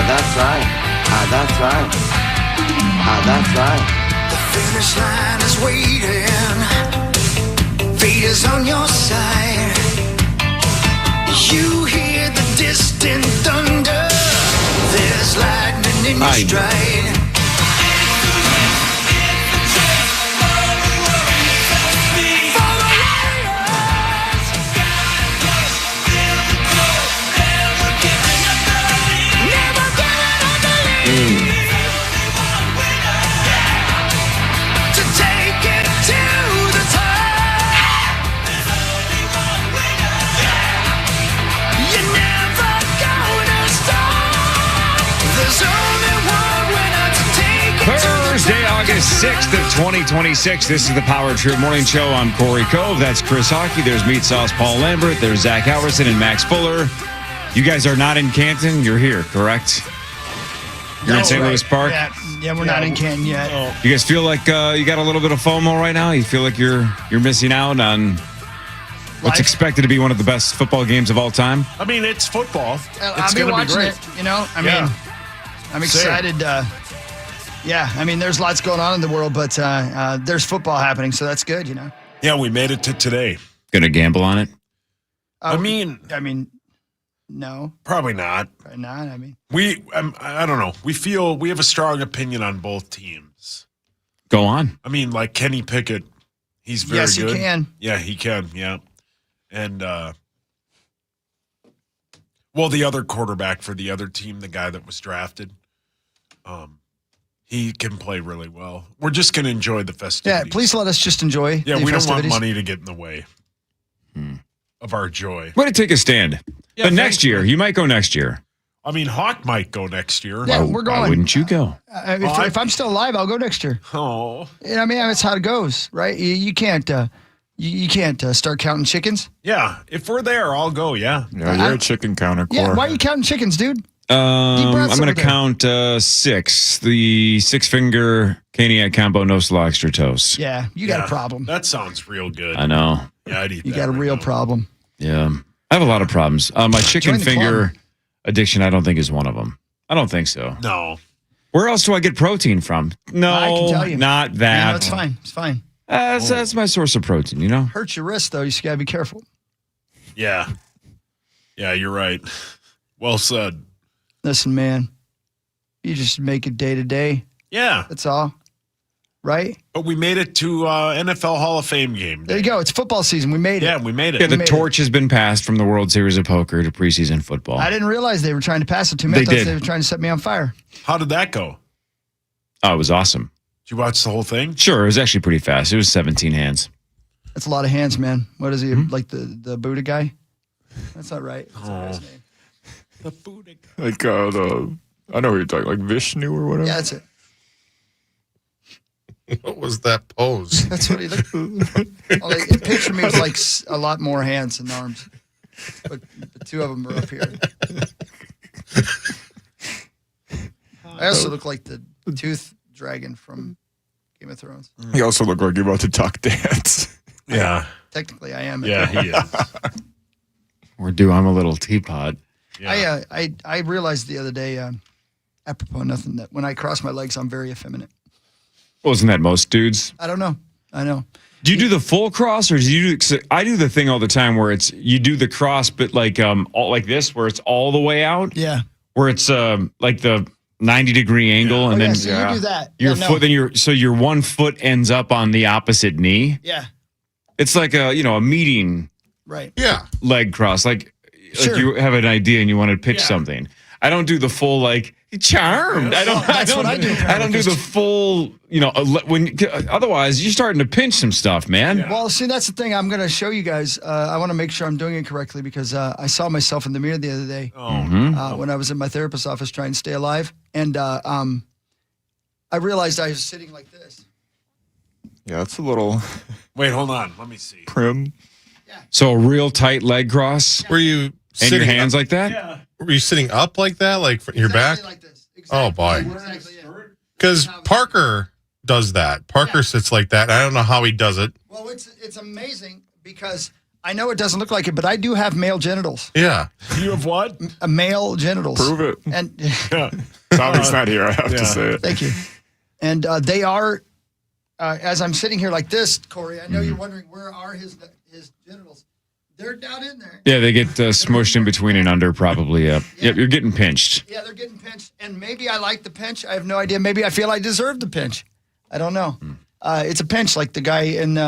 That's right. That's right. That's right. The finish line is waiting. Fate is on your side. You hear the distant thunder. There's lightning in your stride. Thursday, August 6th of 2026. This is the Power Trip Morning Show. I'm Corey Cove. That's Chris Hockey. There's Meat Sauce Paul Lambert. There's Zach Halverson and Max Fuller. You guys are not in Canton. You're here, correct? You're in St. Louis Park? Yeah, we're not in Canton yet. You guys feel like you got a little bit of FOMO right now? You feel like you're missing out on what's expected to be one of the best football games of all time? I mean, it's football. I'll be watching it, you know? I mean, I'm excited. I mean, there's lots going on in the world, but there's football happening, so that's good, you know? Yeah, we made it to today. Gonna gamble on it? I mean, no. Probably not. Probably not, I mean. I don't know. We have a strong opinion on both teams. Go on. I mean, like Kenny Pickett, he's very good. Yes, he can. Yeah, he can, yeah. And, the other quarterback for the other team, the guy that was drafted, he can play really well. We're just going to enjoy the festivities. Yeah, please let us just enjoy the we festivities. don't want money to get in the way of our joy. Way to take a stand. Yeah, but next year, you might go next year. I mean, Hawk might go next year. Yeah, we're going. Why wouldn't you go? If I'm still alive, I'll go next year. Oh. You know, I mean, that's how it goes, right? You can't start counting chickens. Yeah, if we're there, I'll go, yeah. Yeah, you're a chicken counter, Cor. Yeah, why are you counting chickens, dude? I'm going to count 6. The 6-finger caniac combo, no slaw, extra toast. Yeah, you got a problem. That sounds real good. I know. Yeah, I'd eat that. You got a real problem. Yeah. I have a lot of problems. My chicken finger addiction, I don't think is one of them. I don't think so. No. Where else do I get protein from? No, I can tell you. Not that. No, it's fine. It's fine. That's my source of protein, you know? Hurts your wrist, though. You just got to be careful. Yeah. Yeah, you're right. Well said. Listen, man, you just make it day to day. Yeah. That's all. Right? But we made it to NFL Hall of Fame game. There you go. It's football season. We made it. Yeah, we made it. Yeah, the torch has been passed from the World Series of Poker to preseason football. I didn't realize they were trying to pass it to me. I thought they were trying to set me on fire. How did that go? Oh, it was awesome. Did you watch the whole thing? Sure, it was actually pretty fast. It was 17 hands. That's a lot of hands, man. What is he, like the Buddha guy? That's not right. That's not his name. The Buddha guy. Like, I know what you're talking, like Vishnu or whatever. Yeah, that's it. What was that pose? That's what he looked like. Picture me with like a lot more hands and arms. But the two of them are up here. I also look like the tooth dragon from Game of Thrones. You also look like you're about to tuck dance. Yeah. Technically, I am. Yeah, he is. I'm a little teapot. Yeah. I realized the other day, apropos nothing, that when I cross my legs, I'm very effeminate. Well, isn't that most dudes? I don't know. I know. Do you do the full cross, or do you do? I do the thing all the time where you do the cross, but like like this, where it's all the way out. Yeah. Where it's like the 90-degree angle, and then so you do that. Your foot, then your one foot ends up on the opposite knee. Yeah. It's like a meeting. Right. Yeah. Leg cross, like you have an idea and you want to pitch something. I don't do the full like charmed. I don't. That's what I do. I don't do the full. When otherwise you're starting to pinch some stuff, man. Yeah. Well, see, that's the thing. I'm going to show you guys. I want to make sure I'm doing it correctly because I saw myself in the mirror the other day when I was in my therapist's office trying to stay alive, and I realized I was sitting like this. Yeah, that's a little. Wait, hold on. Let me see. Prim. So a real tight leg cross. Were you and your hands up, like that? Yeah. Were you sitting up like that, like your back? Like this. Oh boy. Exactly, yeah. Because Parker does that. Parker sits like that. I don't know how he does it. Well, it's amazing because I know it doesn't look like it, but I do have male genitals. Yeah. You have what? Male genitals. Prove it. And Yeah. Tommy's not here. I have to say it. thank you. And they are, as I'm sitting here like this, Corey, I know you're wondering, where are his genitals? They're down in there. Yeah, they get smushed in between and under, probably. Yep, you're getting pinched. Yeah, they're getting pinched. And maybe I like the pinch. I have no idea. Maybe I feel I deserve the pinch. I don't know. It's a pinch like the guy in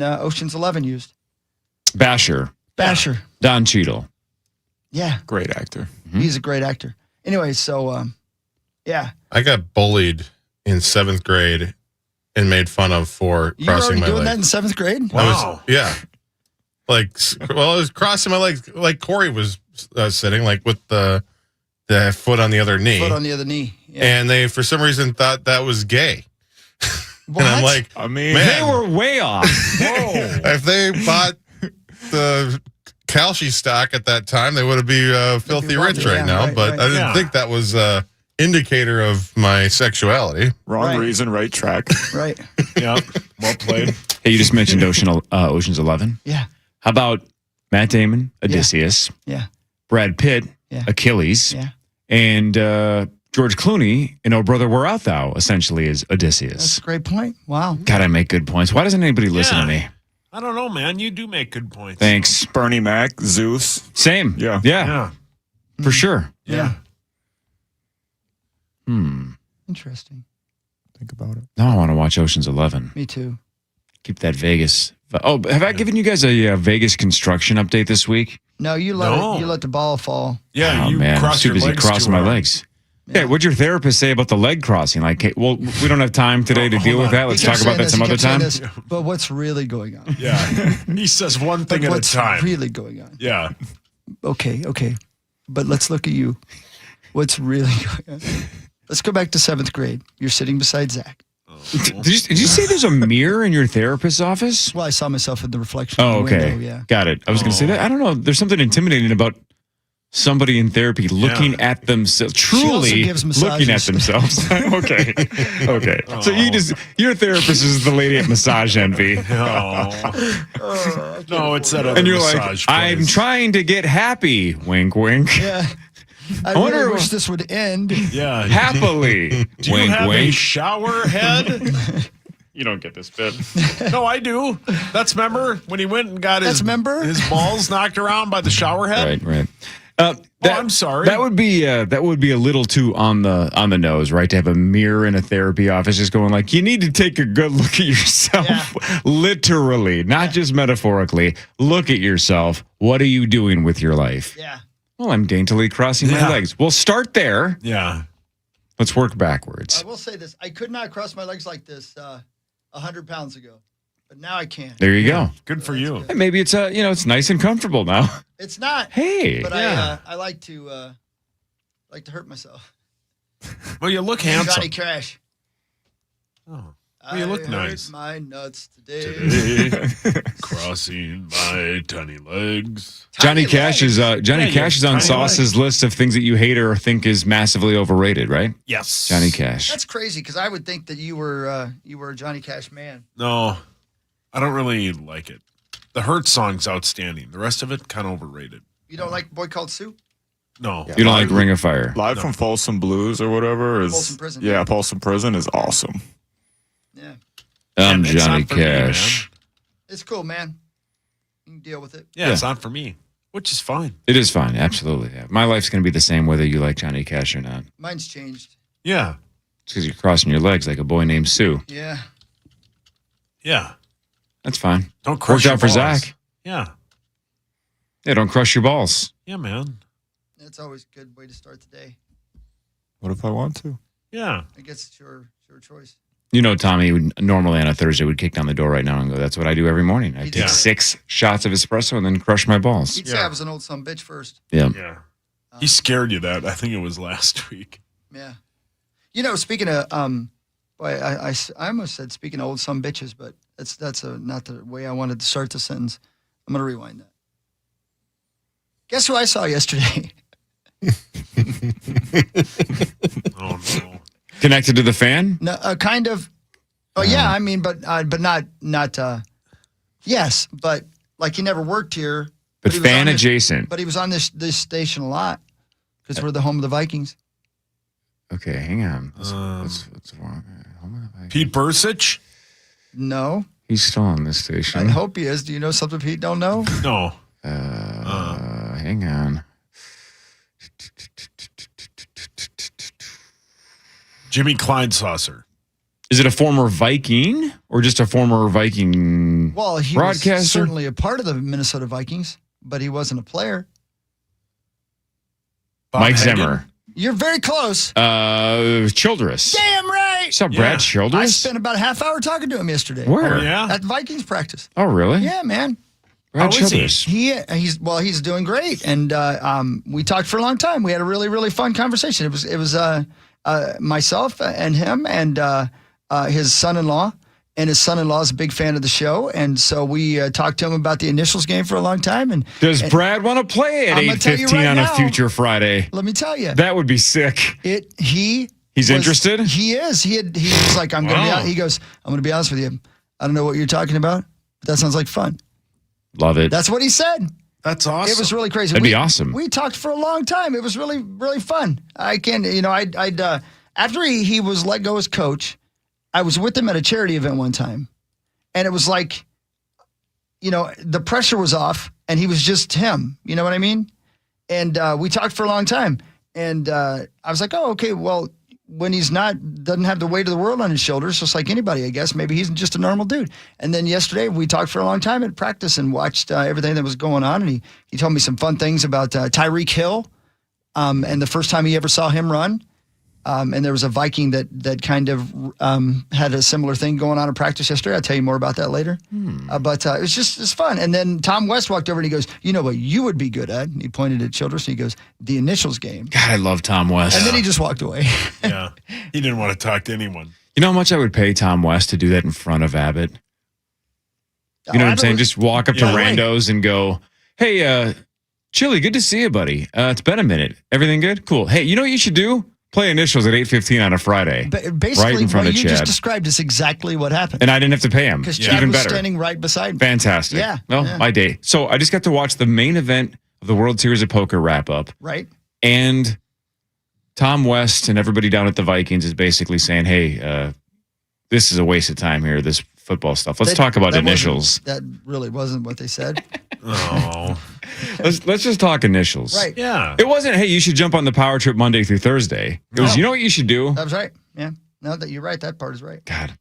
Ocean's 11 used. Basher. Don Cheadle. Yeah, Great actor. he's a great actor. Anyway, so, yeah. I got bullied in 7th grade and made fun of for You were crossing already my doing leg. that in 7th grade? Wow. I was crossing my legs like Corey was sitting, like with the foot on the other knee. Foot on the other knee. Yeah. And they, for some reason, thought that was gay. What? And I'm like, I mean, man, They were way off. if they bought the Calci stock at that time, they would be filthy wealthy, rich right yeah, now. right, But right. I didn't Yeah. think that was a indicator of my sexuality. wrong Right. reason, right track. Right. Yeah. Well played. Hey, you just mentioned Ocean's 11. Yeah. How about Matt Damon, Odysseus, Yeah. Brad Pitt, Yeah. Achilles, Yeah. and George Clooney in Oh Brother, Where Art Thou, essentially is That's Odysseus. a great point. Wow. God, I make good points. Why doesn't anybody listen to Yeah. me? I don't know, man. You do make good points. Thanks. Bernie Mac, Zeus. Same. Yeah. Yeah, Yeah. for sure. Yeah. Interesting. Think about it. Now I want to watch Ocean's 11. Me too. Keep that Vegas. Oh, have I given you guys a Vegas construction update this week? No, you let the ball fall. Yeah. Oh, You man. I'm cross too your busy legs crossing my too hard. legs. Yeah, what'd your therapist say about the leg crossing? Like, hey, well, we don't have time today to Oh, deal hold with on. that. Let's He talk kept about saying that this, some he other kept time. saying this, but what's really going on? Yeah. He says one thing at a What's time. really going on? Yeah. Okay. But let's look at you. What's really going on? Let's go back to 7th grade. You're sitting beside Zach. Did you say there's a mirror in your therapist's office? Well, I saw myself in the reflection Oh, of the okay. window, yeah. Got it. I was going to say that. I don't know. There's something intimidating about somebody in therapy looking at themselves, truly gives looking at massages. themselves. Okay. So your therapist is the lady at Massage Envy. No, it's that other And you're massage like, I'm place. trying to get happy. Wink, wink. Yeah. I wonder really what- wish this would end. Yeah. Happily. Do you wink, have a wink. shower head? You don't get this bit. No, I do. That's remember when he went and got his balls knocked around by the shower head. Right. I'm sorry. That would be a little too on the nose, right? To have a mirror in a therapy office, just going like, you need to take a good look at yourself, literally, not just metaphorically. Look at yourself. What are you doing with your life? Yeah. Well, I'm daintily crossing my legs. We'll start there. Yeah. Let's work backwards. I will say this. I could not cross my legs like this 100 pounds ago, but now I can. There you go. Good for you. Hey, maybe it's it's nice and comfortable now. It's not. Hey. But I like to hurt myself. Well, you look handsome. Johnny Cash. Oh. Well, you look I nice. hurt my nuts today. Crossing my tiny legs. Johnny Cash is Yeah, Cash is on tiny Sauce's list of things that you hate or think is massively overrated, right? Yes. Johnny Cash. That's crazy because I would think that you were a Johnny Cash man. No, I don't really like it. The Hurt song's outstanding. The rest of it, kind of overrated. You don't like Boy Called Sue? No. You don't like Ring of Fire. Live from Folsom Blues or whatever is Folsom Prison. Yeah, Folsom Prison is awesome. Yeah. I'm It's Johnny not for me, Cash. It's cool, man. You can deal with it. Yeah, it's not for me, which is fine. It is fine, absolutely. Yeah. My life's going to be the same whether you like Johnny Cash or not. Mine's changed. Yeah. It's because you're crossing your legs like a boy named Sue. Yeah. Yeah. That's fine. Don't crush Worked your out for balls. Zach. Yeah. Yeah, don't crush your balls. Yeah, man. That's always a good way to start the day. What if I want to? Yeah. I guess it's your choice. You know, Tommy would normally on a Thursday would kick down the door right now and go, that's what I do every morning. I take Yeah. 6 shots of espresso and then crush my balls. He'd say I was an old son bitch first. Yeah. Yeah. He scared you that. I think it was last week. Yeah. You know, speaking of, I almost said speaking of old son bitches, but that's not the way I wanted to start the sentence. I'm going to rewind that. Guess who I saw yesterday? Oh, no. Connected to the fan? No, kind of. Oh yeah, I mean, but not. Yes, but like he never worked here. But he was fan on adjacent. But he was on this station a lot because we're the home of the Vikings. Okay, hang on. What's wrong? Home of the Vikings. Pete Bursich? No. He's still on this station. I hope he is. Do you know something Pete don't know? No. Hang on. Jimmy Kleinsaucer. Is it a former Viking or just a former Viking Well, he broadcaster? was certainly a part of the Minnesota Vikings, but he wasn't a player. Bob Mike Hagan? Zimmer. You're very close. Childress. Damn right. What's up, Brad Childress? I spent about a half hour talking to him yesterday. Where? Oh, yeah? At Vikings practice. Oh, really? Yeah, man. Brad How is he? Childress. He's doing great, and we talked for a long time. We had a really, really fun conversation. It was myself and him and his son-in-law, and his son-in-law is a big fan of the show, and so we talked to him about the Initials game for a long time. And Does Brad want to play at I'm gonna tell you 8:15 right on now. a future Friday? let me tell you, That would be sick. He's interested? He is. He was like, I'm going to be. He goes, I'm going to be honest with you. I don't know what you're talking about, but that sounds like fun. Love it. That's what he said. That's awesome. It was really crazy. That'd be awesome. We talked for a long time. It was really, really fun. I can't, I'd after he was let go as coach, I was with him at a charity event one time, and it was like, the pressure was off, and he was just him. You know what I mean? And we talked for a long time, and I was like, oh, okay, well, when he's doesn't have the weight of the world on his shoulders, just like anybody, I guess. Maybe he's just a normal dude. And then yesterday we talked for a long time at practice and watched everything that was going on. And he told me some fun things about Tyreek Hill and the first time he ever saw him run. And there was a Viking that kind of had a similar thing going on in practice yesterday. I'll tell you more about that later. But it's fun. And then Tom West walked over and he goes, you know what you would be good at? And he pointed at Childress and he goes, the Initials game. God, I love Tom West. And then he just walked away. Yeah. He didn't want to talk to anyone. You know how much I would pay Tom West to do that in front of Abbott? You know what I'm saying? Just walk up to randos and go, hey, Chili, good to see you, buddy. It's been a minute. Everything good? Cool. Hey, you know what you should do? Play Initials at 8:15 on a Friday. Basically, right in front what of you Chad. just described is exactly what happened. And I didn't have to pay him. Because Chad Even was better. standing right beside me. Fantastic. Yeah. Well, yeah. my day. So I just got to watch the main event of the World Series of Poker wrap up. Right. And Tom West and everybody down at the Vikings is basically saying, hey, this is a waste of time here, this football stuff. Let's talk about Initials. That really wasn't what they said. Oh. Let's just talk Initials. Right. Yeah. It wasn't, hey, you should jump on the power trip Monday through Thursday. It was, you know what you should do? That was right. Yeah. No, that you're right. That part is right. God.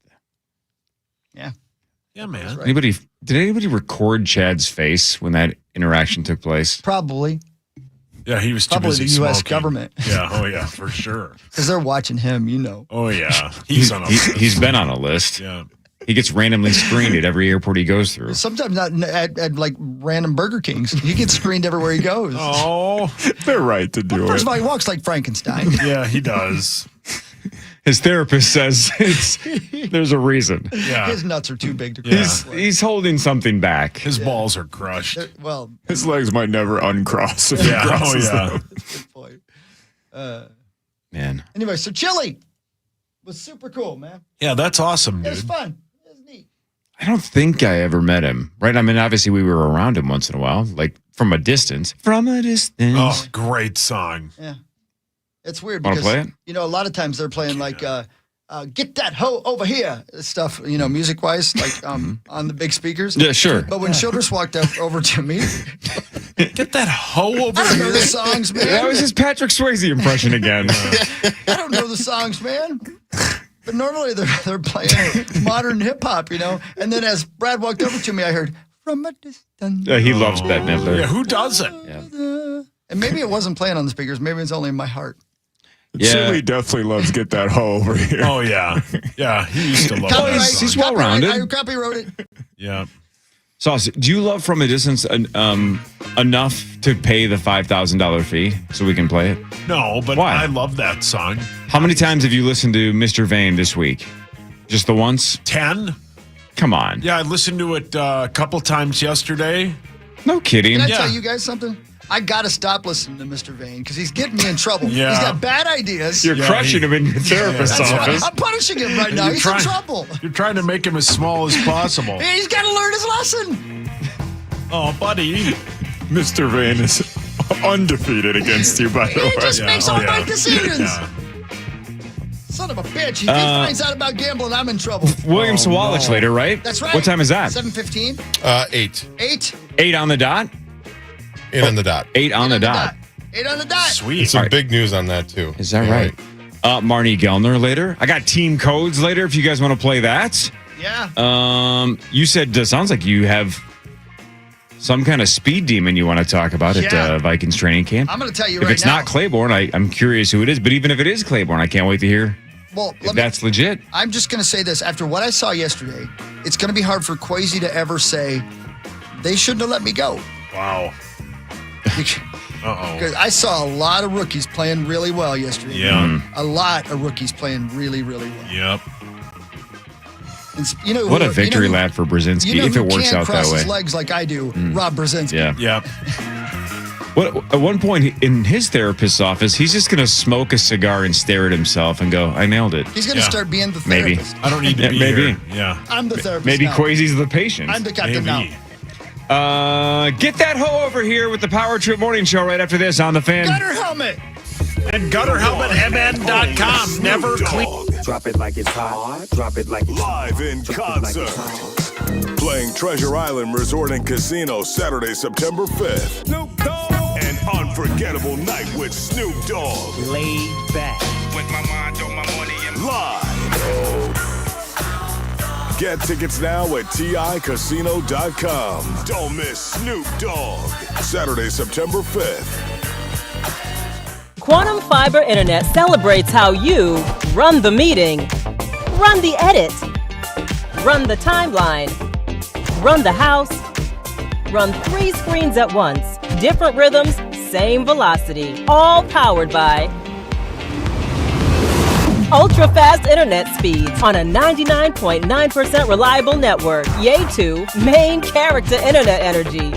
Yeah. Yeah, man. Right. Did anybody record Chad's face when that interaction took place? Probably. Yeah, he was too Probably busy the U.S. smoking. government. Yeah. Oh, yeah, for sure. Because they're watching him, Oh, yeah. He's on a He's been on a list. Yeah. He gets randomly screened at every airport he goes through. Sometimes not at like random Burger Kings. He gets screened everywhere he goes. Oh. They're right to do First it. of all, he walks like Frankenstein. Yeah, he does. His therapist says there's a reason. Yeah. His nuts are too big to Yeah. cross. He's holding something back. His balls are crushed. Well, His legs might never uncross if he Yeah. Oh, crosses yeah. them. good point. Man. Anyway, so Chili was super cool, man. Yeah, that's awesome, It was dude. fun. It was neat. I don't think I ever met him, right? I mean, obviously we were around him once in a while, like from a distance. From a distance. Oh, great song. Yeah. It's weird Wanna because, play it? a lot of times they're playing like, get that hoe over here stuff, music-wise, like on the big speakers. Yeah, sure. But when Childress walked over to me, Get that hoe over I don't know here. the songs, man. That was his Patrick Swayze impression again. I don't know the songs, man. But normally they're playing modern hip-hop, And then as Brad walked over to me, I heard, from a distance. He loves Bette Midler. Yeah, who doesn't? And maybe it wasn't playing on the speakers. Maybe it's only in my heart. Yeah. Chili definitely loves Get That Hoe over here. Oh, yeah. Yeah, he used to love that he's song. well-rounded. I copywrote it. Yeah. Sauce, do you love From a Distance enough to pay the $5,000 fee so we can play it? No, but Why? I love that song. How many times have you listened to Mr. Vane this week? Just the once? 10? Come on. Yeah, I listened to it a couple times yesterday. No kidding. Can I Yeah. tell you guys something? I got to stop listening to Mr. Vane because he's getting me in trouble. Yeah. He's got bad ideas. You're crushing him in your therapist's That's right. office. I'm punishing him right now. You're He's trying- in trouble. You're trying to make him as small as possible. He's got to learn his lesson. Oh, buddy. Mr. Vane is undefeated against you, by the way. He just makes all right decisions. Yeah. Son of a bitch. He finds out about gambling, I'm in trouble. William Sawalich later, right? That's right. What time is that? 7:15. 8. 8. 8 on the dot? 8 on the dot. 8 on the dot. 8 on the dot. Sweet. Some big news on that, too. Is that right? Marnie Gellner later. I got team codes later if you guys want to play that. Yeah. You said, sounds like you have some kind of speed demon you want to talk about at Vikings training camp. I'm going to tell you if right now. it's not Claiborne, I'm curious who it is. But even if it is Claiborne, I can't wait to hear if that's legit. I'm just going to say this. After what I saw yesterday, it's going to be hard for Kwesi to ever say, they shouldn't have let me go. Wow. Uh-oh. Because I saw a lot of rookies playing really well yesterday. Yeah. A lot of rookies playing really, really well. Yep. And what a victory lap for Brzezinski if it works out that way. Cross his legs like I do, Rob Brzezinski. Yeah. Yep. At one point in his therapist's office, he's just going to smoke a cigar and stare at himself and go, I nailed it. He's going to start being the Maybe. therapist. I don't need to be maybe. here. Yeah. I'm the therapist Maybe now. Kwesi's the patient. I'm the captain Maybe. now. Get that hoe over here with the Power Trip Morning Show right after this on the Fan. Gutter helmet. And gutterhelmetmn.com. Never clean. Drop it like it's hot. Drop it like it's Live in concert. Playing Treasure Island Resort and Casino Saturday, September 5th. Snoop Dogg. An unforgettable night with Snoop Dogg. laid back. With my mind on my money and live. Get tickets now at TICasino.com. Don't miss Snoop Dogg. Saturday, September 5th. Quantum Fiber Internet celebrates how you run the meeting, run the edit, run the timeline, run the house, run 3 screens at once, different rhythms, same velocity, all powered by ultra-fast internet speeds on a 99.9% reliable network. Yay to main character internet energy.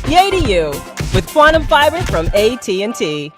Yay to you with Quantum Fiber from AT&T.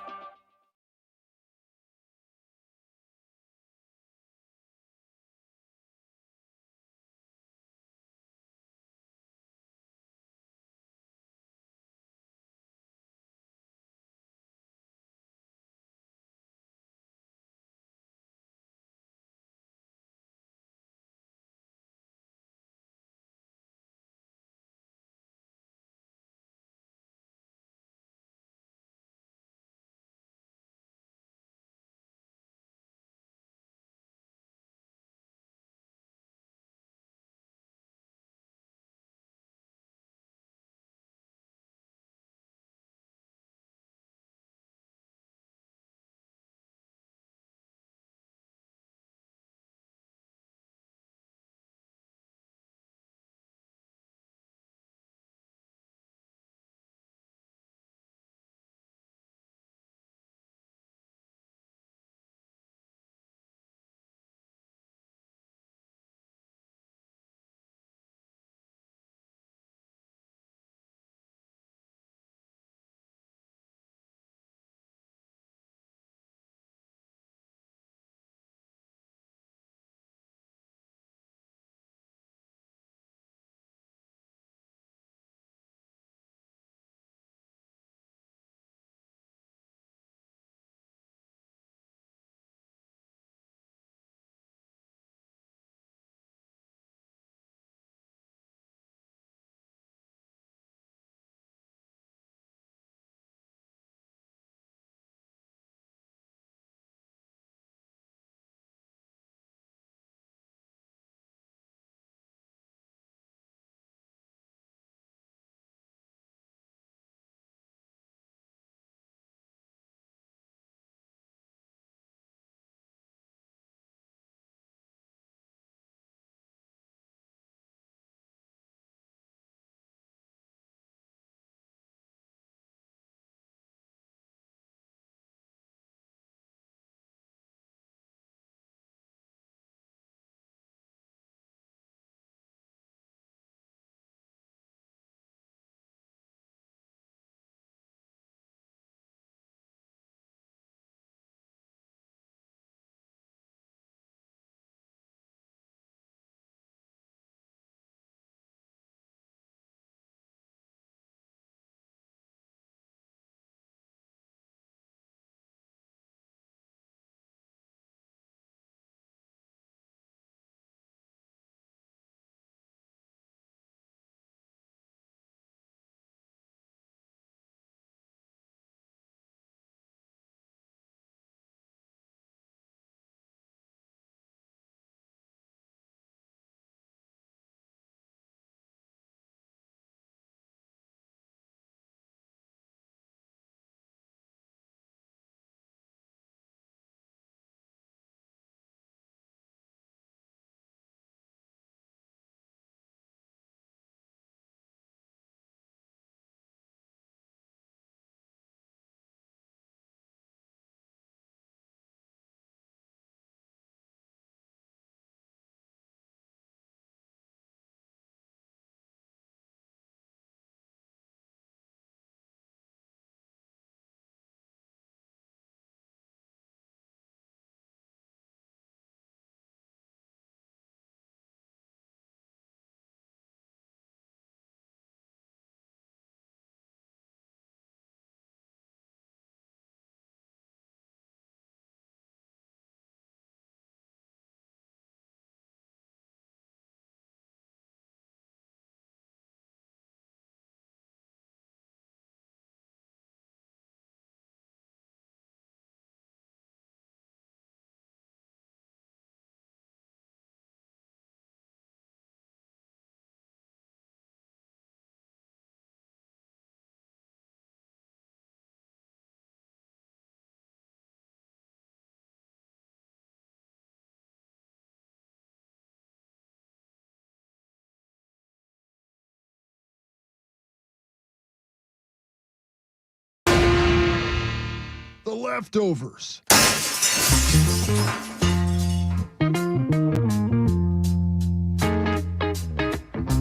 The Leftovers.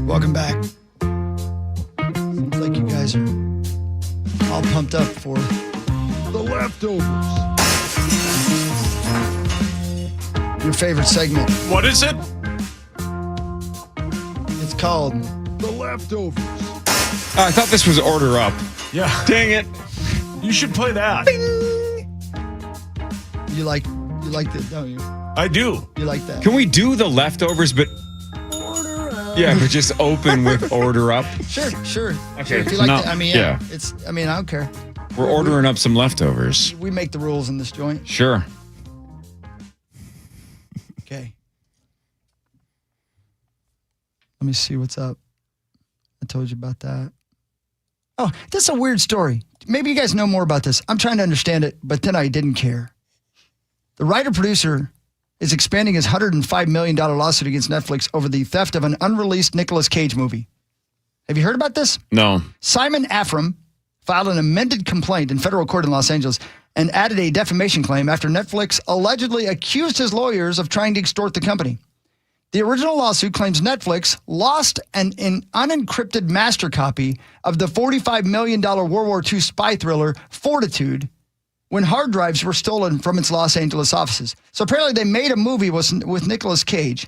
Welcome back. Seems like you guys are all pumped up for The Leftovers. your favorite segment. What is it? It's called The Leftovers. I thought this was Order Up. Yeah. Dang it. You should play that. You like that, don't you? I do. You like that? Can we do The Leftovers, but... Yeah, but just open with Order Up. Sure. Okay, Sure, if you so like now- that, I mean, yeah. I don't care. We're ordering up some leftovers. We make the rules in this joint. Sure. Okay. Let me see what's up. I told you about that. Oh, this is a weird story. Maybe you guys know more about this. I'm trying to understand it, but then I didn't care. The writer-producer is expanding his $105 million lawsuit against Netflix over the theft of an unreleased Nicolas Cage movie. Have you heard about this? No. Simon Afram filed an amended complaint in federal court in Los Angeles and added a defamation claim after Netflix allegedly accused his lawyers of trying to extort the company. The original lawsuit claims Netflix lost an unencrypted master copy of the $45 million World War II spy thriller Fortitude when hard drives were stolen from its Los Angeles offices. So apparently they made a movie with Nicolas Cage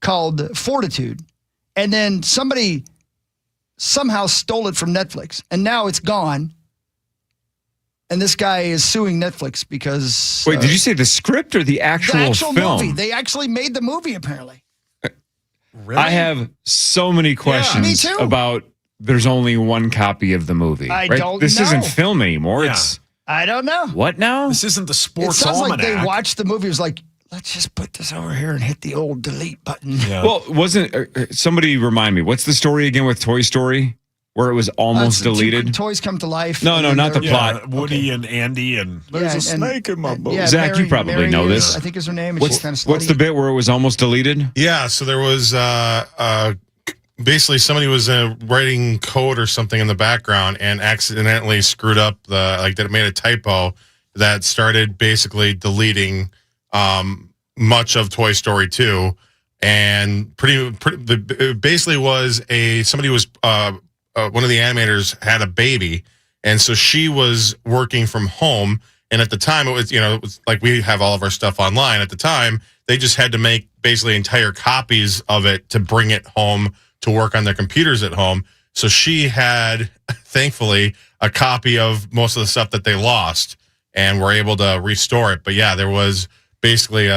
called Fortitude, and then somebody somehow stole it from Netflix, and now it's gone. And this guy is suing Netflix because... Wait, did you say the script or the actual film? Movie. They actually made the movie, apparently. Really? I have so many questions me too. about there's only one copy of the movie. I right? don't This know. isn't film anymore. Yeah. It's I don't know. what now? This isn't the It sports sounds like almanac. they watched the movie. It was like, let's just put this over here and hit the old delete button. Yeah. Well, wasn't somebody remind me? What's the story again with Toy Story where it was almost So two deleted? toys come to life. No, and no, then not the they're- plot. Woody and Andy and There's a snake in my boat. Zach, you probably know is, this. I think is her name. And she's kind of What's the bit where it was almost deleted? Yeah, so there was basically somebody was writing code or something in the background and accidentally screwed up that it made a typo that started basically deleting much of Toy Story 2, and it basically was somebody was one of the animators had a baby, and so she was working from home. And at the time, it was like we have all of our stuff online. At the time, they just had to make basically entire copies of it to bring it home to work on their computers at home. So she had, thankfully, a copy of most of the stuff that they lost and were able to restore it. But yeah, there was basically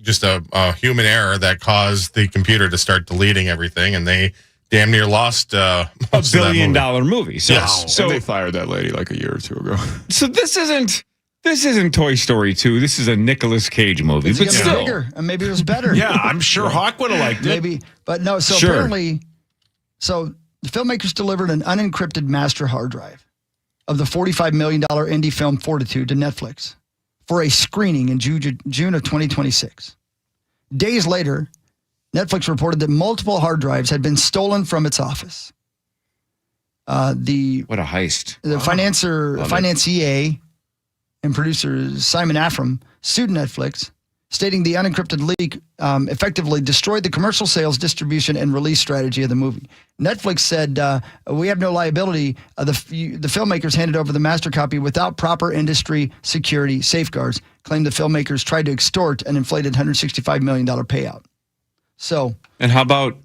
just a human error that caused the computer to start deleting everything, and they damn near lost A $1 billion movie. So, Yes. So they fired that lady like a year or two ago. so this isn't Toy Story 2. This is a Nicolas Cage movie. It's But gonna be still, bigger, and maybe it was better. yeah, I'm sure Hawk would have liked it. Maybe, but no. So Sure. apparently, the filmmakers delivered an unencrypted master hard drive of the $45 million indie film Fortitude to Netflix for a screening in June of 2026. Days later, Netflix reported that multiple hard drives had been stolen from its office. what a heist. The financier and producer Simon Afram sued Netflix, stating the unencrypted leak effectively destroyed the commercial sales, distribution, and release strategy of the movie. Netflix said, we have no liability. The filmmakers handed over the master copy without proper industry security safeguards, claimed the filmmakers tried to extort an inflated $165 million payout. So, And how about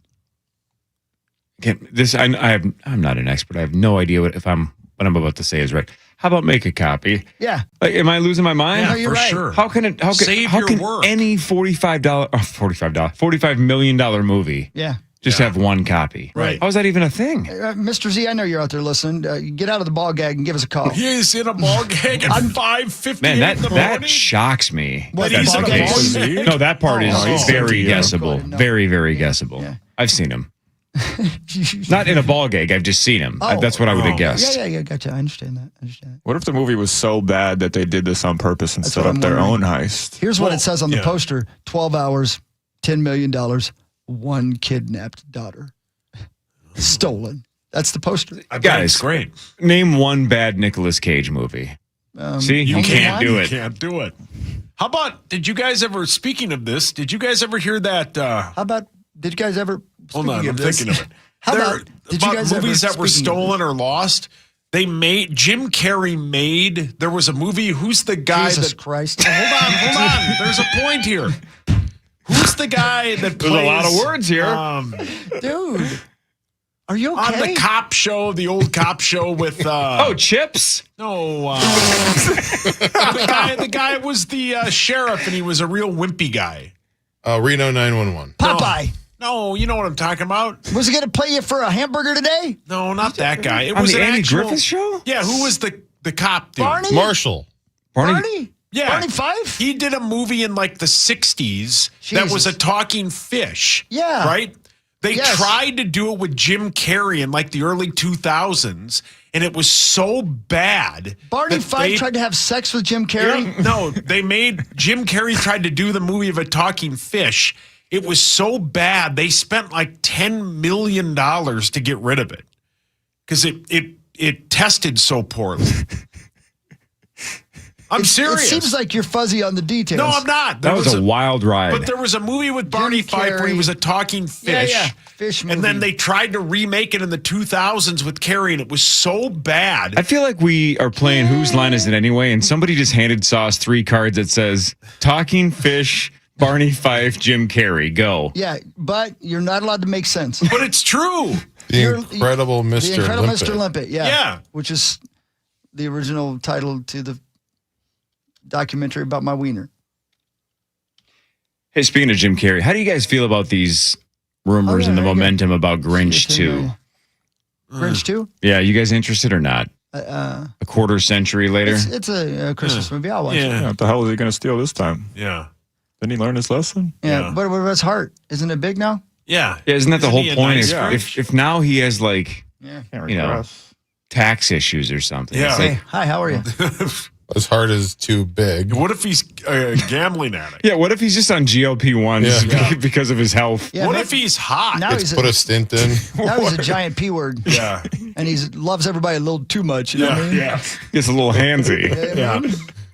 again, this? I'm not an expert. I have no idea what I'm about to say is right. How about make a copy? yeah. Like, am I losing my mind? Yeah, No, you're for right. sure. How can Save your work. any $45 million movie Yeah. just have one copy? Right. How is that even a thing? Mr. Z, I know you're out there listening. Get out of the ball gag and give us a call. He's in a ball gag at 5:50 Man, in the that morning. shocks me. What, That's the the ball gag? case. No, that part is Oh, very oh. guessable. No. Very, very guessable. Yeah. I've seen him. Not in a ball gag. I've just seen him. Oh. That's what I would have guessed. Yeah, gotcha. I understand that. What if the movie was so bad that they did this on purpose and That's set what up I'm their own wondering. heist? Here's what Well, it says on the yeah. poster: 12 hours, $10 million, one kidnapped daughter, stolen. That's the poster. I bet Guys. it's great. Name one bad Nicolas Cage movie. See, you can't do it. You can't do it. How about, did you guys ever, speaking of this, did you guys ever hear that? How about, did you guys ever, hold on, I'm thinking of it. How about, did you guys movies ever, that were stolen or lost? Jim Carrey made, there was a movie, who's the guy Jesus Christ. Hold on. There's a point here. Who's the guy that plays? There's a lot of words here. Dude. Are you okay? On the cop show, the old cop show with... Chips? No. The guy was the sheriff, and he was a real wimpy guy. Reno 911. Popeye. No, you know what I'm talking about. Was he going to play you for a hamburger today? No, not that guy. It On was the an Andy actual... Griffith show? Yeah, who was the cop dude? Barney? Marshall. Barney? Yeah. Barney Fife? He did a movie in like the 60s that was a talking fish. Yeah. Right? They tried to do it with Jim Carrey in like the early 2000s, and it was so bad. Barney Fife tried to have sex with Jim Carrey? Yeah, no, Jim Carrey tried to do the movie of a talking fish. It was so bad, they spent like $10 million to get rid of it because it tested so poorly. I'm serious. It seems like you're fuzzy on the details. No, I'm not. That was a wild ride. But there was a movie with Barney Fife where he was a talking fish. Yeah. Fish movie. And then they tried to remake it in the 2000s with Carrey, and it was so bad. I feel like we are playing Whose Line Is It Anyway, and somebody just handed Sauce 3 cards that says, Talking Fish, Barney Fife, Jim Carrey, go. Yeah, but you're not allowed to make sense. But it's true. The Incredible Mr. The Incredible Limpet. Mr. Limpet, Yeah. Which is the original title to the documentary about my wiener. Hey, speaking of Jim Carrey, how do you guys feel about these rumors and the momentum about Grinch 2? Grinch 2? Yeah, you guys interested or not? A quarter century later? It's a Christmas movie. I'll watch it. What the hell is he going to steal this time? Yeah. Didn't he learn his lesson? Yeah. What about his heart? Isn't it big now? Yeah. Isn't that the whole point? Nice If now he has like, Can't you know, regress. tax issues or something. Yeah. It's like, Hey, hi, how are you? His heart is too big. What if he's a gambling addict? yeah, what if he's just on GLP-1s because of his health? Yeah, what man, if he's hot? now It's put a stint in. now he's a giant P word. Yeah. And he loves everybody a little too much. You know what I mean? Yeah. Gets a little handsy. Yeah.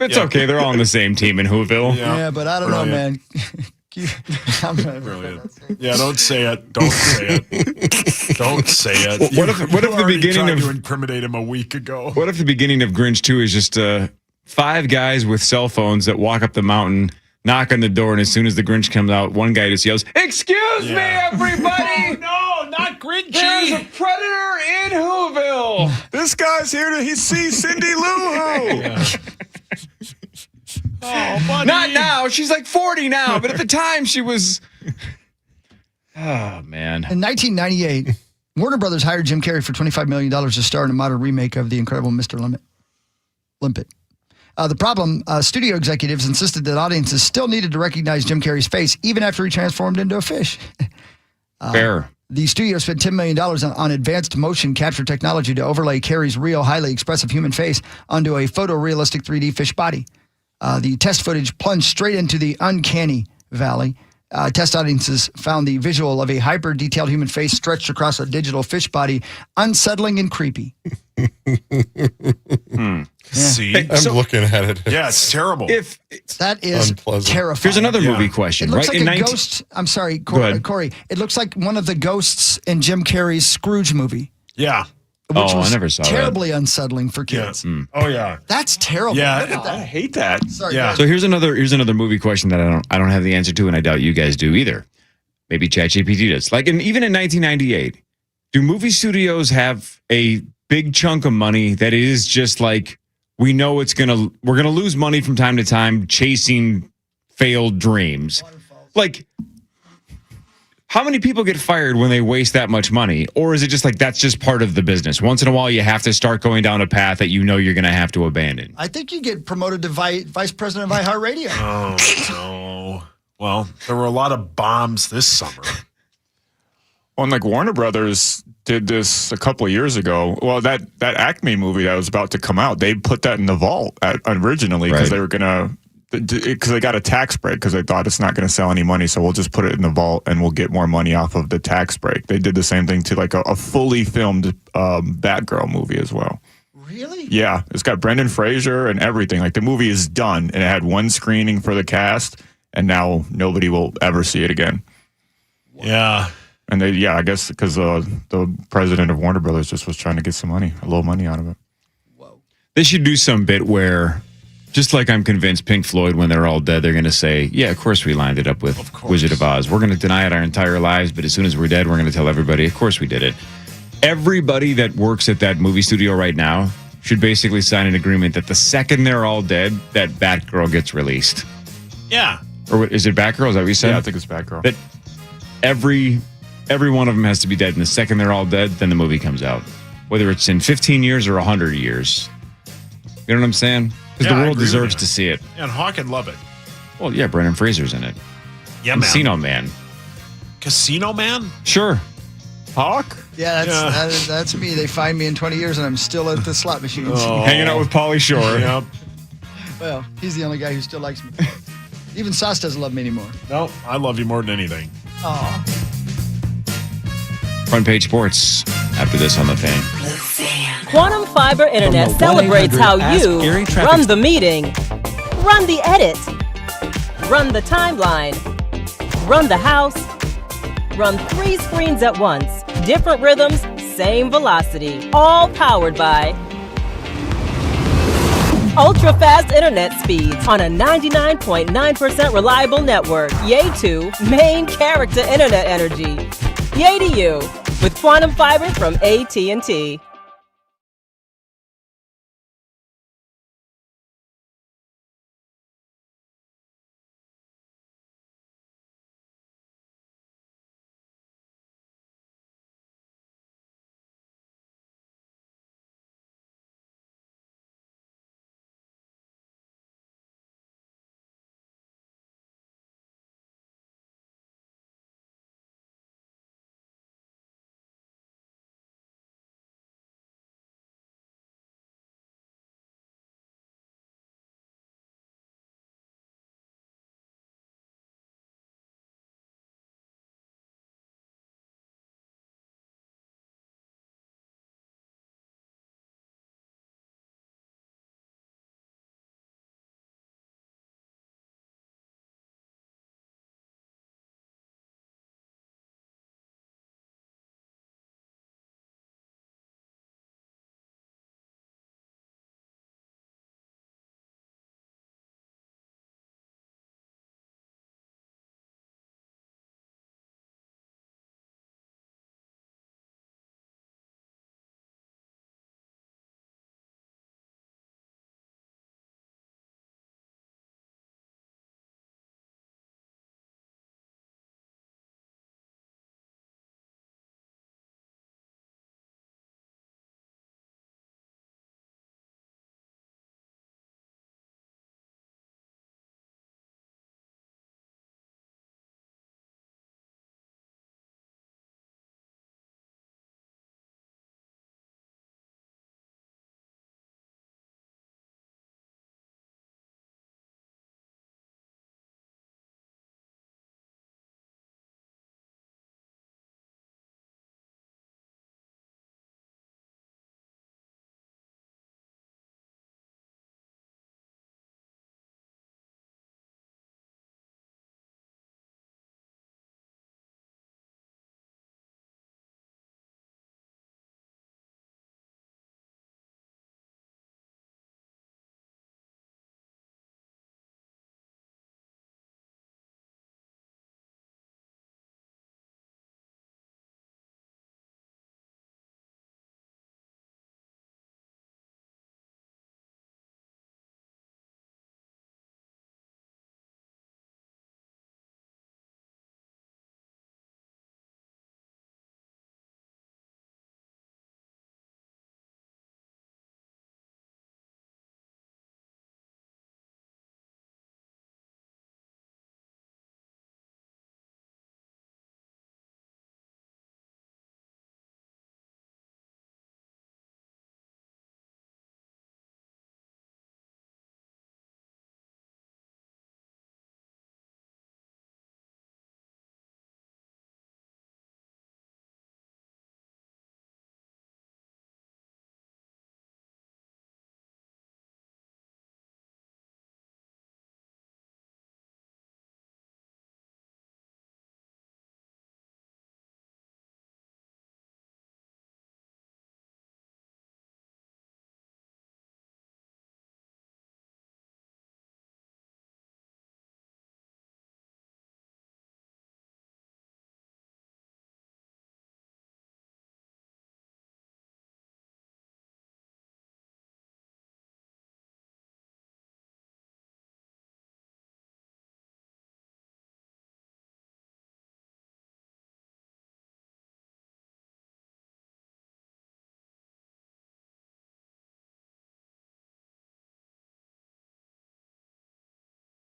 It's okay. They're all on the same team in Whoville. Yeah, but I don't know, man. Brilliant. Yeah, don't say it. Don't say it. Don't say it. What if the beginning tried of to incriminate him a week ago? What if the beginning of Grinch 2 is just 5 guys with cell phones that walk up the mountain, knock on the door, and as soon as the Grinch comes out, one guy just yells, "Excuse me, everybody! No, not Grinchy. There's a predator in Whoville!" This guy's here to see Cindy Lou Who. Yeah. Oh, buddy. Not now. She's like 40 now, but at the time she was. Oh man! In 1998, Warner Brothers hired Jim Carrey for $25 million to star in a modern remake of The Incredible Mr. Limpet. The problem, studio executives insisted that audiences still needed to recognize Jim Carrey's face even after he transformed into a fish. Fair. The studio spent $10 million on advanced motion capture technology to overlay Carrey's real, highly expressive human face onto a photorealistic 3D fish body. The test footage plunged straight into the uncanny valley. Test audiences found the visual of a hyper-detailed human face stretched across a digital fish body unsettling and creepy. See? I'm looking at it. Yeah, it's terrible. That is unpleasant. terrifying. Here's another movie question. It looks right? like a ghost. I'm sorry, Corey. It looks like one of the ghosts in Jim Carrey's Scrooge movie. Yeah. Which was I never saw terribly unsettling for kids. Yeah. Oh, yeah. That's terrible. Yeah. Look at that. I hate that. Sorry, Yeah. guys. So here's another movie question that I don't have the answer to, and I doubt you guys do either. Maybe ChatGPT does. Like, even in 1998, do movie studios have a big chunk of money that is just like, we know we're gonna lose money from time to time chasing failed dreams? Like, how many people get fired when they waste that much money? Or is it just like that's just part of the business? Once in a while, you have to start going down a path that you know you're going to have to abandon. I think you get promoted to vice president of iHeartRadio. Oh, no. Well, there were a lot of bombs this summer. Well, and like Warner Brothers did this a couple of years ago. Well, that Acme movie that was about to come out, they put that in the vault originally because they were going to, because they got a tax break because they thought it's not going to sell any money. So we'll just put it in the vault and we'll get more money off of the tax break. They did the same thing to like a fully filmed Batgirl movie as well. Really? Yeah, it's got Brendan Fraser and everything. Like the movie is done, and it had one screening for the cast, and now nobody will ever see it again. Yeah. And I guess because the president of Warner Brothers just was trying to get some money, a little money out of it. Whoa. They should do some bit where, just like I'm convinced Pink Floyd, when they're all dead, they're going to say, yeah, of course we lined it up with Wizard of Oz. We're going to deny it our entire lives, but as soon as we're dead, we're going to tell everybody, of course we did it. Everybody that works at that movie studio right now should basically sign an agreement that the second they're all dead, that Batgirl gets released. Yeah. Or what, is it Batgirl? Is that what you said? Yeah, I think it's Batgirl. That every one of them has to be dead, and the second they're all dead, then the movie comes out. Whether it's in 15 years or 100 years. You know what I'm saying? Because the world deserves to see it. And Hawk would love it. Well, yeah, Brendan Fraser's in it. Yeah, man. Casino Man. Casino Man? Sure. Hawk? Yeah, that's me. They find me in 20 years and I'm still at the slot machines. Hanging out with Pauly Shore. Yep. Well, he's the only guy who still likes me. Even Sauce doesn't love me anymore. No, I love you more than anything. Oh. Front page sports after this on the Fan. Quantum Fiber Internet celebrates how you run the meeting, run the edit, run the timeline, run the house, run 3 screens at once, different rhythms, same velocity, all powered by ultra-fast internet speeds on a 99.9% reliable network. Yay to main character internet energy. Yay to you with Quantum Fiber from AT&T.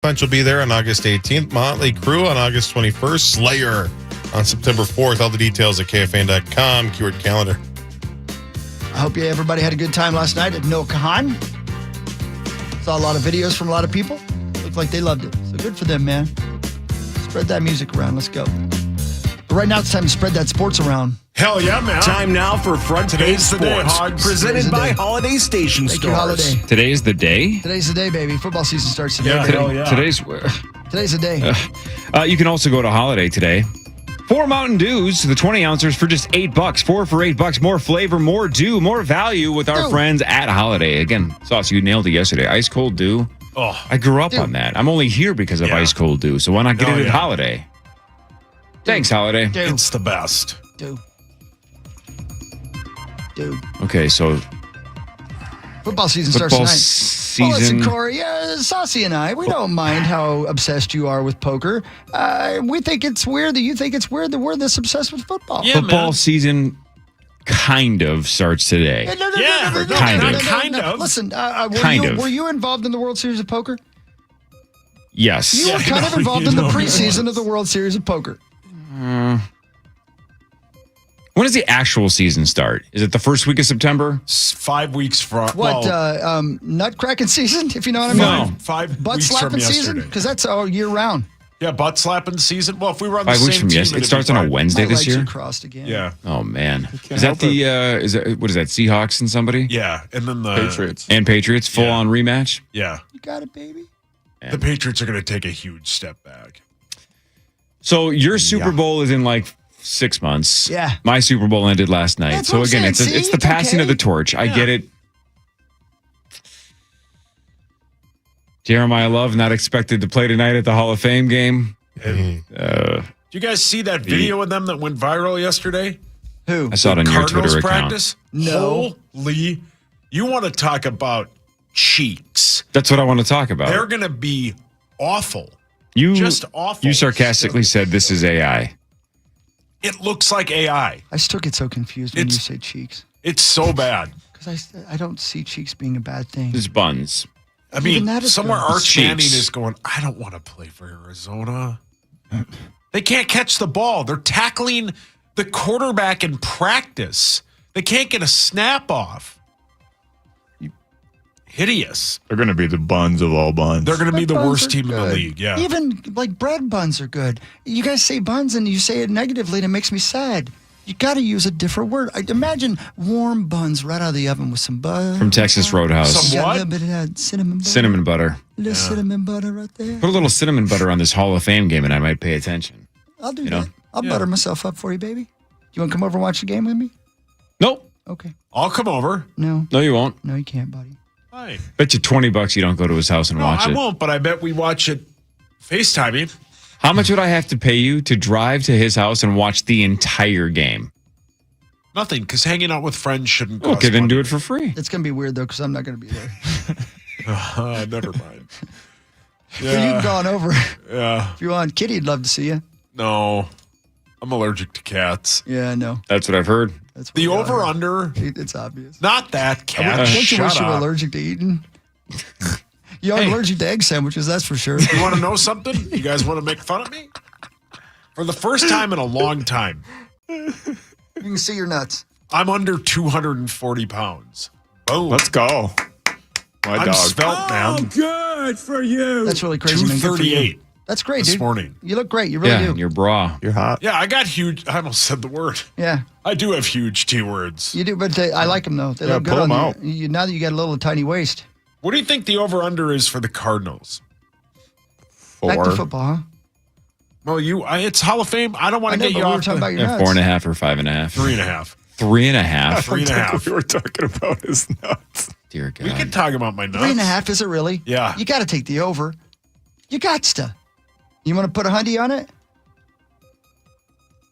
Punch will be there on August 18th. Motley Crue on August 21st. Slayer on September 4th. All the details at KFAN.com. Keyword calendar. I hope everybody had a good time last night at No Kahan. Saw a lot of videos from a lot of people. Looked like they loved it. So good for them, man. Spread that music around. Let's go. But right now it's time to spread that sports around. Hell yeah, man. Time now for Front Page Today's the day, Sports, Hogs. presented Today's the by day. Holiday Station Thank you, Stores. Holiday. Today is the day? Today's the day, baby. Football season starts today. Yeah, baby. hell yeah. Today's Today's the day. You can also go to Holiday today. 4 Mountain Dews, the 20 ouncers for just $8. 4 for $8. More flavor, more dew, more value with our Dew. friends at Holiday. Again, Sauce, you nailed it yesterday. Ice cold dew. Oh, I grew up Dew. on that. I'm only here because of Yeah. ice cold dew. So why not get Oh, it at yeah. Holiday? Thanks, Holiday. Dude. it's the best. Dude. Okay, so Football season starts football tonight. Well, listen, season. Corey, Saucy and I, we don't mind how obsessed you are with poker. We think it's weird that you think it's weird that we're this obsessed with football. Yeah, Football man. season kind of starts today. Yeah, kind of. Listen, were you involved in the World Series of Poker? Yes. You were kind of involved in the preseason of the World Series of Poker. When does the actual season start? Is it the first week of September? 5 weeks from What, nut cracking season, if you know what I mean? No. 5 Butt weeks from slapping season? yesterday. Because that's all year round. Yeah, butt slapping season. Well, if we were on 5 the weeks same from team, yesterday. It it'd starts be on a fine. Wednesday My this legs year? are crossed again. Yeah, Oh man. Is help that the is that what is that? Seahawks and somebody? yeah, and then the Patriots. And Patriots full on rematch? Yeah, You got it, baby. the Patriots are going to take a huge step back. So your Super Bowl is in like 6 months. Yeah. My Super Bowl ended last night. That's so what I'm again, saying. it's See? the It's passing of okay. the torch. I get it. Jeremiah Love not expected to play tonight at the Hall of Fame game. Did you guys see that video of them that went viral yesterday? Who? I saw it on your Cardinals Twitter account. practice? No. Holy, you want to talk about cheeks? That's what I want to talk about. They're going to be awful. You just awful. You sarcastically said this is AI. It looks like AI. I still get so confused when you It's- say cheeks. It's so bad. Because I don't see cheeks being a bad thing. It's buns. I mean, Even that is somewhere good. Arch Manning Cheeks. is going, I don't want to play for Arizona. They can't catch the ball. They're tackling the quarterback in practice. They can't get a snap off. Hideous. They're going to be the buns of all buns. They're going to be the Buns worst are team in the good. league. Yeah. Even like bread buns are good. You guys say buns and you say it negatively and it makes me sad. You got to use a different word. I imagine warm buns right out of the oven with some butter. From Texas Roadhouse. Some You got what? a little bit of that cinnamon butter. Cinnamon butter. A little cinnamon butter right there. Put a little cinnamon butter on this Hall of Fame game and I might pay attention. I'll do know? that. I'll butter myself up for you, baby. You want to come over and watch the game with me? Nope. Okay. I'll come over. No. No, you won't. No, you can't, buddy. Hi. Bet you $20 you don't go to his house and No, watch I it. won't, but I bet we watch it FaceTiming. How much would I have to pay you to drive to his house and watch the entire game? Nothing, because hanging out with friends shouldn't cost Okay, then money. do it for free. It's going to be weird, though, because I'm not going to be there. Never mind. But you've gone over. Yeah. If you want, Kitty'd love to see you. No. I'm allergic to cats. Yeah, I know. That's what I've heard. That's what The we are. over-under, It's obvious. not that cat. Don't you Shut wish you were up. allergic to eating? You are Hey. allergic to egg sandwiches, that's for sure. You want to know something? You guys want to make fun of me? For the first time in a long time, You can see your nuts. I'm under 240 pounds. Boom. Let's go. My I'm dog. svelte, man. Good for you. That's really crazy, man. Good for you. 238 That's great, this dude. morning. You look great. You really Yeah, do. and your bra. You're hot. Yeah, I got huge. I almost said the word. Yeah, I do have huge T words. you do. But I like them, though. They Yeah, look good pull on 'em you. out. Now that you got a little tiny waist. What do you think the over-under is for the Cardinals? Back to 4. football, huh? Well, it's Hall of Fame. I don't want I to know, get but you we were off talking about the your Yeah, nuts. 4.5 or 5.5. 3.5. 3.5. 3.5. We were talking about his nuts. Dear God. We can talk about my nuts. 3.5, is it really? Yeah. You got to take the over. You got to. You want to put a hundy on it?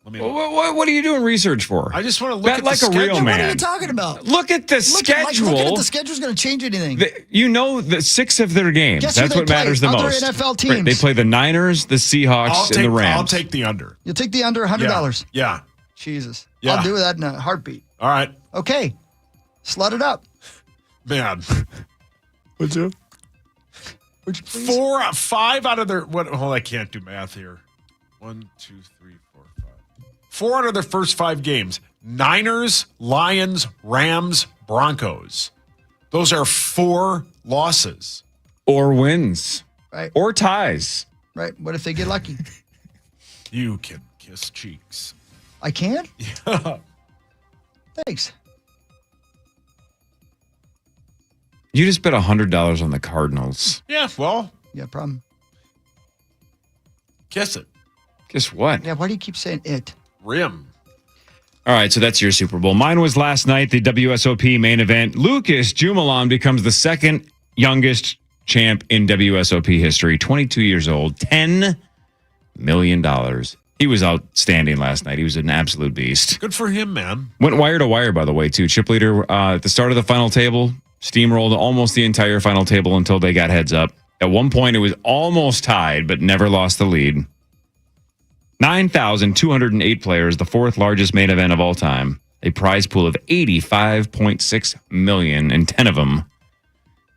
Let me. What are you doing research for? I just want to look Bet at like the a real schedule. man. What are you talking about? Look at the Look schedule. at the schedule's going to change anything. You know the 6 of their games. Guess who That's they what matters the play? Other most. NFL Right, teams. they play the Niners, the Seahawks, and the Rams. I'll take the under. You'll take the under $100. Yeah. Jesus. Yeah. I'll do that in a heartbeat. All right. Okay. Slut it up. Man. Would you? Would you please? 5 out of their I can't do math here. 1, 2, 3, 4, 5. 4 out of their first 5 games. Niners, Lions, Rams, Broncos. Those are 4 losses. Or wins. Right. Or ties. Right. What if they get lucky? You can kiss cheeks. I can? Yeah. Thanks. You just bet $100 on the Cardinals. Yeah, well, Yeah, problem. kiss it. Guess what? Yeah, why do you keep saying it? Rim. All right, so that's your Super Bowl. Mine was last night, the WSOP main event. Lucas Jumalan becomes the second youngest champ in WSOP history, 22 years old, $10 million. He was outstanding last night. He was an absolute beast. Good for him, man. Went wire to wire, by the way, too. Chip leader at the start of the final table, steamrolled almost the entire final table until they got heads up. At one point, it was almost tied, but never lost the lead. 9,208 players, the fourth largest main event of all time. A prize pool of $85.6 million, and 10 of them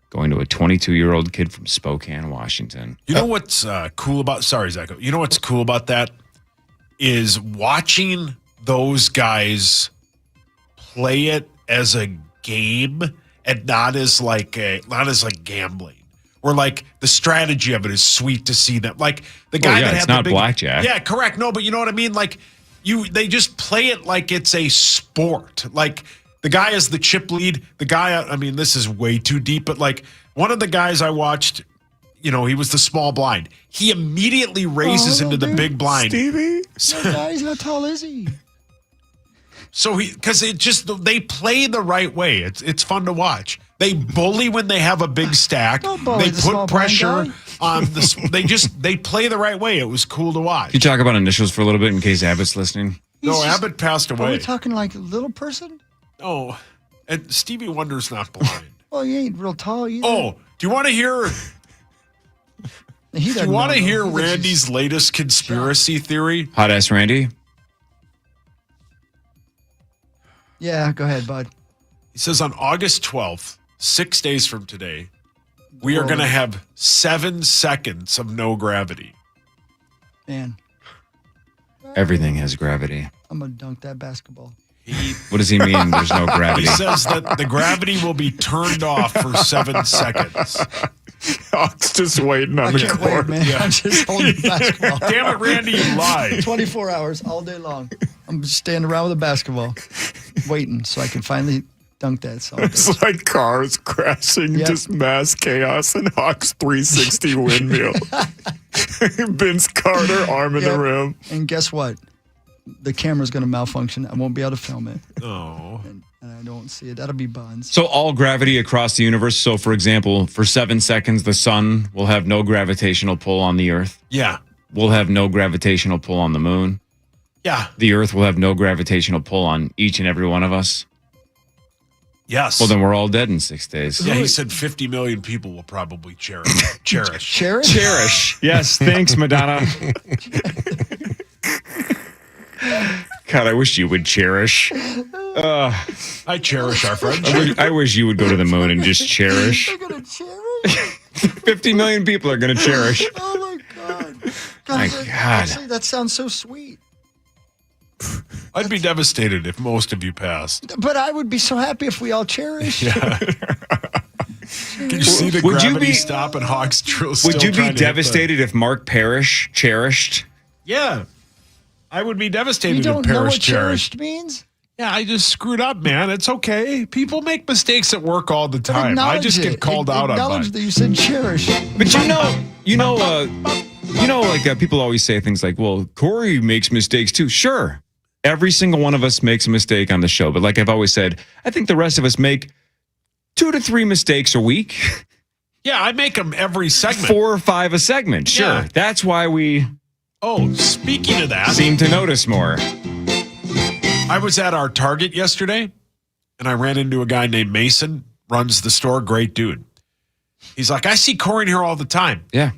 going to a 22-year-old kid from Spokane, Washington. You know what's cool about... Sorry, Zach. You know what's cool about that? Is watching those guys play it as a game and not as gambling. Or like the strategy of it is sweet to see them. Like the guy that had it's the not big blackjack. Yeah, correct. No, but you know what I mean? Like they just play it like it's a sport. Like the guy is the chip lead. The guy, I mean, this is way too deep, but like one of the guys I watched, he was the small blind. He immediately raises into the big blind. Stevie? Guys, how tall is he? So because they play the right way. It's fun to watch. They bully when they have a big stack. Don't bully They the small put blind pressure guy. on the. They play the right way. It was cool to watch. Can you talk about initials for a little bit in case Abbott's listening? No, Abbott passed Are we away. talking like a little person? Oh, and Stevie Wonder's not blind. Well, he ain't real tall either. Oh, do you want to hear? He Do you doesn't want to know, hear though. He lives Randy's latest conspiracy theory? Hot ass Randy? Yeah, go ahead, bud. He says on August 12th, 6 days from today, we are Whoa. going to have 7 seconds of no gravity. Man, Everything has gravity. I'm going to dunk that basketball. What does he mean there's no He gravity? says that the gravity will be turned off for 7 seconds. Hawk's just waiting on I the can't wait, court. man. I'm just holding the basketball. Damn it, Randy, you lied. 24 hours all day long. I'm just standing around with a basketball, waiting so I can finally dunk that. So It's like cars crashing, Yep. just mass chaos, and Hawk's 360 windmill. Vince Carter, arm in Yep. the rim. And guess what? The camera's going to malfunction. I won't be able to film it. Oh. And I don't see it. That'll be buns. So all gravity across the universe. So, for example, for 7 seconds, the sun will have no gravitational pull on the Earth. Yeah. We'll have no gravitational pull on the moon. Yeah. The Earth will have no gravitational pull on each and every one of us. Yes. Well, then we're all dead in 6 days. Yeah, he said 50 million people will probably cherish. Cherish? Cherish. Yes, thanks, Madonna. God, I wish you would cherish. I cherish our friendship. I wish you would go to the moon and just cherish. They're going to cherish? 50 million people are going to cherish. Oh, my God. My that- God. honestly, that sounds so sweet. I'd be devastated if most of you passed. But I would be so happy if we all cherished. Can you see the Would you gravity be- stop and Hawks drill? Would you be devastated if Mark Parrish cherished? Yeah. I would be devastated You if don't know Parrish what cherished. cherished means? Yeah, I just screwed up, man. It's okay. People make mistakes at work all the But time. I acknowledge just get it. called out on Acknowledge mine. that you said cherish. But people always say things like, well, Corey makes mistakes too. Sure. Every single one of us makes a mistake on the show. But like I've always said, I think the rest of us make 2 to 3 mistakes a week. Yeah, I make them every segment. 4 or 5 a segment. Sure. Yeah. That's why we Oh, speaking of that, seem to notice more. I was at our Target yesterday, and I ran into a guy named Mason, runs the store, great dude. He's like, I see Corey in here all the time. Yeah.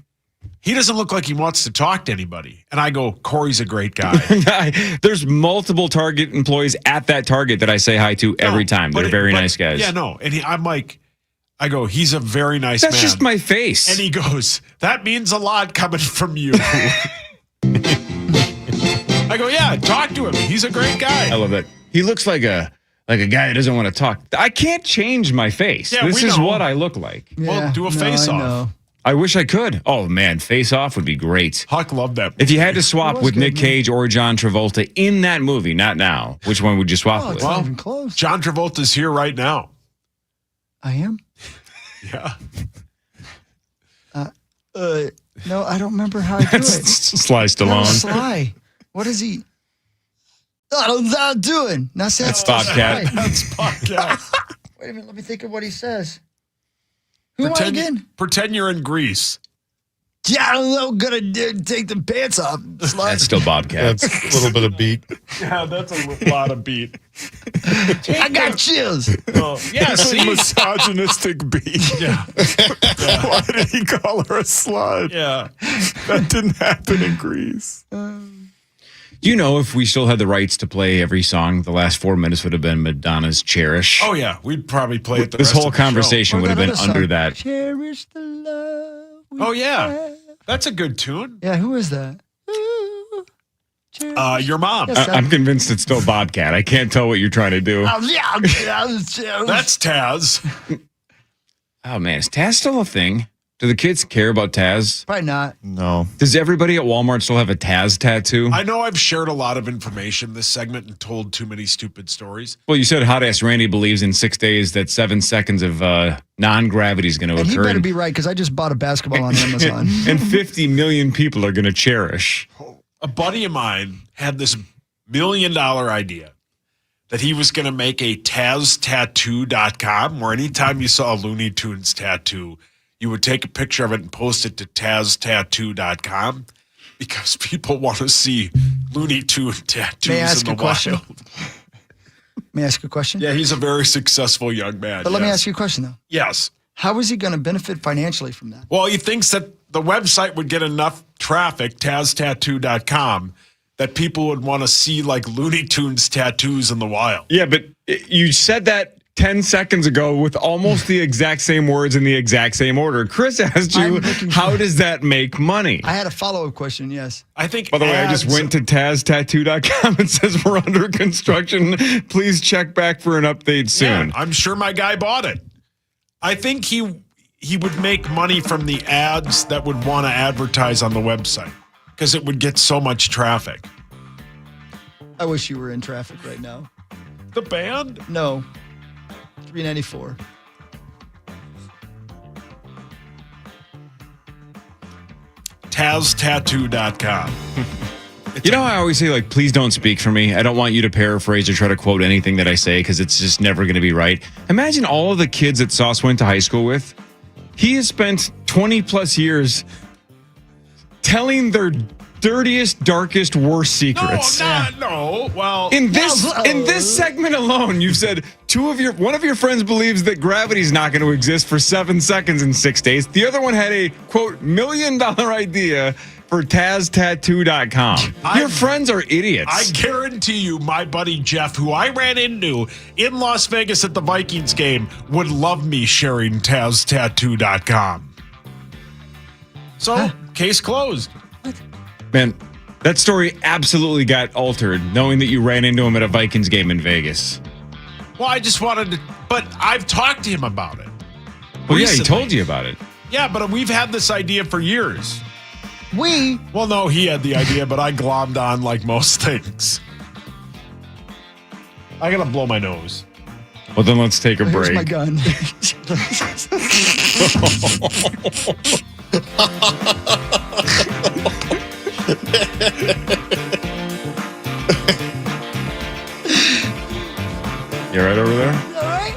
He doesn't look like he wants to talk to anybody. And I go, Corey's a great guy. There's multiple Target employees at that Target that I say hi to every time. They're very nice guys. Yeah, no. And I'm like, I go, he's a very nice man. That's just my face. And he goes, that means a lot coming from you. I go, yeah, talk to him. He's a great guy. I love that. He looks like a guy that doesn't want to talk. I can't change my face. Yeah, this we is know. what I look like. Well, do a face-off. I wish I could. Oh, man, face-off would be great. Huck loved that movie. If you had to swap with Nick Cage or John Travolta in that movie, not now, which one would you swap with? It's not even close. John Travolta's here right now. I am? Yeah. No, I don't remember how I do it. Sly Stallone. Sly. What is he? What's that doing? That's Bobcat. That's Bobcat. Wait a minute. Let me think of what he says. Who am I again? Pretend you're in Greece. Yeah, I'm going to take the pants off. Sly. That's still Bobcat. That's a little bit of beat. Yeah, that's a lot of beat. I got chills. Yeah, It's see? a misogynistic beat. Yeah. Why did he call her a slut? Yeah. That didn't happen in Greece. Do you know if we still had the rights to play every song, the last 4 minutes would have been Madonna's Cherish? Oh, yeah. We'd probably play it the This rest of whole the show. conversation would have been under that. Cherish the love. Oh, yeah. That's a good tune. Yeah, who is that? Ooh, cherish. Your mom. Yes, I'm convinced it's still Bobcat. I can't tell what you're trying to do. That's Taz. Oh, man. Is Taz still a thing? Do the kids care about Taz? Probably not. No. Does everybody at Walmart still have a Taz tattoo? I know I've shared a lot of information this segment and told too many stupid stories. Well, you said Hot Ass Randy believes in 6 days that 7 seconds of non-gravity is going to And he occur. better be right because I just bought a basketball on Amazon. And 50 million people are going to cherish. A buddy of mine had this $1 million idea that he was going to make a TazTattoo.com where anytime you saw a Looney Tunes tattoo, you would take a picture of it and post it to TazTattoo.com because people want to see Looney Tune tattoos May I ask in a the question? wild. May I ask a question? Yeah, he's a very successful young man. But let me ask you a question, though. Yes. How is he going to benefit financially from that? Well, he thinks that the website would get enough traffic, TazTattoo.com, that people would want to see like Looney Tunes tattoos in the wild. Yeah, but you said that 10 seconds ago with almost the exact same words in the exact same order. Chris asked you, how does that make money? I had a follow-up question, yes. I think. By the way, I just went to TazTattoo.com and says we're under construction. Please check back for an update soon. Yeah, I'm sure my guy bought it. I think he would make money from the ads that would want to advertise on the website because it would get so much traffic. I wish you were in traffic right now. The band? No. 394. TazTattoo.com. You know how I always say, like, please don't speak for me. I don't want you to paraphrase or try to quote anything that I say because it's just never going to be right. Imagine all of the kids that Sauce went to high school with. He has spent 20 plus years telling their dirtiest, darkest, worst secrets. No. Well, In this segment alone, you've said one of your friends believes that gravity's not going to exist for 7 seconds in 6 days. The other one had a quote $1 million idea for TazTattoo.com. Your friends are idiots. I guarantee you, my buddy Jeff, who I ran into in Las Vegas at the Vikings game, would love me sharing TazTattoo.com. So, case closed. Man, that story absolutely got altered knowing that you ran into him at a Vikings game in Vegas. Well, I just wanted to, but I've talked to him about it. Well, yeah, he recently. told you about it. Yeah, but we've had this idea for years. We? Well, no, he had the idea, but I glommed on like most things. I gotta blow my nose. Well, then let's take a Here's break. my gun. You all right over there? All right?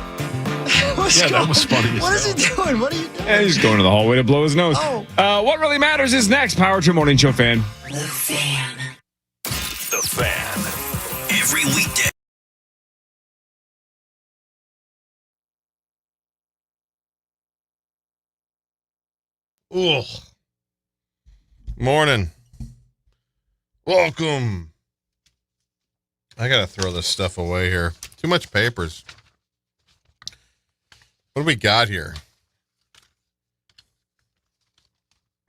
What's Yeah, that going- was funny as What is hell. he doing? What are you doing? Yeah, he's going to the hallway to blow his nose. Oh. What really matters is next. Power Trip Morning Show fan. The Fan. The Fan. Every weekday. Ugh. Morning. Welcome. I gotta throw this stuff away here. Too much papers. What do we got here?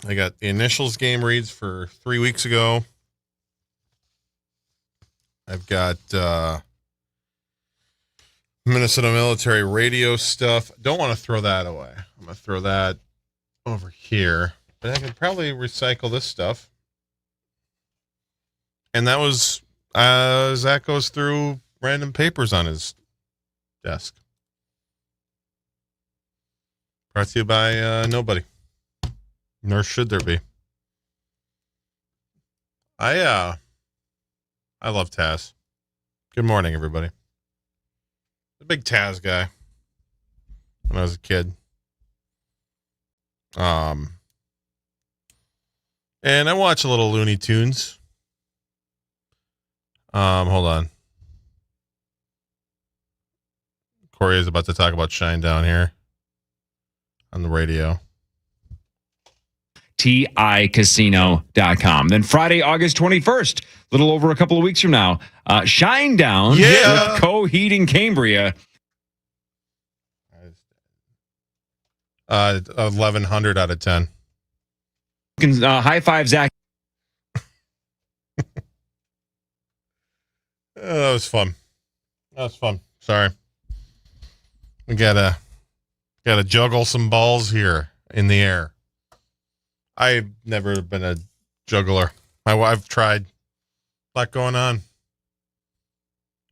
I got the initials game reads for 3 weeks ago. I've got Minnesota military radio stuff. Don't want to throw that away. I'm going to throw that over here. But I could probably recycle this stuff. And that was, Zach goes through random papers on his desk. Brought to you by nobody. Nor should there be. I love Taz. Good morning, everybody. A big Taz guy when I was a kid. And I watch a little Looney Tunes. Hold on. Corey is about to talk about Shinedown here on the radio. TICasino.com. Then Friday, August 21st, a little over a couple of weeks from now, Shinedown with Coheed and Cambria. 1100 out of 10. High five, Zach. That was fun. Sorry. We gotta juggle some balls here in the air. I've never been a juggler. I've tried. A lot going on.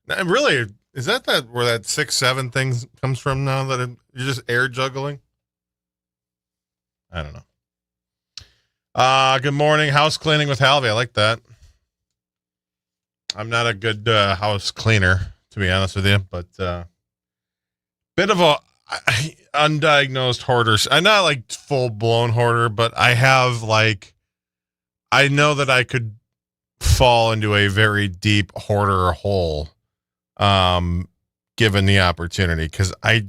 And really, is that where that 6'7" thing comes from now? That you're just air juggling? I don't know. Good morning. House cleaning with Halvey. I like that. I'm not a good house cleaner, to be honest with you, but bit of a undiagnosed hoarder. I'm not like full blown hoarder, but I have I know that I could fall into a very deep hoarder hole, given the opportunity. Cause I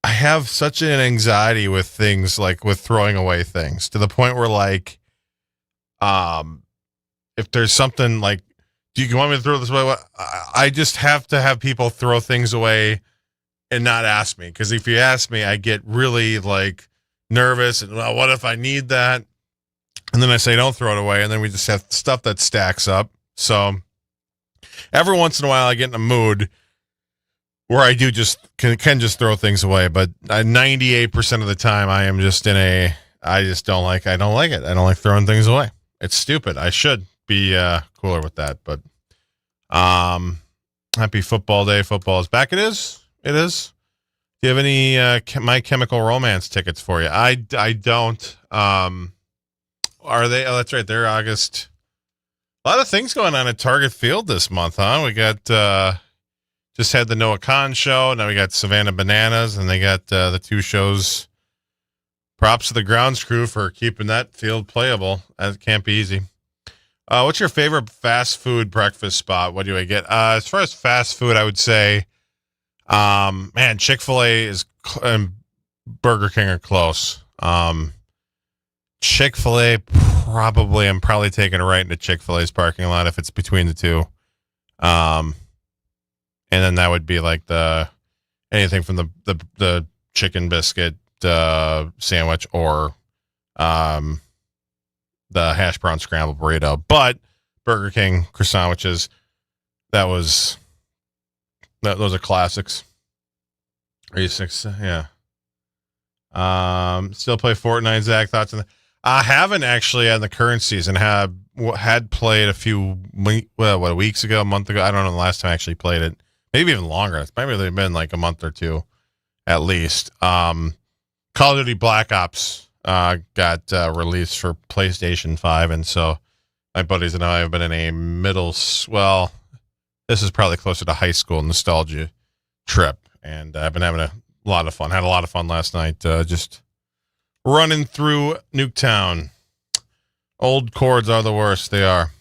have such an anxiety with things, like with throwing away things, to the point where if there's something like, do you want me to throw this away? I just have to have people throw things away and not ask me. Because if you ask me, I get really nervous. And well, what if I need that? And then I say, don't throw it away. And then we just have stuff that stacks up. So every once in a while I get in a mood where I do can just throw things away. But 98% of the time I am just I don't like it. I don't like throwing things away. It's stupid. I should be cooler with that. But happy football day. Football is back. It is. Do you have any My Chemical Romance tickets for you? I don't. Are they? Oh, that's right. They're August. A lot of things going on at Target Field this month, huh? We got just had the Noah Khan show. Now we got Savannah Bananas, and they got the two shows. Props to the grounds crew for keeping that field playable. That can't be easy. What's your favorite fast food breakfast spot? What do I get? As far as fast food, I would say, Chick-fil-A and Burger King are close. Chick-fil-A, I'm probably taking a right into Chick-fil-A's parking lot if it's between the two. And then that would be anything from the chicken biscuit sandwich or the hash brown scrambled burrito. But Burger King croissant sandwiches, those are classics. Are you six? Yeah. Still play Fortnite, Zach? Thoughts on that? I haven't actually in the current season. Had played a weeks ago, a month ago. I don't know the last time I actually played it. Maybe even longer. It's maybe been a month or two at least. Call of Duty Black Ops got released for PlayStation 5, and so my buddies and I have been in a this is probably closer to high school nostalgia trip, and I've been having a lot of fun. Had a lot of fun last night, just running through Nuketown. Old cords are the worst. They are.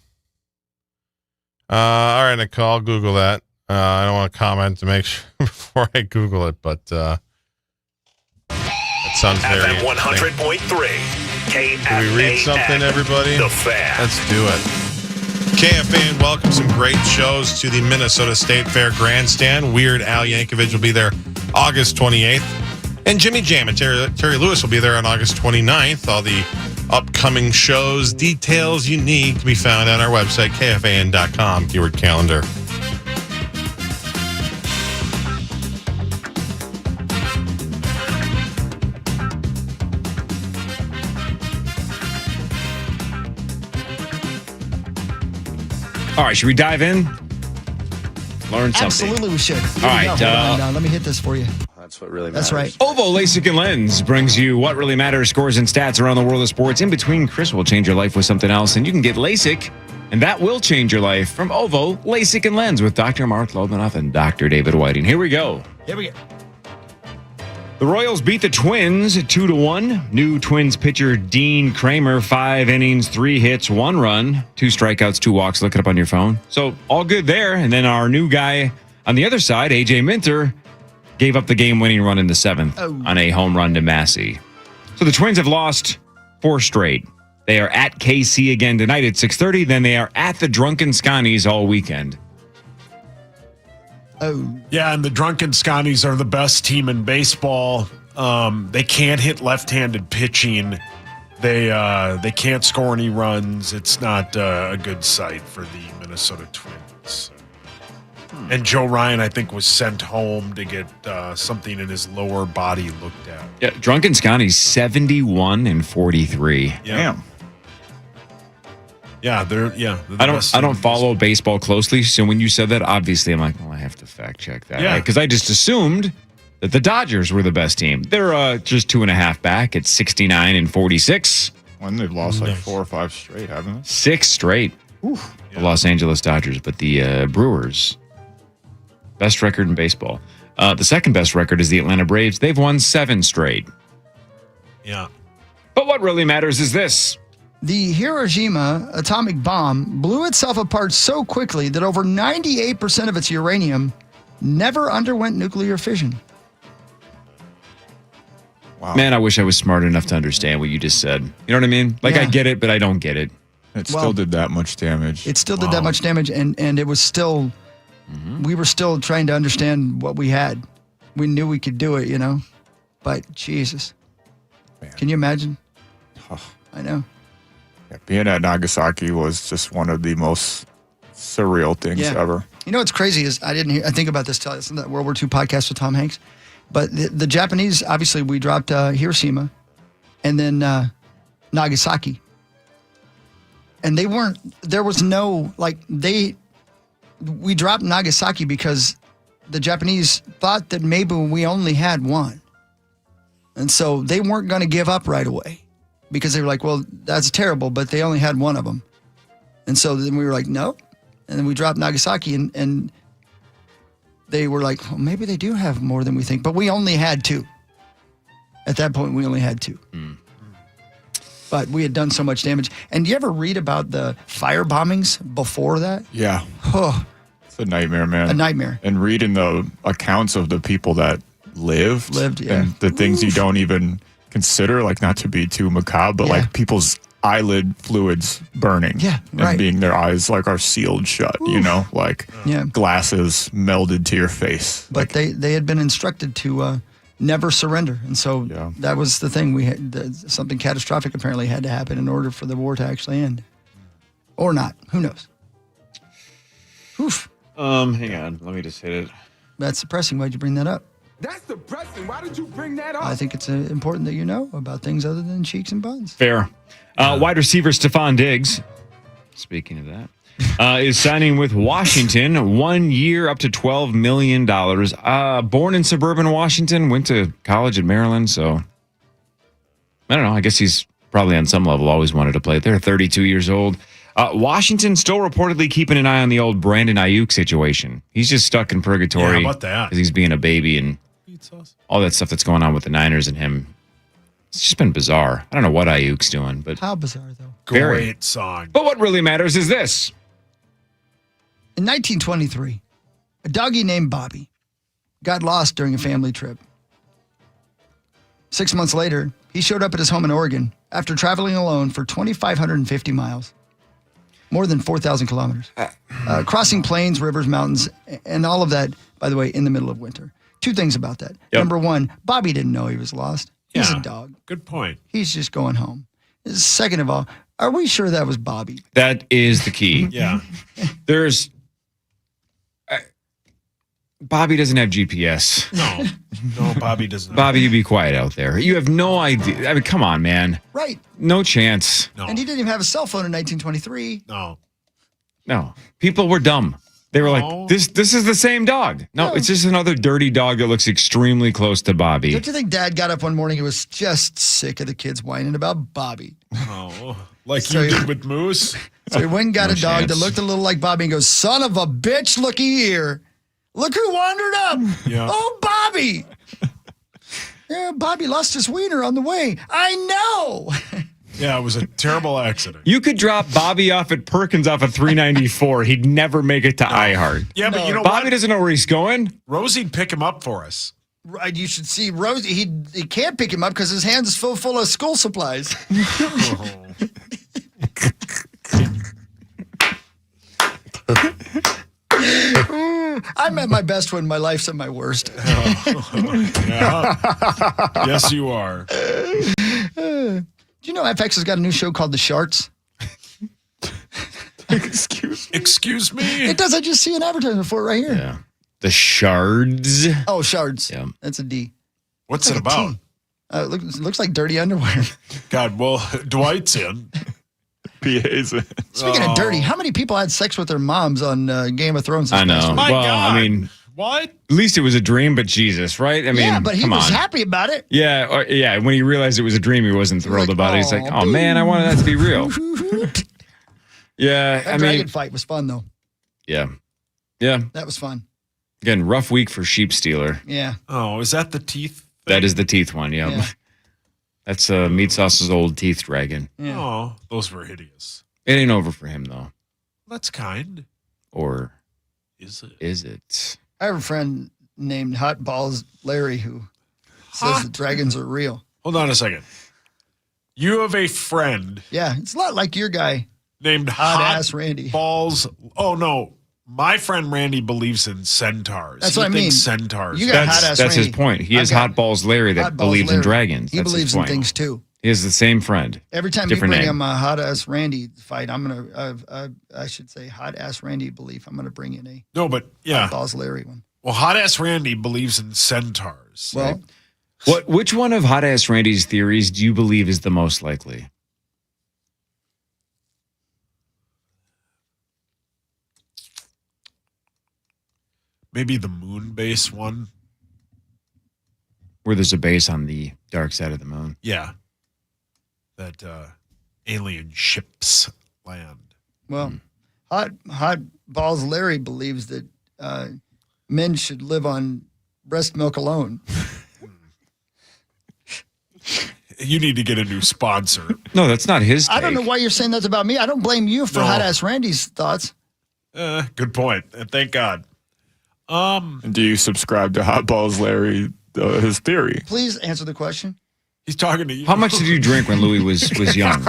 All right, Nicole, I'll Google that. I don't want to comment to make sure before I Google it, but that sounds very FM 100.3. KFAN. Can we read something, everybody? The Fan. Let's do it. KFAN welcomes some great shows to the Minnesota State Fair Grandstand. Weird Al Yankovic will be there August 28th. And Jimmy Jam and Terry Lewis will be there on August 29th. All the upcoming shows, details you need can be found on our website, KFAN.com, keyword calendar. All right, should we dive in? Learn something. Absolutely, we should. All right. Let me hit this for you. That's what really matters. That's right. Ovo LASIK and Lens brings you what really matters, scores and stats around the world of sports. In between, Chris will change your life with something else, and you can get LASIK, and that will change your life from Ovo LASIK and Lens with Dr. Mark Lobanoff and Dr. David Whiting. Here we go. Here we go. The Royals beat the Twins 2-1. New Twins pitcher Dean Kramer, 5 innings, 3 hits, 1 run, 2 strikeouts, 2 walks. Look it up on your phone. So all good there. And then our new guy on the other side, AJ Minter, gave up the game-winning run in the 7th on a home run to Massey. So the Twins have lost 4 straight. They are at KC again tonight at 6:30. Then they are at the Drunken Scotties all weekend. Oh. Yeah, and the Drunken Scotties are the best team in baseball. They can't hit left-handed pitching. They can't score any runs. It's not a good sight for the Minnesota Twins. And Joe Ryan, I think, was sent home to get something in his lower body looked at. Yeah, Drunken Scotties 71-43. Yeah. Damn. Yeah, they're the I best don't team. follow baseball closely, so when you said that, obviously I'm like, well, I have to fact check that. Yeah. Because I just assumed that the Dodgers were the best team. They're just 2.5 back at 69-46. When they've lost like 4 or 5 straight, haven't they? 6 straight. The Los Angeles Dodgers, but the Brewers, best record in baseball. The second best record is the Atlanta Braves. They've won 7 straight. Yeah. But what really matters is this. The Hiroshima atomic bomb blew itself apart so quickly that over 98% of its uranium never underwent nuclear fission. Wow. Man, I wish I was smart enough to understand what you just said. You know what I mean? Like, Yeah. I get it, but I don't get it. It still did that much damage. It still did that much damage, and it was still, we were still trying to understand what we had. We knew we could do it, but Jesus. Man. Can you imagine? I know. Yeah, being at Nagasaki was just one of the most surreal things ever. You know what's crazy is I think about this till I listened to that World War II podcast with Tom Hanks. But the Japanese, obviously, we dropped Hiroshima and then Nagasaki. And we dropped Nagasaki because the Japanese thought that maybe we only had one. And so they weren't going to give up right away because they were like, well, that's terrible, but they only had one of them. And so then we were like, no. And then we dropped Nagasaki and they were like, well, maybe they do have more than we think, but we only had 2. At that point, we only had 2. But we had done so much damage. And do you ever read about the fire bombings before that? Yeah. Oh, It's a nightmare, man. a nightmare. And reading the accounts of the people that lived, yeah. and the things you don't even consider, like not to be too macabre, but like people's eyelid fluids burning. Yeah, and right. being their eyes like are sealed shut, like Yeah. glasses melded to your face. But they had been instructed to never surrender. And so that was the thing. We had something catastrophic apparently had to happen in order for the war to actually end. Or not. Who knows? Oof. Hang on. Let me just hit it. That's depressing. Why'd you bring that up? That's depressing. Why did you bring that up? I think it's important that you know about things other than cheeks and buns. Fair. Wide receiver Stephon Diggs, speaking of that, is signing with Washington 1 year up to $12 million. Born in suburban Washington, went to college at Maryland. So, I don't know. I guess he's probably on some level always wanted to play there. 32 years old. Washington still reportedly keeping an eye on the old Brandon Ayuk situation. He's just stuck in purgatory. Yeah, how about that? Because he's being a baby and all that stuff that's going on with the Niners and him. It's just been bizarre. I don't know what Ayuk's doing, but How bizarre, though. Great song. But what really matters is this. In 1923, a doggy named Bobby got lost during a family trip. 6 months later, he showed up at his home in Oregon after traveling alone for 2,550 miles, more than 4,000 kilometers, crossing plains, rivers, mountains, and all of that, by the way, in the middle of winter. Two things about that. Yep. Number one, Bobby didn't know he was lost. He's Yeah. a dog. Good point. He's just going home. Second of all, are we sure that was Bobby? That is the key. Yeah. There's Bobby doesn't have GPS. No, Bobby doesn't. Bobby, you be quiet out there. You have no idea. I mean, come on, man. Right. No chance. No. And he didn't even have a cell phone in 1923. No. People were dumb. They were No. like, this is the same dog. No, it's just another dirty dog that looks extremely close to Bobby. Don't you think Dad got up one morning and was just sick of the kids whining about Bobby? Oh, like So you he- did with Moose? So he went and got No a dog chance. that looked a little like Bobby and goes, son of a bitch, looky here. Look who wandered up. Yeah. Oh, Bobby. Yeah, Bobby lost his wiener on the way. I know. Yeah, it was a terrible accident. You could drop Bobby off at Perkins off of 394. He'd never make it to iHeart. Yeah, but you know Bobby what? doesn't know where he's going. Rosie'd pick him up for us. Right, you should see Rosie. He can't pick him up because his hands is full of school supplies. I'm at my best when my life's at my worst. Yeah. Yes, you are. Do you know FX has got a new show called The Sharks? Excuse me? It does. I just see an advertisement for it right here. Yeah. The Shards. Oh, Shards. Yeah. That's a D. What's Looks it like a about? T. It looks like dirty underwear. God, well, Dwight's in. PA's in. Speaking of dirty, how many people had sex with their moms on Game of Thrones? this I know. past week? My Well, God. I mean, What? at least it was a dream, but Jesus, right? I mean, Yeah, but he come was on. happy about it. Yeah, yeah. When he realized it was a dream, he wasn't thrilled like, about it. He's like, "Aw, "Oh man, I wanted that to be real." Yeah, That I dragon mean, fight was fun, though. yeah. That was fun. Again, rough week for Sheep Stealer. Yeah. Oh, is that the teeth? That is the teeth one. Yeah, Yeah. that's Meat Sauce's old teeth dragon. Yeah. Oh, those were hideous. It ain't over for him though, That's kind. or Is it? is it? I have a friend named Hot Balls Larry who says that dragons are real. Hold on a second. You have a friend Yeah, it's a lot like your guy, named Hot Hot Ass Randy. Balls. Oh, no. My friend Randy believes in centaurs. That's He what I mean. thinks centaurs. You got That's Hot Ass that's his Randy. point. He I've has got Hot Balls Larry that Hot Balls believes in Larry. dragons. He That's his believes in point. things too. He has the same friend. Every time Different you bring name. him a Hot Ass Randy fight, I'm gonna I should say Hot Ass Randy belief. I'm gonna bring in a No, but yeah. Hot Balls Larry one. Well, Hot Ass Randy believes in centaurs. Well, Which one of Hot Ass Randy's theories do you believe is the most likely? Maybe the moon base one. Where there's a base on the dark side of the moon. Yeah. That alien ships land. well, Hot Balls Larry believes that men should live on breast milk alone. You need to get a new sponsor. No, that's not his take. I don't know why you're saying that's about me. I don't blame you for No. Hot Ass Randy's thoughts. Good point. And thank God. Do you subscribe to Hot Balls Larry, his theory? Please answer the question. He's talking to you. How much did you drink when Louis was young?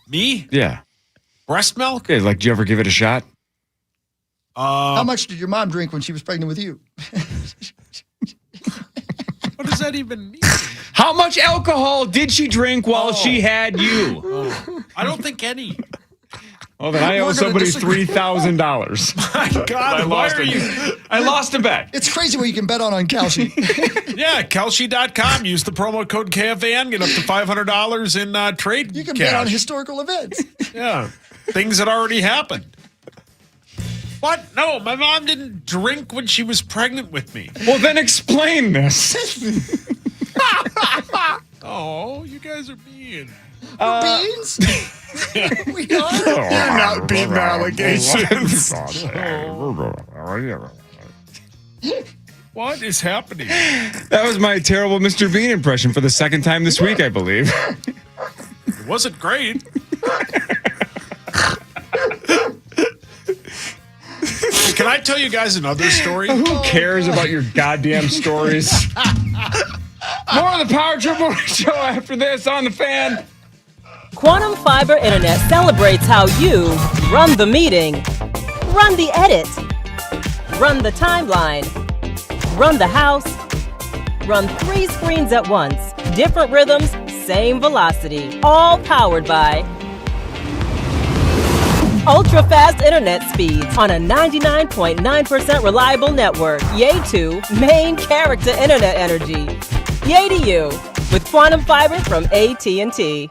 Me? Yeah. Breast milk? Okay, like, did you ever give it a shot? How much did your mom drink when she was pregnant with you? What does that even mean? How much alcohol did she drink while she had you? I don't think any. Well, then I owe We're gonna somebody disagree. $3,000. My God, why are you? I lost a bet. It's crazy what you can bet on Kalshi. Yeah, Kelshi.com. Use the promo code KFAN. Get up to $500 in trade You can cash. bet on historical events. Yeah, things that already happened. What? No, my mom didn't drink when she was pregnant with me. Well, then explain this. Oh, you guys are mean. Beans? We are? You're not beating allegations. What is happening? That was my terrible Mr. Bean impression for the second time this week, I believe. It wasn't great. Can I tell you guys another story? Who cares about your goddamn stories? More of the Power Trip Morning Show after this on the Fan. Quantum Fiber Internet celebrates how you run the meeting, run the edit, run the timeline, Run the house. Run 3 screens at once. Different rhythms, same velocity. All powered by ultra-fast internet speeds on a 99.9% reliable network. Yay to main character internet energy. Yay to you with Quantum Fiber from AT&T.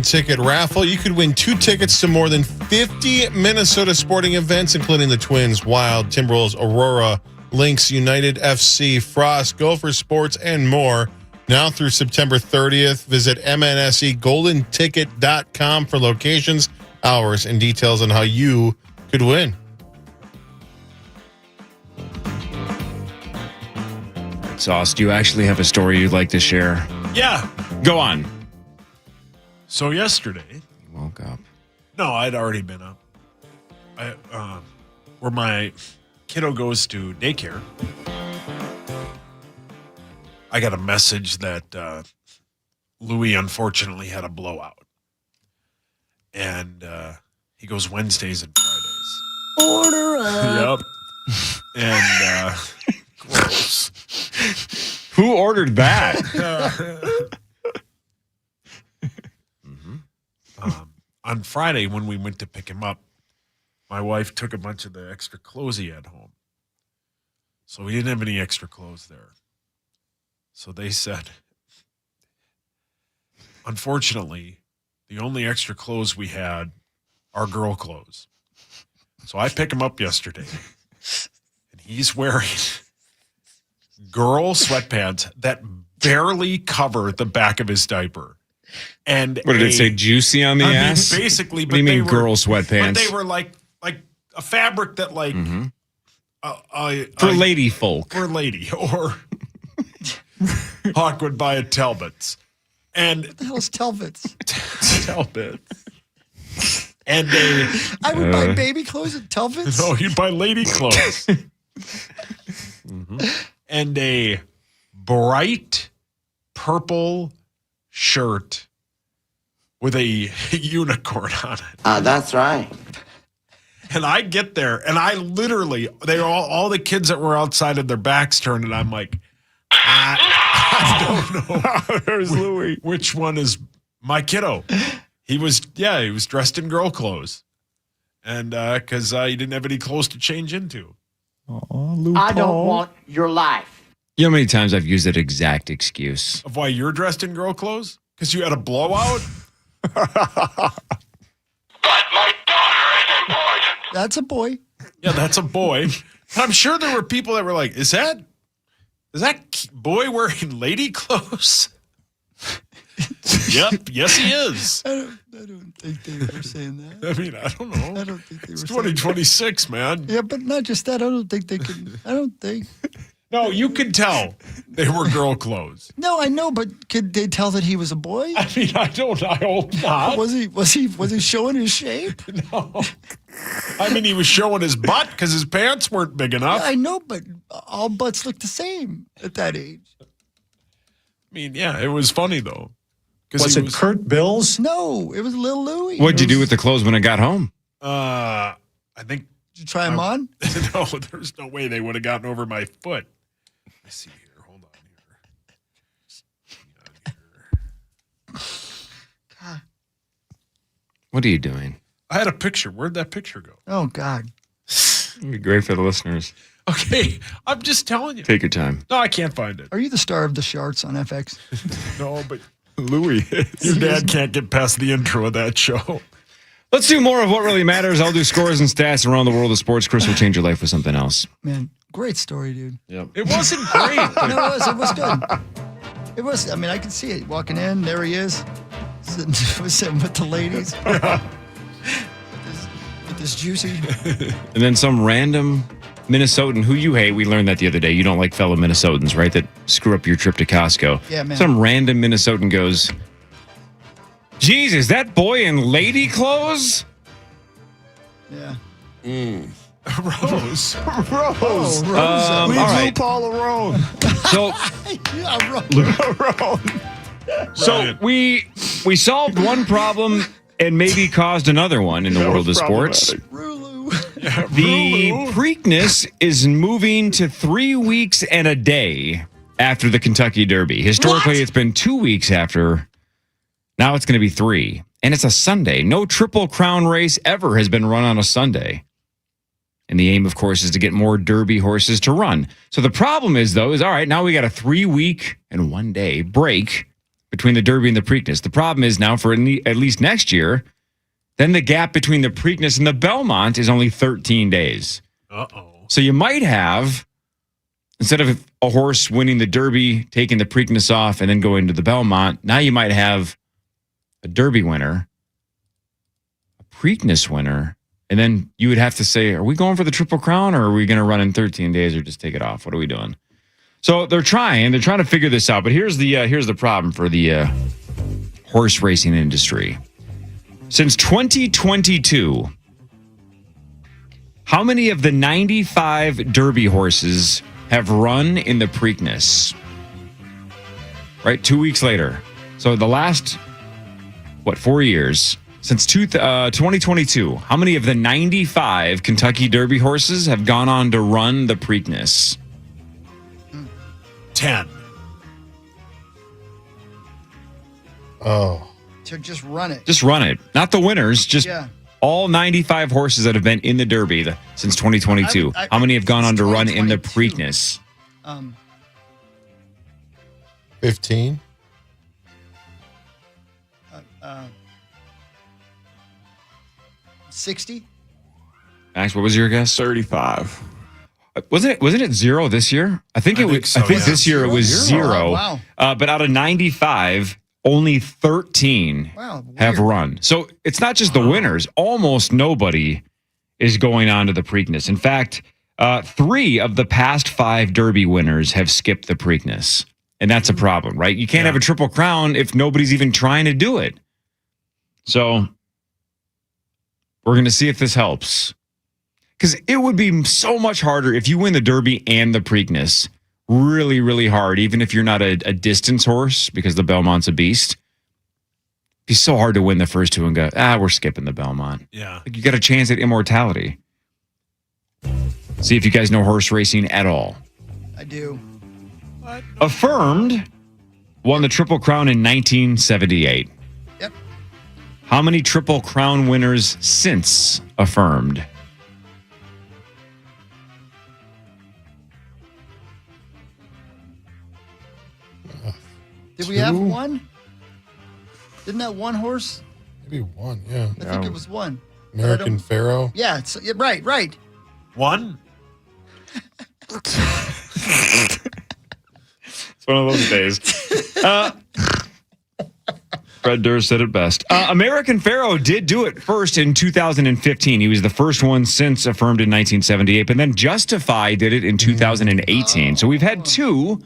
ticket raffle. You could win 2 tickets to more than 50 Minnesota sporting events, including the Twins, Wild, Timberwolves, Aurora, Lynx, United FC, Frost, Gopher Sports, and more. Now through September 30th, visit mnsegolden.ticket.com for locations, hours, and details on how you could win. Sauce, do you actually have a story you'd like to share? Yeah. Go on. So yesterday, You woke up. no, I'd already been up. Where my kiddo goes to daycare, I got a message that Louis unfortunately had a blowout. And he goes Wednesdays and Fridays. Order up. Yep. And gross. Who ordered that? On Friday, when we went to pick him up, my wife took a bunch of the extra clothes he had home. So we didn't have any extra clothes there. So they said, unfortunately, the only extra clothes we had are girl clothes. So I pick him up yesterday, and he's wearing girl sweatpants that barely cover the back of his diaper. And What did it say? Juicy on the ass? Basically, What do you mean, girl sweatpants? But they were like a fabric that For lady folk. for a lady, or Hawk would buy at Talbot's. And What the hell is Telvitz? Talbot's. And I would buy baby clothes at Telvitz. no, you'd buy lady clothes. And a bright purple shirt with a unicorn on it. That's right. And I get there, and I literally, they all the kids that were outside of their backs turned, and I'm like, I don't know. There's Louis. Which one is my kiddo? He was dressed in girl clothes, and because he didn't have any clothes to change into. I don't want your life. You know how many times I've used that exact excuse? Of why you're dressed in girl clothes? Because you had a blowout? That's a boy. Yeah, that's a boy. I'm sure there were people that were like, is that boy wearing lady clothes? Yep, yes he is. I don't think they were saying that. I mean, I don't know. I don't think they were It's saying that. 2026, man. Yeah, but not just that. I don't think they can. I don't think. No, you could tell they were girl clothes. No, I know, but could they tell that he was a boy? I mean, I hope not. Was he showing his shape? No. I mean, he was showing his butt because his pants weren't big enough. I know, but all butts look the same at that age. I mean, yeah, it was funny though. Was it Kurt Bills? No, it was Lil Louie. What'd you do with the clothes when I got home? I think. Did you try them on? No, there's no way they would have gotten over my foot. Let's see here. Hold on here. God. What are you doing? I had a picture. Where'd that picture go? Oh, God. It'd be great for the listeners. Okay, I'm just telling you. Take your time. No, I can't find it. Are you the star of the Sharts on FX? No, but Louis. your dad can't get past the intro of that show. Let's do more of what really matters. I'll do scores and stats around the world of sports. Chris will change your life with something else. Man, great story, dude. Yep. It wasn't great. No, it was good. It was, I mean, I could see it. Walking in, there he is. Sitting with the ladies. With this juicy. And then some random Minnesotan who you hate. We learned that the other day. You don't like fellow Minnesotans, right? That screw up your trip to Costco. Yeah, man. Some random Minnesotan goes, "Geez, is that boy in lady clothes?" Yeah. Rose. Oh, Rose. All right. Paul alone. So, Yeah, Rose. so we solved one problem and maybe caused another one in the world of sports. Rulu. The Preakness is moving to 3 weeks and a day after the Kentucky Derby. Historically, it's been 2 weeks after. Now it's going to be 3. And it's a Sunday. No Triple Crown race ever has been run on a Sunday. And the aim, of course, is to get more Derby horses to run. So the problem is, though, all right, now we got a 3 week and 1 day break between the Derby and the Preakness. The problem is now for at least next year, then the gap between the Preakness and the Belmont is only 13 days. Uh-oh. So you might have, instead of a horse winning the Derby, taking the Preakness off, and then going to the Belmont, now you might have a Derby winner, a Preakness winner, and then you would have to say, are we going for the Triple Crown, or are we going to run in 13 days or just take it off? What are we doing? So they're trying to figure this out. But here's the problem for the horse racing industry. Since 2022, how many of the 95 Derby horses have run in the Preakness? Right, 2 weeks later. So the last, 4 years, since 2022, how many of the 95 Kentucky Derby horses have gone on to run the Preakness? 10. Oh. To just run it. Just run it. Not the winners, just all 95 horses that have been in the Derby since 2022. How many have gone on to run in the Preakness? 15. 60. Max, what was your guess? 35. Wasn't it 0 this year? I think this year it was 0. Wow. But out of 95, only 13 have run. So it's not just the winners. Almost nobody is going on to the Preakness. In fact, 3 of the past 5 Derby winners have skipped the Preakness. And that's a problem, right? You can't have a Triple Crown if nobody's even trying to do it. So we're going to see if this helps. Because it would be so much harder if you win the Derby and the Preakness. Really, really hard, even if you're not a distance horse, because the Belmont's a beast. It'd be so hard to win the first 2 and go, we're skipping the Belmont. Yeah. Like, you got a chance at immortality. See if you guys know horse racing at all. I do. Affirmed won the Triple Crown in 1978. Yep. How many Triple Crown winners since Affirmed? Did we have one? Didn't that one horse? Maybe one, yeah. I think it was one. American Pharaoh. Yeah, right. One? It's one of those days. Fred Durst said it best. American Pharaoh did do it first in 2015. He was the first one since Affirmed in 1978, but then Justify did it in 2018. So we've had 2.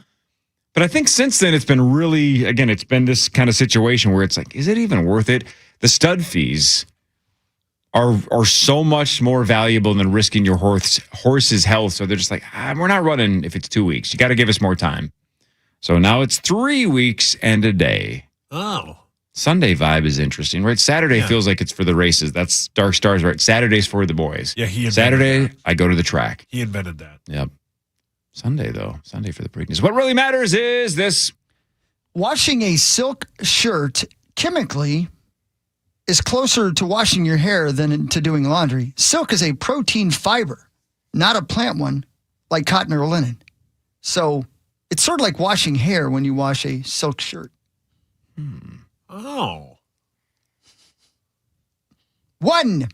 But I think since then, it's been really, again, it's been this kind of situation where it's like, is it even worth it? The stud fees are so much more valuable than risking your horse's health. So they're just like, we're not running if it's 2 weeks. You got to give us more time. So now it's 3 weeks and a day. Oh. Sunday vibe is interesting, right? Saturday feels like it's for the races. That's Dark Stars, right? Saturday's for the boys. Yeah, Saturday, I go to the track. He invented that. Yep. Sunday, though. Sunday for the Preakness. What really matters is this. Washing a silk shirt chemically is closer to washing your hair than to doing laundry. Silk is a protein fiber, not a plant one like cotton or linen. So it's sort of like washing hair when you wash a silk shirt. Oh. 1.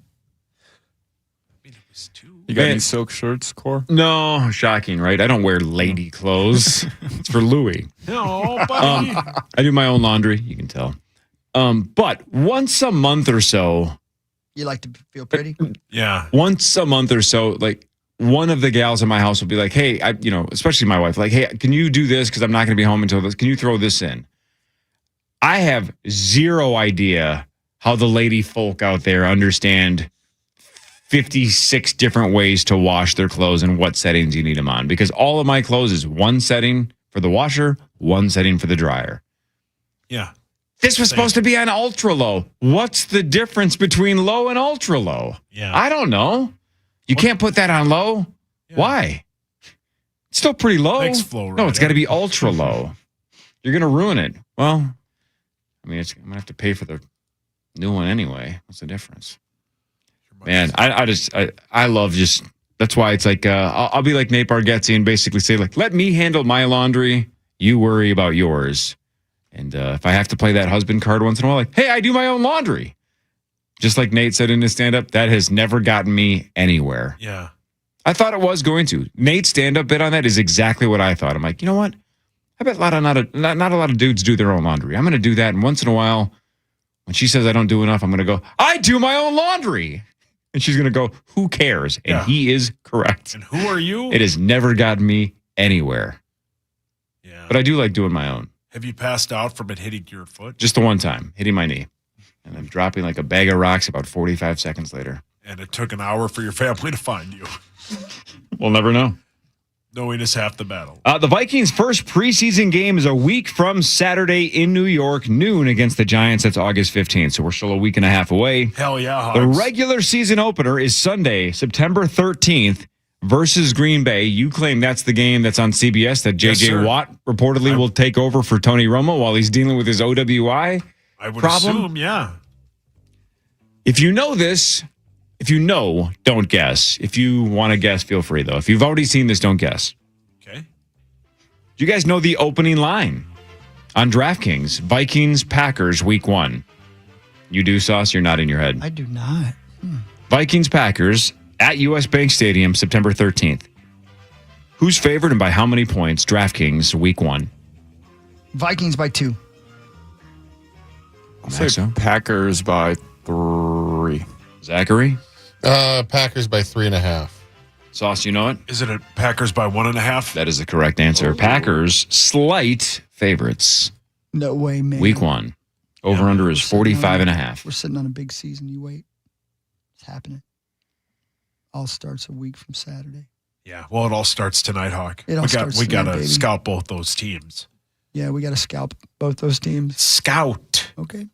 You got any silk shirts, Core? No, shocking, right? I don't wear lady clothes. It's for Louis. No, buddy. I do my own laundry, you can tell. But once a month or so. You like to feel pretty? Yeah. Once a month or so, like one of the gals in my house will be like, hey, especially my wife, like, hey, can you do this? Because I'm not going to be home until this. Can you throw this in? I have zero idea how the lady folk out there understand 56 different ways to wash their clothes and what settings you need them on. Because all of my clothes is one setting for the washer, one setting for the dryer. Yeah. This was supposed to be on ultra low. What's the difference between low and ultra low? Yeah. I don't know. You can't put that on low. Yeah. Why? It's still pretty low. Makes flow right no, it's got to be ultra low. You're going to ruin it. Well, I mean, I'm going to have to pay for the new one anyway. What's the difference? Man, I love just, that's why it's like, I'll be like Nate Bargatze and basically say, like, let me handle my laundry. You worry about yours. And if I have to play that husband card once in a while, like, hey, I do my own laundry. Just like Nate said in his stand-up, that has never gotten me anywhere. Yeah. I thought it was going to. Nate's stand-up bit on that is exactly what I thought. I'm like, you know what? I bet not a lot of dudes do their own laundry. I'm going to do that. And once in a while, when she says I don't do enough, I'm going to go, I do my own laundry. And she's going to go, who cares? And he is correct. And who are you? It has never gotten me anywhere. Yeah. But I do like doing my own. Have you passed out from it hitting your foot? Just the one time, hitting my knee. And then dropping like a bag of rocks about 45 seconds later. And it took an hour for your family to find you. We'll never know. Knowing is half the battle. The Vikings' first preseason game is a week from Saturday in New York, noon against the Giants. That's August 15th, so we're still a week and a half away. Hell yeah, Hogs. The regular season opener is Sunday, September 13th versus Green Bay. You claim that's the game that's on CBS that J.J. Watt reportedly will take over for Tony Romo while he's dealing with his OWI I would problem. assume, yeah. If you know this, if you know, don't guess. If you want to guess, feel free, though. If you've already seen this, don't guess. Okay. Do you guys know the opening line on DraftKings? Vikings, Packers, week 1. You do, Sauce? You're nodding your head. I do not. Vikings, Packers at U.S. Bank Stadium, September 13th. Who's favored and by how many points? DraftKings, week 1. Vikings by 2. I'll say Packers by 3. Zachary? Packers by 3.5. Sauce, you know it? Is it a Packers by 1.5? That is the correct answer. Packers, slight favorites. No way, man. Week 1. Over-under is 45.5. We're sitting on a big season. You wait. It's happening. All starts a week from Saturday. Yeah, well, it all starts tonight, Hawk. It all starts We got tonight, to baby. scout both those teams. Yeah, we got to scalp both those teams. Scout. Okay.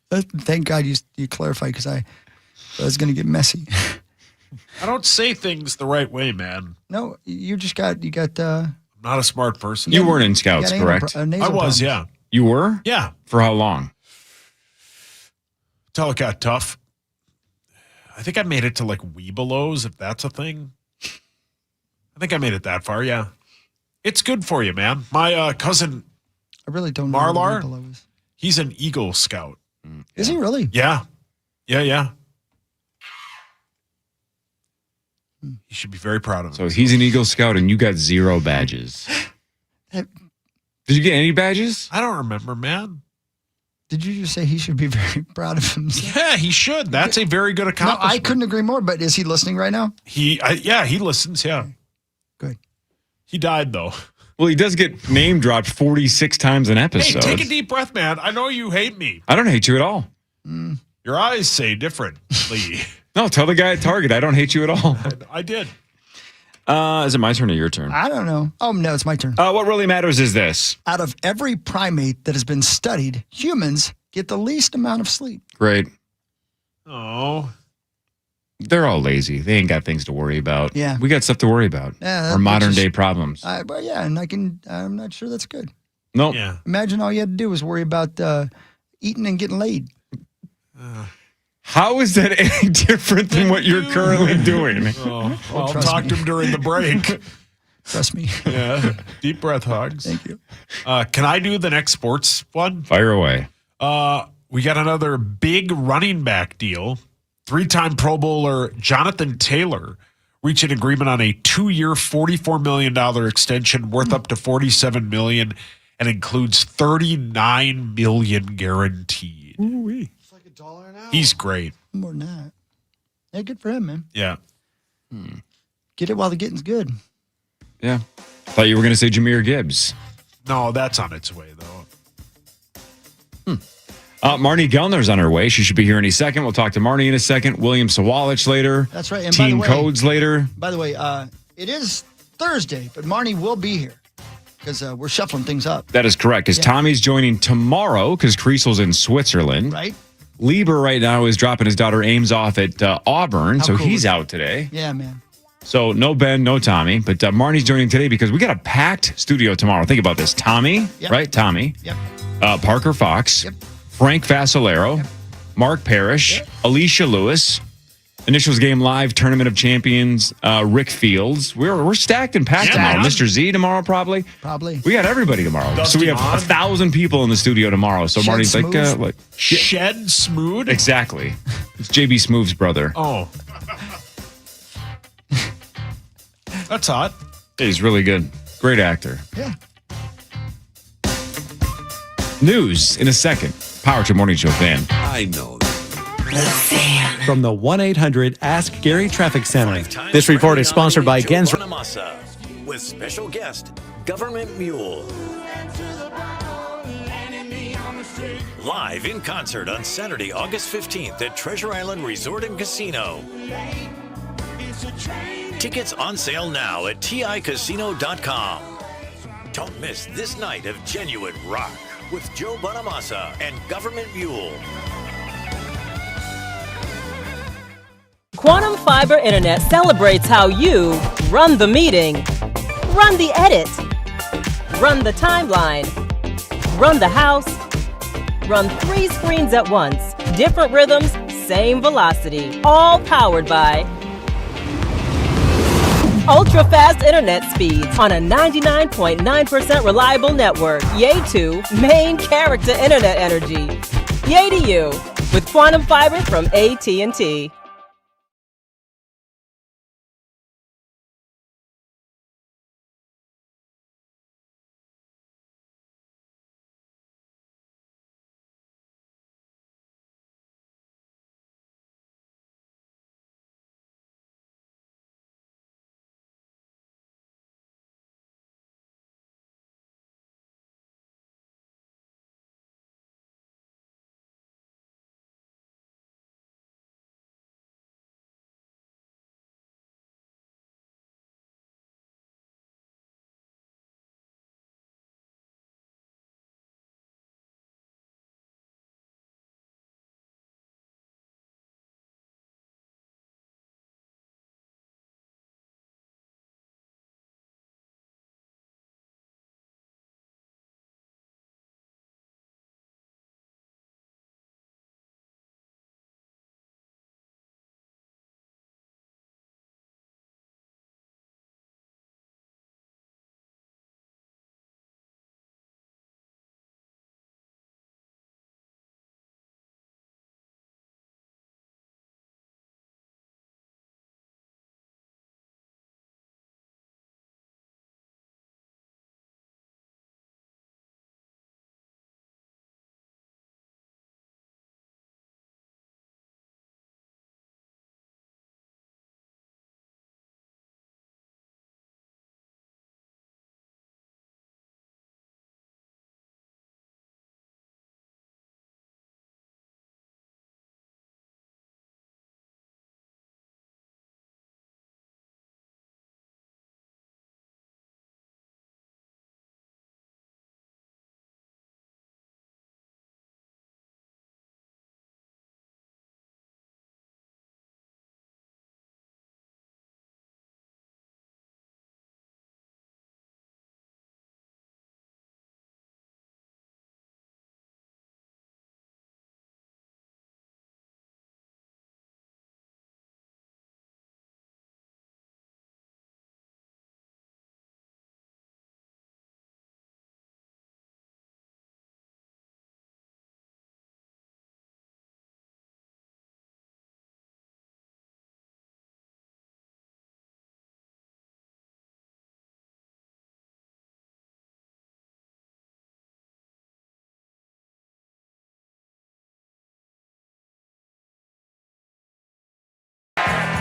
Thank God you clarified because I was going to get messy. I don't say things the right way, man. No, you got. I'm not a smart person. You weren't in scouts, correct? I was, yeah. You were? Yeah. For how long? Till it got tough. I think I made it to like Weebelows, if that's a thing. I think I made it that far, yeah. It's good for you, man. My cousin I really don't know Marlar, what Weebelo is. He's an Eagle Scout. Is he really? Yeah. Yeah. He should be very proud of him. So he's an Eagle Scout and you got 0 badges. Did you get any badges? I don't remember, man. Did you just say he should be very proud of himself? Yeah, he should. That's a very good accomplishment. No, I couldn't agree more, but is he listening right now? He listens, yeah. Good. He died, though. Well, he does get name dropped 46 times an episode. Hey, take a deep breath, man. I know you hate me. I don't hate you at all. Your eyes say differently. No, tell the guy at Target I don't hate you at all. I did. Is it my turn or your turn? I don't know. Oh, no, it's my turn. What really matters is this. Out of every primate that has been studied, humans get the least amount of sleep. Great. Oh. They're all lazy. They ain't got things to worry about. Yeah. We got stuff to worry about. Yeah, Our modern day problems. But yeah, and I'm not sure that's good. Nope. Yeah. Imagine all you had to do was worry about eating and getting laid. How is that any different than what you're currently doing? Oh, well, trust talk me. to him during the break. Trust me. Yeah. Deep breath, Hogs. Thank you. Can I do the next sports one? Fire away. We got another big running back deal. 3-time Pro Bowler Jonathan Taylor reached an agreement on a 2-year, $44 million extension worth up to $47 million and includes $39 million guaranteed. Ooh-wee. It's like $1 an hour. He's great. More than that. Yeah, good for him, man. Yeah. Get it while the getting's good. Yeah. Thought you were going to say Jahmyr Gibbs. No, that's on its way, though. Marnie Gellner's on her way. She should be here any second. We'll talk to Marnie in a second. William Sawalich later. That's right. And by the Team way- Codes later. By the way, it is Thursday, but Marnie will be here because we're shuffling things up. That is correct, because Tommy's joining tomorrow because Creasel's in Switzerland. Right? Lieber right now is dropping his daughter Ames off at Auburn, so cool he's is that? out today. Yeah, man. So no Ben, no Tommy, but Marnie's joining today because we got a packed studio tomorrow. Think about this. Tommy, Yep. right? Tommy. Yep. Parker Fox. Yep. Frank Vassalero. Mark Parrish. Alicia Lewis. Initials Game Live, Tournament of Champions, Rick Fields. We're stacked and packed tomorrow. Mr. Z tomorrow, probably. We got everybody tomorrow. Dusty so we have 1,000 people in the studio tomorrow. So Shed Marty's Smooth. like, Shed Smooth? Exactly. It's JB Smooth's brother. Oh. That's hot. He's really good. Great actor. Yeah. News in a second. Power Trip Morning Show fan. I know that. From the 1-800-ASK Gary Traffic Center. This report is sponsored by Gens. With special guest, Government Mule. Live in concert on Saturday, August 15th at Treasure Island Resort and Casino. Tickets on sale now at TICasino.com. Don't miss this night of genuine rock with Joe Bonamassa and Government Mule. Quantum Fiber Internet celebrates how you run the meeting, run the edit, run the timeline, run the house, run 3 screens at once, different rhythms, same velocity, all powered by ultra-fast internet speeds on a 99.9% reliable network. Yay to main character internet energy. Yay to you with Quantum Fiber from AT&T.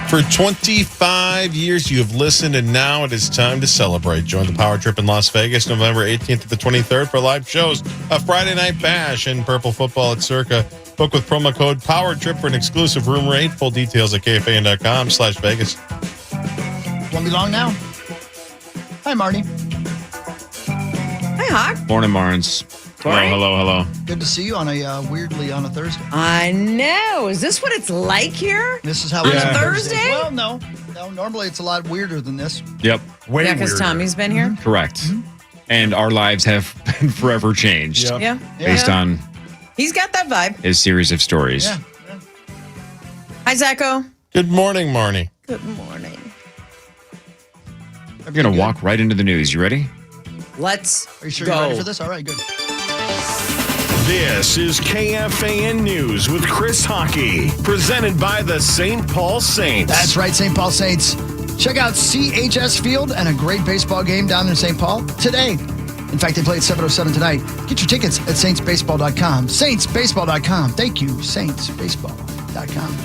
For 25 years, you have listened, and now it is time to celebrate. Join the Power Trip in Las Vegas, November 18th to the 23rd for live shows, a Friday Night Bash, and Purple Football at Circa. Book with promo code Power Trip for an exclusive room rate. Full details at KFAN.com/Vegas. Won't be long now. Hi, Marty. Hi, Hawk. Morning, Marnes. Hello. Good to see you on a weirdly on a Thursday. I know. Is this what it's like here? This is how on it is a on Thursday? Thursdays. Well, no. Normally it's a lot weirder than this. Yep. Way Yeah, because weirder. Tommy's been here. Correct. And our lives have been forever changed Yeah. based Yeah. on He's got that vibe. his series of stories. Yeah. Hi, Zacho. Good morning, Marnie. Good morning. I'm going to walk right into the news. You ready? Let's Are you sure go. you're ready for this? All right, good. This is KFAN News with Chris Hockey, presented by the St. Paul Saints. That's right, St. Paul Saints. Check out CHS Field and a great baseball game down in St. Paul today. In fact, they play at 7:07 tonight. Get your tickets at saintsbaseball.com. Saintsbaseball.com. Thank you, saintsbaseball.com.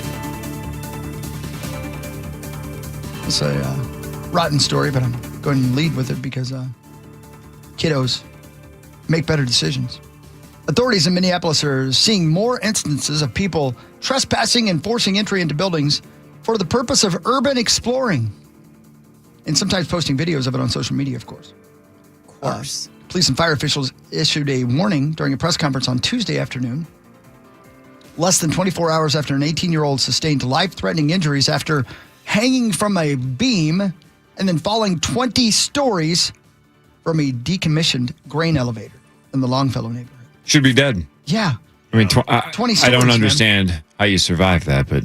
It's a rotten story, but I'm going to lead with it because kiddos make better decisions. Authorities in Minneapolis are seeing more instances of people trespassing and forcing entry into buildings for the purpose of urban exploring, and sometimes posting videos of it on social media, of course. Of course. Police and fire officials issued a warning during a press conference on Tuesday afternoon, less than 24 hours after an 18-year-old sustained life-threatening injuries after hanging from a beam and then falling 20 stories from a decommissioned grain elevator in the Longfellow neighborhood. Should be dead. Yeah. I mean, 20 I stories, don't man. understand how you survive that, but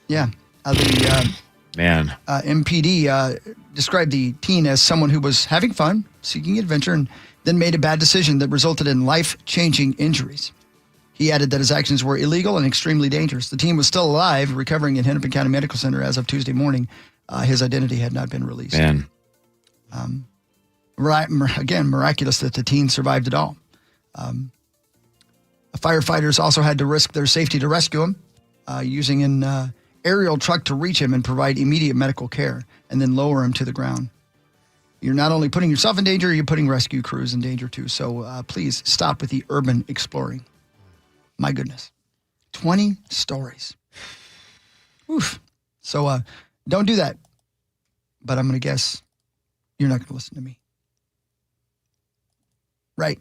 Yeah. The man. MPD described the teen as someone who was having fun, seeking adventure, and then made a bad decision that resulted in life-changing injuries. He added that his actions were illegal and extremely dangerous. The teen was still alive, recovering at Hennepin County Medical Center as of Tuesday morning. His identity had not been released. Man. Again, miraculous that the teen survived it all. Firefighters also had to risk their safety to rescue him, using an aerial truck to reach him and provide immediate medical care, and then lower him to the ground. You're not only putting yourself in danger, you're putting rescue crews in danger too. So please stop with the urban exploring. My goodness. 20 stories. Oof. So don't do that. But I'm going to guess you're not going to listen to me. Right.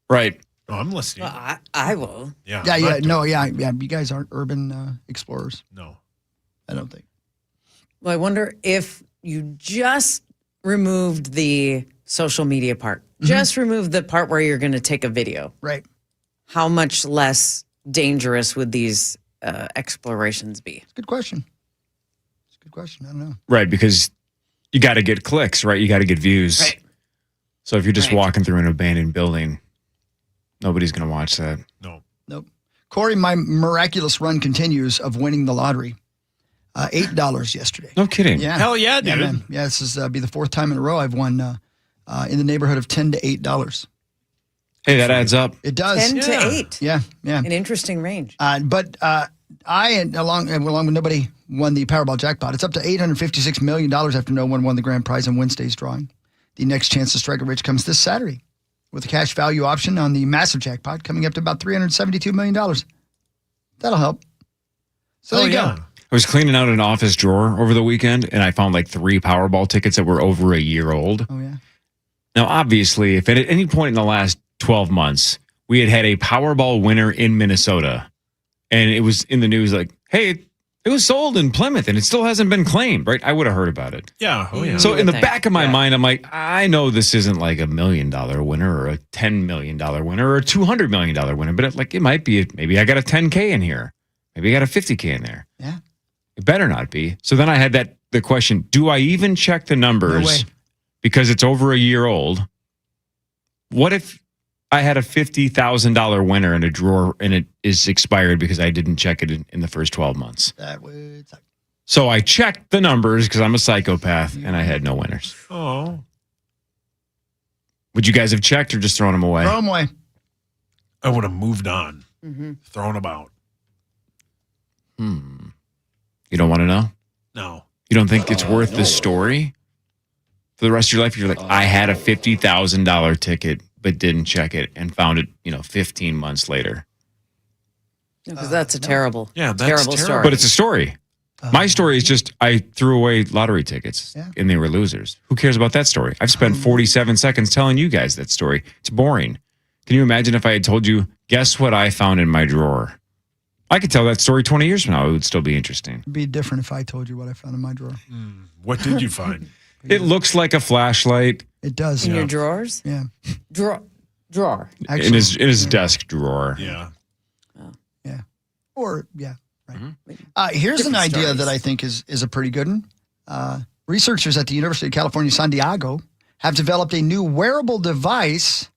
Right. No, I'm listening. Well, I will. Yeah. Yeah. You guys aren't urban explorers. No. I don't think. Well, I wonder if you just removed the social media part, just remove the part where you're going to take a video. Right. How much less dangerous would these explorations be? Good question. It's a good question. I don't know. Right, because you got to get clicks, right? You got to get views. Right. So if you're just walking through an abandoned building, nobody's going to watch that. No. Nope. Corey, my miraculous run continues of winning the lottery. $8 yesterday. No kidding. Yeah. Hell yeah, dude. Man. Yeah, this is be the fourth time in a row I've won in the neighborhood of $10 to $8. Hey, that adds up. It does. 10 to 8. Yeah. An interesting range. But I, along with nobody, won the Powerball jackpot. It's up to $856 million after no one won the grand prize in Wednesday's drawing. The next chance to strike it rich comes this Saturday with a cash value option on the massive jackpot coming up to about $372 million. That'll help. So there you go. I was cleaning out an office drawer over the weekend, and I found like 3 Powerball tickets that were over a year old. Oh, yeah. Now, obviously, if at any point in the last 12 months, we had a Powerball winner in Minnesota, and it was in the news like, hey, it was sold in Plymouth, and it still hasn't been claimed, right? I would have heard about it. Yeah. Oh, yeah. So in the back of my mind, I'm like, I know this isn't like $1 million winner or a $10 million winner or a $200 million winner, but it might be, maybe I got a 10K in here. Maybe I got a 50K in there. Yeah. It better not be. So then I had the question, do I even check the numbers? No way. Because it's over a year old. What if I had a $50,000 winner in a drawer and it is expired because I didn't check it in the first 12 months? That would suck. So I checked the numbers because I'm a psychopath and I had no winners. Oh. Would you guys have checked or just thrown them away? Throw them away. I would have moved on. Mm-hmm. Thrown them out. You don't want to know? No. You don't think it's worth the story? For the rest of your life, you're like, I had a $50,000 ticket, but didn't check it and found it, 15 months later. Because that's a terrible, that's terrible story. But it's a story. My story is just I threw away lottery tickets and they were losers. Who cares about that story? I've spent 47 seconds telling you guys that story. It's boring. Can you imagine if I had told you, guess what I found in my drawer? I could tell that story 20 years from now. It would still be interesting. It'd be different if I told you what I found in my drawer. What did you find? It looks like a flashlight. It does. In your drawers? Yeah. Drawer. In his desk drawer. Yeah. Yeah. Or, yeah. Here's an Different idea stories. that I think is a pretty good one. Researchers at the University of California, San Diego, have developed a new wearable device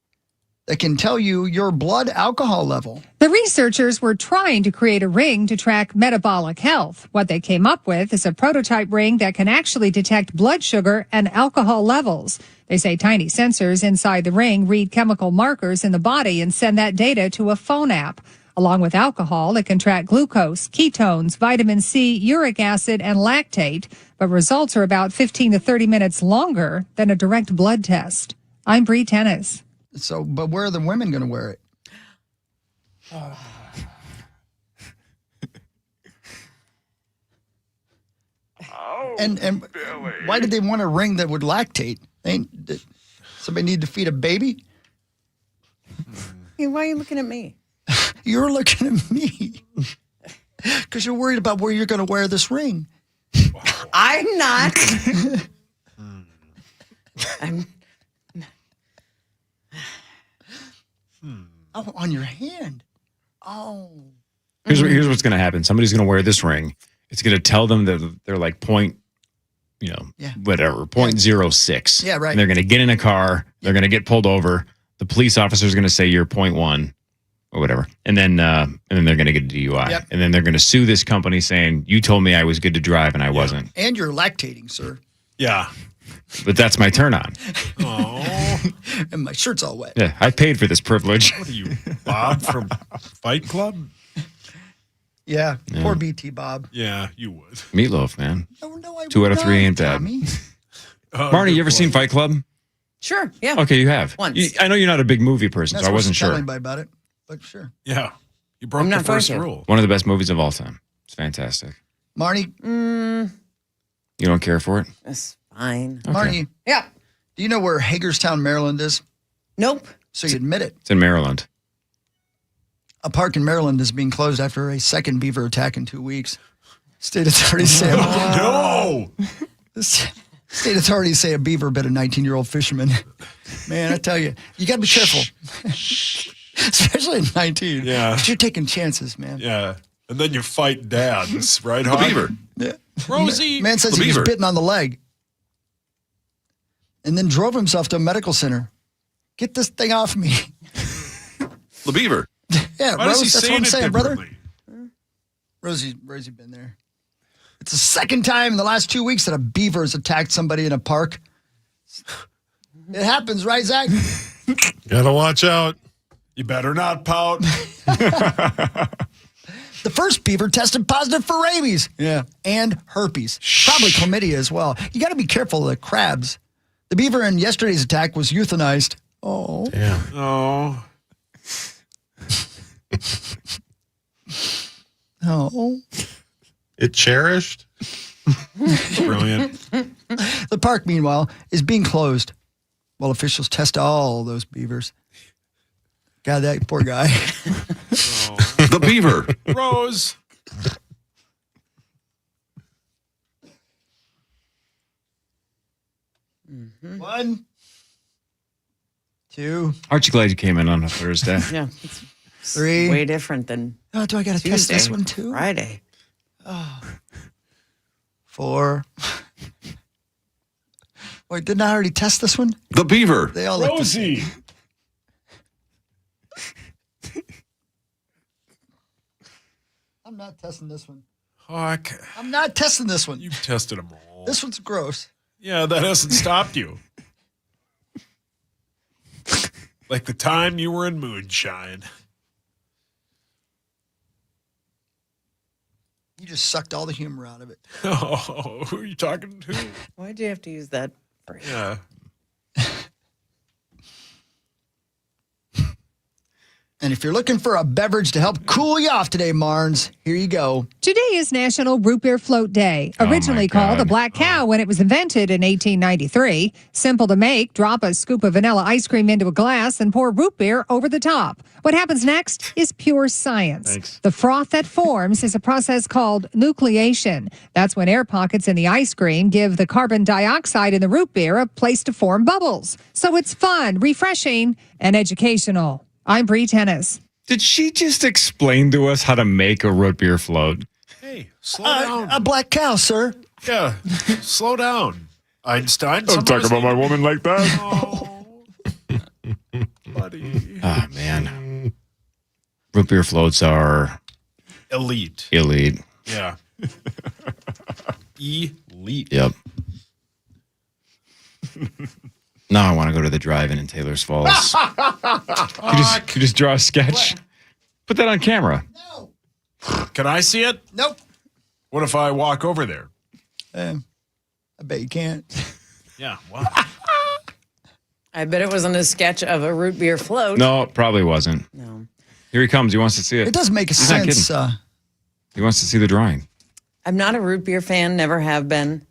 that can tell you your blood alcohol level. The researchers were trying to create a ring to track metabolic health. What they came up with is a prototype ring that can actually detect blood sugar and alcohol levels. They say tiny sensors inside the ring read chemical markers in the body and send that data to a phone app. Along with alcohol, it can track glucose, ketones, vitamin C, uric acid, and lactate, but results are about 15 to 30 minutes longer than a direct blood test. I'm Bree Tennis. So, but where are the women going to wear it? And why did they want a ring that would lactate? Did somebody need to feed a baby? Hey, why are you looking at me? You're looking at me because you're worried about where you're going to wear this ring. I'm not. Oh, on your hand. Oh. Here's what's going to happen. Somebody's going to wear this ring. It's going to tell them that they're like whatever, 0.06. Yeah, right. And they're going to get in a car. They're going to get pulled over. The police officer's going to say you're 0.1 or whatever. And then they're going to get a DUI. Yep. And then they're going to sue this company saying, you told me I was good to drive and I wasn't. And you're lactating, sir. Yeah. But that's my turn on. Oh. And my shirt's all wet. Yeah, I paid for this privilege. What are you, Bob from Fight Club? Yeah. Poor BT Bob. Yeah, you would. Meatloaf, man. No, I 2 out of 3 ain't bad. Tommy. Marnie, you ever seen Fight Club? Sure, yeah. Okay, you have. Once. I know you're not a big movie person, That's so I wasn't telling sure. anybody about it, but sure. Yeah. You broke I'm the not going first to. rule. One of the best movies of all time. It's fantastic. Marnie, You don't care for it? That's fine. Marnie, Yeah. do you know where Hagerstown, Maryland is? Nope. So you admit it. It's in Maryland. A park in Maryland is being closed after a second beaver attack in 2 weeks. State authorities say State authorities say a beaver bit a 19-year-old fisherman. Man, I tell you, you got to be careful, especially at 19. Yeah. 'Cause you're taking chances, man. Yeah. And then you fight dads, right, Hawk? beaver. Yeah. Rosie. Man says The he was beaver. bitten on the leg, and then drove himself to a medical center. Get this thing off me. The beaver. Yeah, Why does he Rose, that's say what I'm it saying, brother. differently? Rosie been there. It's the second time in the last 2 weeks that a beaver has attacked somebody in a park. It happens, right, Zach? Gotta watch out. You better not pout. The first beaver tested positive for rabies. Yeah. And herpes. Probably chlamydia as well. You got to be careful of the crabs. The beaver in yesterday's attack was euthanized. Oh. Yeah. Oh. Oh. It cherished. Brilliant. The park, meanwhile, is being closed while officials test all those beavers. God, that poor guy. The beaver. Rose. One, two. Aren't you glad you came in on a Thursday? Yeah. Three. Way different than Oh, do I got to test Tuesday, this one too? Friday. Oh. 4. Wait, didn't I already test this one? The beaver. They all look the same. Rosie. I'm not testing this one. Hawk. I'm not testing this one. You've tested them all. This one's gross. Yeah, that hasn't stopped you. Like the time you were in moonshine. You just sucked all the humor out of it. Oh, who are you talking to? Why'd you have to use that phrase? Yeah. And if you're looking for a beverage to help cool you off today, Marnes, here you go. Today is National Root Beer Float Day, originally called a Black Cow when it was invented in 1893. Simple to make, drop a scoop of vanilla ice cream into a glass and pour root beer over the top. What happens next is pure science. Thanks. The froth that forms is a process called nucleation. That's when air pockets in the ice cream give the carbon dioxide in the root beer a place to form bubbles. So it's fun, refreshing, and educational. I'm Bree Tennis. Did she just explain to us how to make a root beer float? Hey, slow down. A black cow, sir. Yeah, slow down, Einstein. Don't talk about my woman like that. Oh, buddy. Oh, man. Root beer floats are Elite. Yeah. Elite. Yep. Now I want to go to the drive-in in Taylor's Falls. you just draw a sketch. Put that on camera. No. Can I see it? Nope. What if I walk over there? I bet you can't. Yeah. Well. I bet it wasn't a sketch of a root beer float. No, it probably wasn't. No. Here he comes. He wants to see it. It does make He's not sense. kidding. He wants to see the drawing. I'm not a root beer fan, never have been.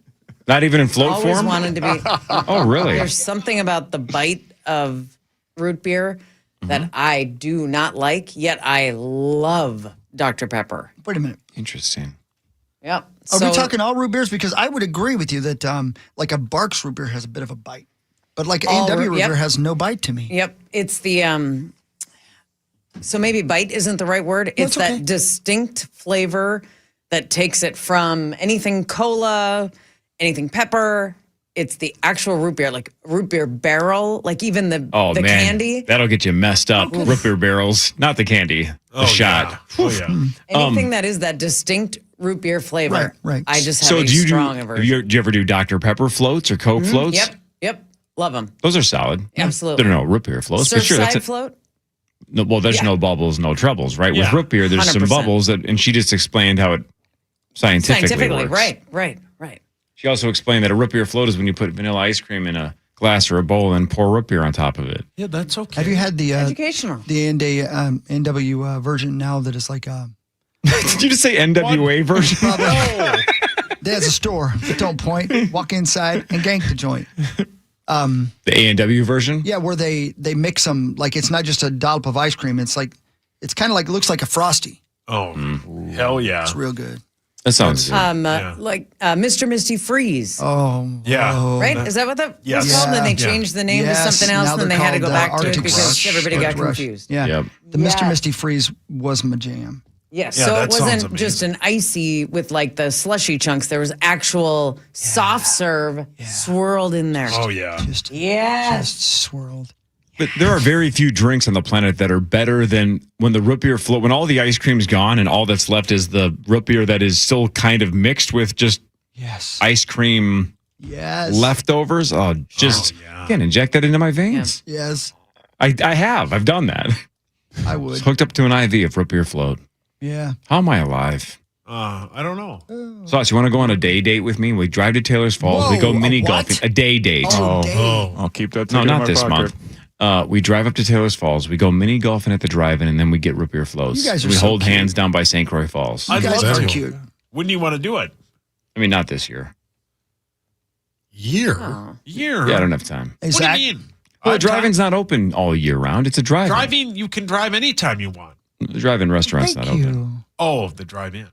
Not even in float Always form? wanted to be. Oh, really? There's something about the bite of root beer that I do not like, yet I love Dr. Pepper. Wait a minute. Interesting. Yep. Are we talking all root beers? Because I would agree with you that like a Barks root beer has a bit of a bite. But like A&W root beer has no bite to me. Yep. It's the, so maybe bite isn't the right word. It's that distinct flavor that takes it from anything cola, anything pepper. It's the actual root beer, like root beer barrel, like even the candy. That'll get you messed up. Root beer barrels, not the candy, the shot. Yeah. Oh, yeah. Anything that is that distinct root beer flavor. Right. I just have a strong aversion. Do you ever do Dr. Pepper floats or Coke floats? Yep. Love them. Those are solid. Absolutely. They're no root beer floats. But sure, that's Surfside float? No, well, there's no bubbles, no troubles, right? Yeah. With root beer, there's some 100%. bubbles, and she just explained how it scientifically works. Right. She also explained that a root beer float is when you put vanilla ice cream in a glass or a bowl and pour root beer on top of it. Yeah, that's okay. Have you had the Educational. the NW version now that is like Did you just say NWA version? there's a store, but don't point. Walk inside and gank the joint. The A&W version? Yeah, where they mix them like it's not just a dollop of ice cream. It's like it's kind of like looks like a Frosty. Oh, hell yeah. It's real good. That sounds good. Like Mr. Misty Freeze. Oh, yeah. Right? Is that what that Yes. was called? And then they Yeah. changed the name Yes, to something else, now and then they they're had to go called, back to it Arctic because Rush. everybody got Arctic Rush. confused. Yeah. Yep. The Mr. Misty Freeze was my jam. Yeah, Yeah, so that it sounds wasn't amazing. just an icy with like the slushy chunks. There was actual soft serve swirled in there. Oh, yeah. Just swirled. But there are very few drinks on the planet that are better than when the root beer float, when all the ice cream's gone and all that's left is the root beer that is still kind of mixed with just ice cream leftovers. Again, inject that into my veins. Yes. I have. I've done that. I would. It's hooked up to an IV of root beer float. Yeah. How am I alive? I don't know. Sauce, you want to go on a day date with me? We drive to Taylor's Falls. We go mini golfing. A day date. I'll keep that. No, in not my this pocket. month. We drive up to Taylor's Falls. We go mini golfing at the drive-in, and then we get root beer floats. You guys are we so hold cute. hands down by St. Croix Falls. I'd You guys love are to. cute. When do you want to do it? I mean, not this year. Year? Yeah, I don't have time. Hey, What Zach, do you mean? Well, the drive-in's not open all year round. It's a drive-in. Driving, you can drive anytime you want. The drive-in restaurant's thank not you. open. Oh, the drive-in.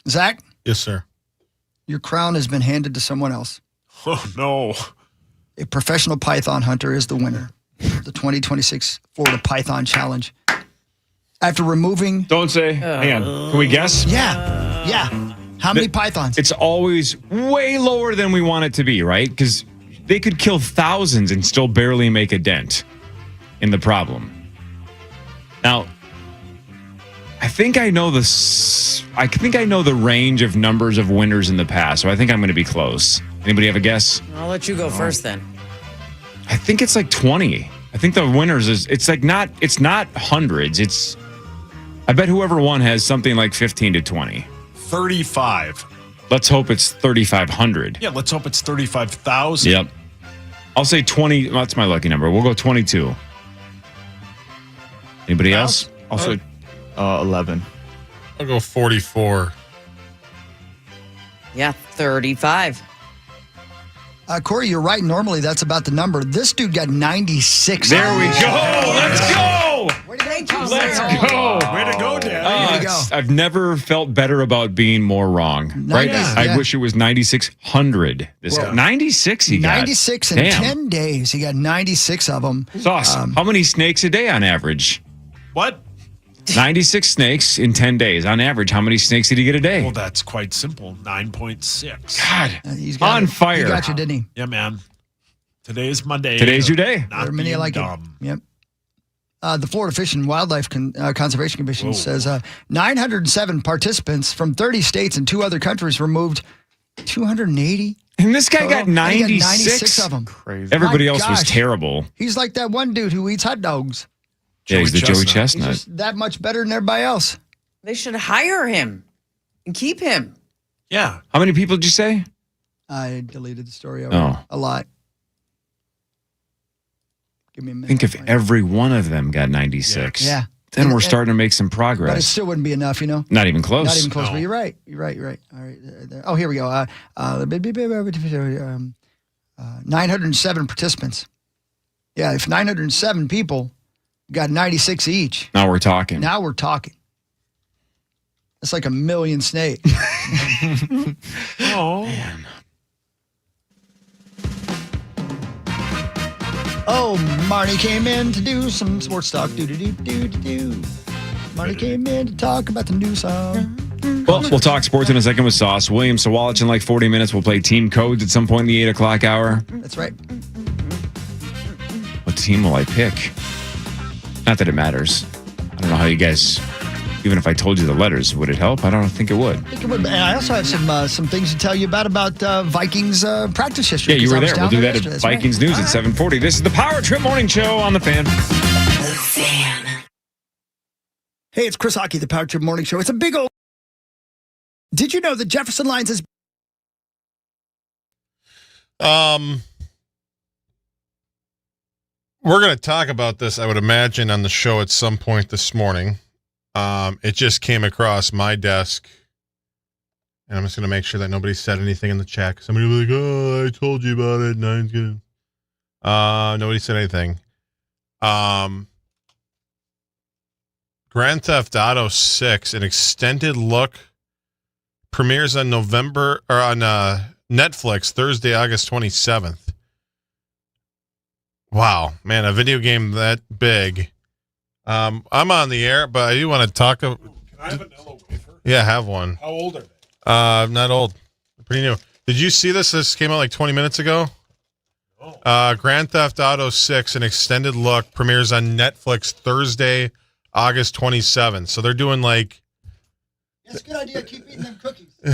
Zach, Yes, sir. your crown has been handed to someone else. Oh, no. A professional python hunter is the winner of the 2026 Florida Python Challenge. After removing... Don't say. Hang on. Can we guess? Yeah. How many pythons? It's always way lower than we want it to be, right? Because they could kill thousands and still barely make a dent in the problem. Now, I think I know the range of numbers of winners in the past, so I think I'm going to be close. Anybody have a guess? I'll let you go first then. I think it's like 20. I think the winners it's not hundreds. I bet whoever won has something like 15 to 20. 35. Let's hope it's 3,500. Yeah, let's hope it's 35,000. Yep. I'll say 20. That's my lucky number. We'll go 22. Anybody else? I'll say 11. I'll go 44. Yeah, 35. Corey, you're right. Normally, that's about the number. This dude got 96. There we go. Let's go. Let's go. Way to go, Dad. Way to go. I've never felt better about being more wrong. Right? Yeah. I wish it was 9,600. This guy. 96 he got. 96 in Damn. 10 days. He got 96 of them. Sauce. How many snakes a day on average? What? 96 snakes in 10 days. On average, how many snakes did he get a day? Well, that's quite simple. 9.6. God, He's got on it. fire. He got you, didn't he? Yeah, man. Today is Monday. Today's your day. Not There are many being like dumb. it. Yep. The Florida Fish and Wildlife Conservation Commission says 907 participants from 30 states and 2 other countries removed 280. And this guy got 96? 96 of them. Crazy. Everybody My else was gosh. terrible. He's like that one dude who eats hot dogs. Yeah, he's the Joey He's Chestnut. just that much better than everybody else. They should hire him and keep him. Yeah. How many people did you say? I deleted the story. Oh. A lot. Give me a minute. Think if every one of them got 96. Yeah. Then we're starting to make some progress. But it still wouldn't be enough, you know? Not even close. Not even close, but you're right. You're right. All right. Oh, here we go. 907 participants. Yeah, if 907 people got 96 each. Now we're talking. Now we're talking. That's like a million snakes. Oh. Man. Oh, Marty came in to do some sports talk. Do. Marty came in to talk about the new song. Well, we'll talk sports in a second with Sauce. William Sawalich in like 40 minutes. We'll play team codes at some point in the 8 o'clock hour. That's right. What team will I pick? Not that it matters. I don't know how you guys, even if I told you the letters, would it help? I don't think it would. I think it would. And I also have some things to tell you about Vikings practice history. Yeah, you 'cause I were was there. down We'll do that yesterday. at That's right. Vikings News at 7:40. This is the Power Trip Morning Show on The Fan. Hey, it's Chris Hockey, the Power Trip Morning Show. It's a big old... Did you know that Jefferson Lines is... We're going to talk about this, I would imagine, on the show at some point this morning. It just came across my desk, and I'm just going to make sure that nobody said anything in the chat. 'Cause somebody will be like, oh, I told you about it, and I'm good. Nobody said anything. Grand Theft Auto 6, an extended look, premieres on Netflix Thursday, August 27th. Wow, man, a video game that big. I'm on the air, but I do want to talk. Can I have an Ella wafer? Yeah, have one. How old are they? Not old. Pretty new. Did you see this? This came out like 20 minutes ago. Grand Theft Auto 6, an extended look, premieres on Netflix Thursday, August 27th. So they're doing like... It's a good idea. Keep eating them cookies. You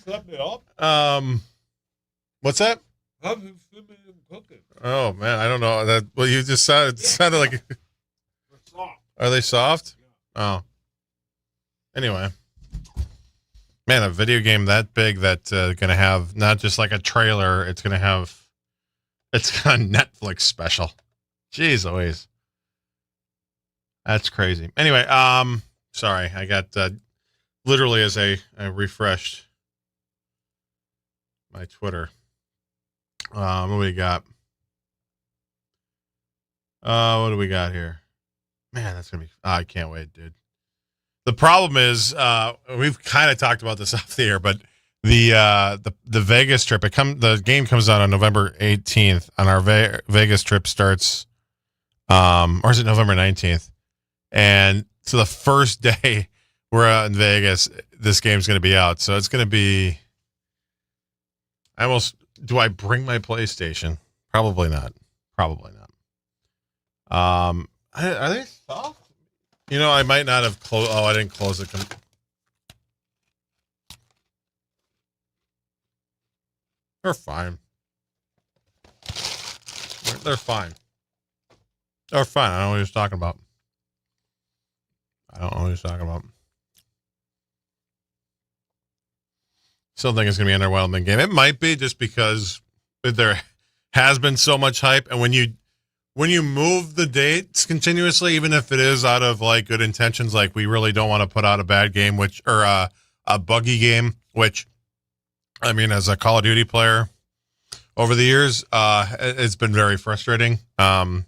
set me up? What's that? Have you seen me cooking? Oh, man, I don't know. Well, you just sounded, it sounded like... They're soft. Are they soft? Oh. Anyway. Man, a video game that big that's going to have not just like a trailer, it's got a Netflix special. Jeez Louise. That's crazy. Anyway, sorry. I got literally as I refreshed my Twitter. What do we got? What do we got here? Man, that's going to be... I can't wait, dude. The problem is, we've kind of talked about this off the air, but the Vegas trip, the game comes out on November 18th, and our Vegas trip starts, or is it November 19th? And so the first day we're out in Vegas, this game's going to be out. So it's going to be, do I bring my PlayStation? Probably not. Are they soft? You know, I might not have closed. Oh, I didn't close it. They're fine. They're fine. They're fine. I don't know what he's talking about. Still think it's going to be an underwhelming game. It might be just because there has been so much hype. And when you move the dates continuously, even if it is out of like good intentions, like we really don't want to put out a bad game, or a buggy game, which, I mean, as a Call of Duty player over the years, it's been very frustrating. When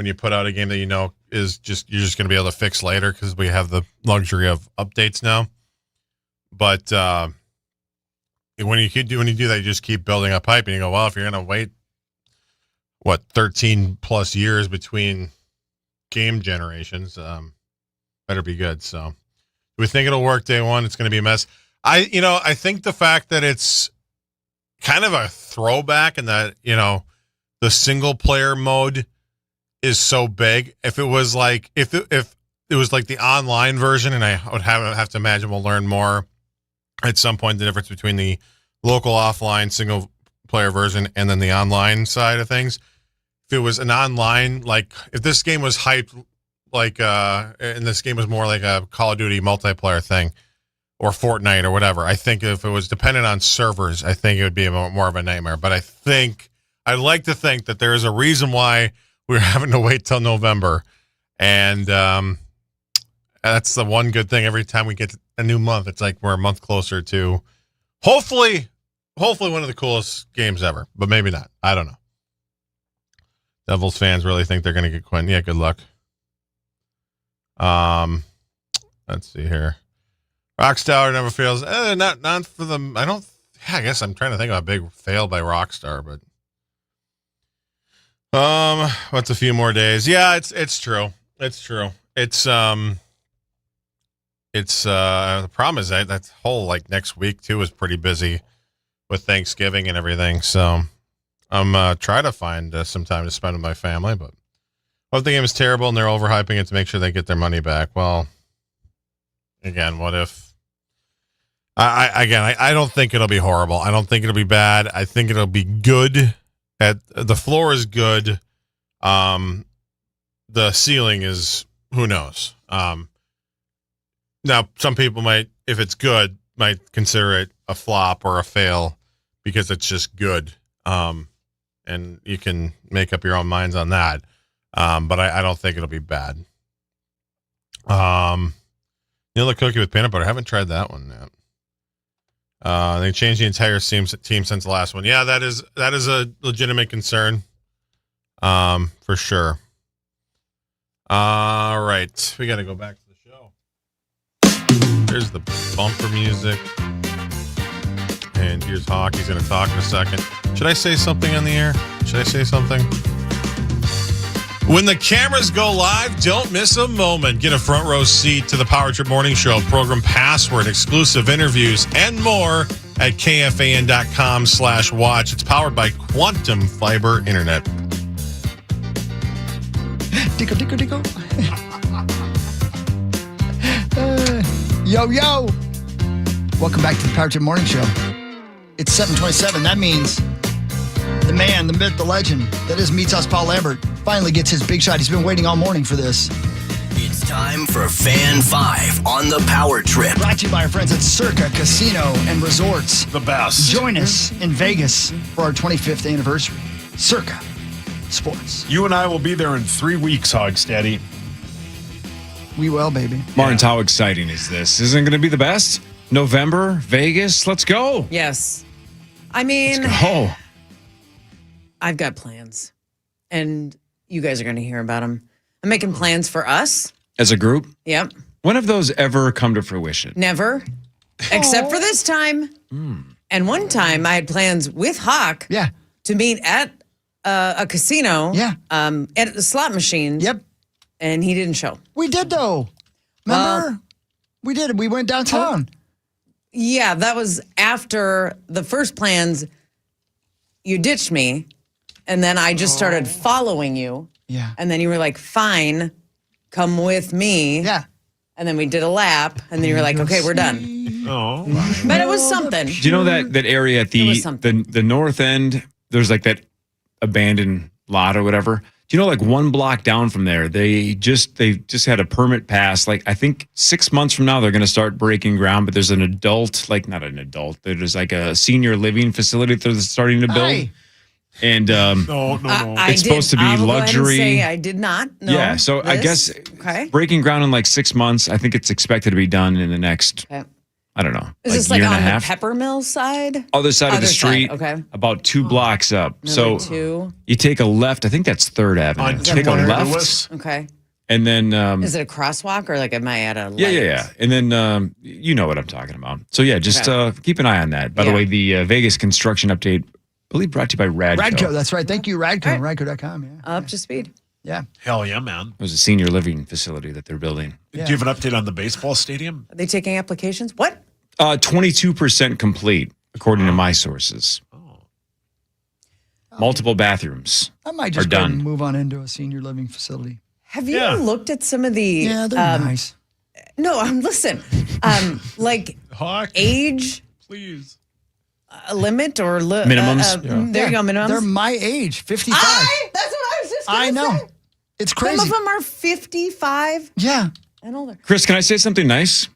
you put out a game that you know you're just going to be able to fix later because we have the luxury of updates now. But when you do that, you just keep building up hype, and you go, well, if you're going to wait 13 plus years between game generations. Better be good. So we think it'll work day one. It's going to be a mess. I think the fact that it's kind of a throwback and that, the single player mode is so big. If it was like, if it was like the online version, and I would have to imagine we'll learn more at some point, the difference between the local offline single player version and then the online side of things. If it was an online, like if this game was hyped, like, and this game was more like a Call of Duty multiplayer thing or Fortnite or whatever, I think if it was dependent on servers, I think it would be more of a nightmare. But I'd like to think that there is a reason why we're having to wait till November. And that's the one good thing. Every time we get a new month, it's like we're a month closer to hopefully one of the coolest games ever, but maybe not. I don't know. Devils fans really think they're going to get Quinn. Yeah, good luck. Let's see here. Rockstar never fails. Not for them. I guess I'm trying to think of a big fail by Rockstar, but what's a few more days? Yeah, it's true. It's true. It's the problem is that whole like next week too is pretty busy with Thanksgiving and everything. So I'm trying to find some time to spend with my family, but what if the game is terrible and they're overhyping it to make sure they get their money back? Well, again, what if? I don't think it'll be horrible. I don't think it'll be bad. I think it'll be good. The floor is good. The ceiling is, who knows? Now, some people might, if it's good, might consider it a flop or a fail because it's just good. And you can make up your own minds on that. But I don't think it'll be bad. Vanilla cookie with peanut butter. I haven't tried that one yet. They changed the entire team since the last one. Yeah, that is a legitimate concern. For sure. All right. We got to go back to the show. Here's the bumper music. And here's Hawk. He's going to talk in a second. Should I say something on the air? Should I say something? When the cameras go live, don't miss a moment. Get a front row seat to the Power Trip Morning Show, program password, exclusive interviews, and more at KFAN.com/watch. It's powered by Quantum Fiber Internet. Dico. Yo. Welcome back to the Power Trip Morning Show. It's 7:27. That means the man, the myth, the legend that is Meat Sauce Paul Lambert finally gets his big shot. He's been waiting all morning for this. It's time for Fan 5 on the Power Trip. Brought to you by our friends at Circa Casino and Resorts. The best. Join us in Vegas for our 25th anniversary. Circa Sports. You and I will be there in 3 weeks, Hogsteady. We will, baby. Martin, how exciting is this? Isn't it going to be the best? November, Vegas, let's go. Yes. I mean, let's go. I've got plans, and you guys are going to hear about them. I'm making plans for us. As a group? Yep. When have those ever come to fruition? Never, except for this time. And one time I had plans with Hawk to meet at a casino at the slot machine. Yep. And he didn't show. We did, though. Remember? We did. We went downtown. Yeah, that was after the first plans. You ditched me, and then I just started following you. Yeah. And then you were like, fine, come with me. Yeah. And then we did a lap, and then you were like, okay, we're done. Oh. But it was something. Do you know that area at the north end, there's like that abandoned lot or whatever? Do you know, like 1 block down from there, they just had a permit pass. Like, I think 6 months from now, they're going to start breaking ground, but there's an adult, like not an adult, there's like a senior living facility that they're starting to build. Aye. And no. It's supposed to be I'll luxury. Go ahead and say I did not know. Yeah, so I guess breaking ground in like 6 months, I think it's expected to be done in the next, I don't know, Is this year like and on a half. the Peppermill side? Other side of the street, okay. about 2 blocks up. Another So 2. you take a left. I think that's 3rd Avenue. On Take a 200 left, Lewis. Okay. and then Is it a crosswalk or like am I at a light? yeah. And then you know what I'm talking about. So yeah, just keep an eye on that. By the way, the Vegas construction update, I believe, brought to you by Radco. Radco, that's right. Thank you, Radco. Radco.com. Yeah. Up to speed. Yeah. Hell yeah, man. It was a senior living facility that they're building. Do you have an update on the baseball stadium? Are they taking applications? What? 22% complete, according to my sources. Multiple bathrooms I might are just go and done. move on into a senior living facility. Have you looked at some of the? Yeah, they're nice. No, listen. Like Hawk, age please. Limit or minimums. There you go, minimums. They're my age, 55. That's what I was just. I know. Say. It's crazy. Some of them are 55 Yeah. and older. Chris, can I say something nice?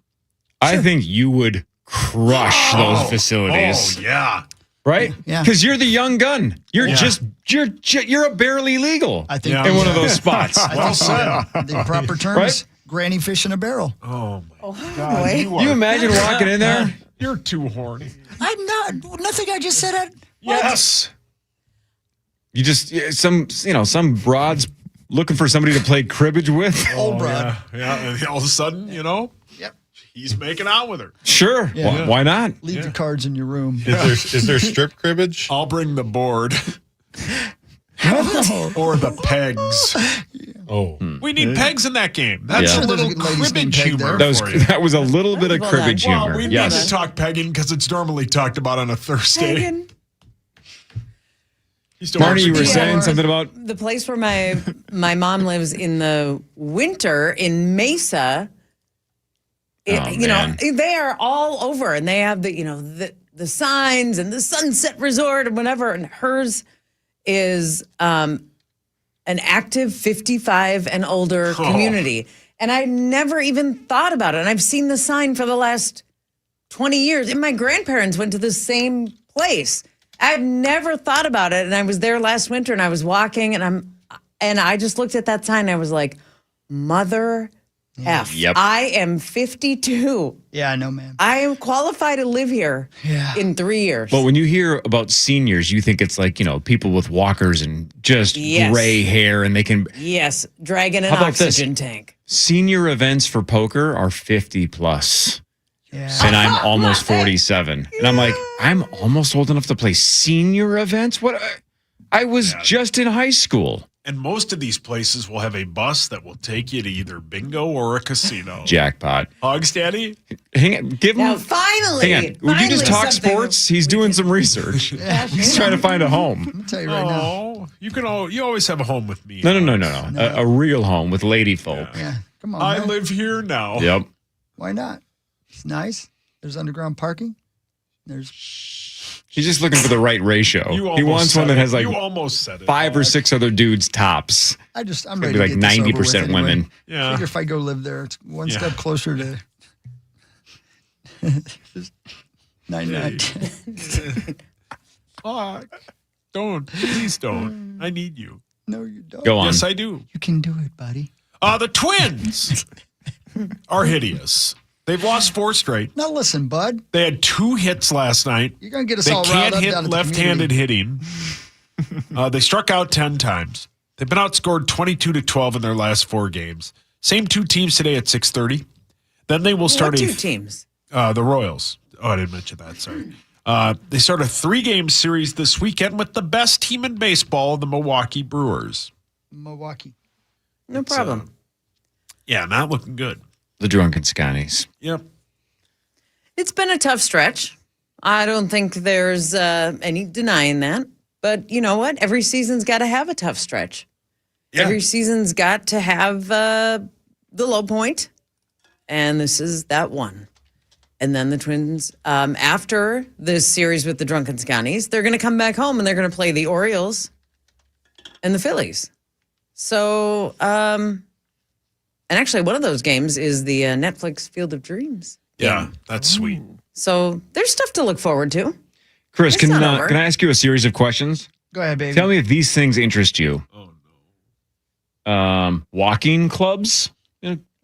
I think you would crush those facilities. Oh, yeah. Right? Yeah. Because you're the young gun. You're you're a barely legal I think in one of those spots. Well said. The proper term Right? is granny fish in a barrel. Oh, my God. You imagine walking in there? You're too horny. I'm not. Nothing I just said. Yes. You just some broads looking for somebody to play cribbage with. Old broad. Yeah. And all of a sudden, Yep. he's making out with her. Sure. Yeah. Why not? Leave the cards in your room. Is there strip cribbage? I'll bring the board or the pegs. Oh. We need pegs in that game. That's Yeah. a little There's a ladies named cribbage Peg humor there. for you. That was a little bit of well cribbage done. Well, humor. we need Yes. to talk pegging because it's normally talked about on a Thursday. Megan, Marty, you were saying something about the place where my mom lives in the winter in Mesa. They are all over, and they have the signs and the Sunset Resort and whatever. And hers is an active 55 and older community, and I never even thought about it. And I've seen the sign for the last 20 years. And my grandparents went to the same place. I've never thought about it. And I was there last winter and I was walking and I just looked at that sign and I was like, mother F. Yep. I am 52. Yeah, I know, man. I am qualified to live here in 3 years. But when you hear about seniors, you think it's like, people with walkers and just gray hair and they can. Yes, dragging an How about oxygen this? tank. Senior events for poker are 50 plus. Yeah. And I'm almost 47. And I'm like, I'm almost old enough to play senior events? What? I was just in high school. And most of these places will have a bus that will take you to either bingo or a casino. Jackpot. Hogs, Daddy? Hang on, give him. Now, finally. Hang on. Would you just talk sports? He's doing some research. He's trying to find a home. I'm gonna tell you right now. You always have a home with me. No. A real home with lady folk. Yeah, come on. I man. live here now. Yep. Why not? It's nice. There's underground parking. There's. He's just looking for the right ratio. He wants one that has like you almost said it, 5 or 6 other dudes tops. I'm It's ready gonna to be like get this over 90% with anyway. women. Yeah. Figure if I go live there, it's one step closer to 99. Fuck. Please don't. I need you. No, you don't. Go on. Yes, I do. You can do it, buddy. The Twins are hideous. They've lost 4 straight. Now listen, bud. They had 2 hits last night. You're gonna get us They all can't riled up hit down at the left-handed community. hitting. They struck out 10 times. They've been outscored 22-12 in their last 4 games. Same 2 teams today at 6:30. Then they will start What 2 teams? The Royals. Oh, I didn't mention that. Sorry. They start a 3-game series this weekend with the best team in baseball, the Milwaukee Brewers. Milwaukee. No problem. Yeah, not looking good. The drunken Scotties. Yep. It's been a tough stretch. I don't think there's any denying that. But you know what? Every season's got to have a tough stretch. Yeah. Every season's got to have the low point, and this is that one. And then the Twins, after this series with the Drunken Scotties, they're going to come back home and they're going to play the Orioles and the Phillies. So, and actually, one of those games is the Netflix Field of Dreams. Yeah, that's sweet. So there's stuff to look forward to. Chris, It's can not over. I ask you a series of questions? Go ahead, baby. Tell me if these things interest you. Oh, no. Walking clubs?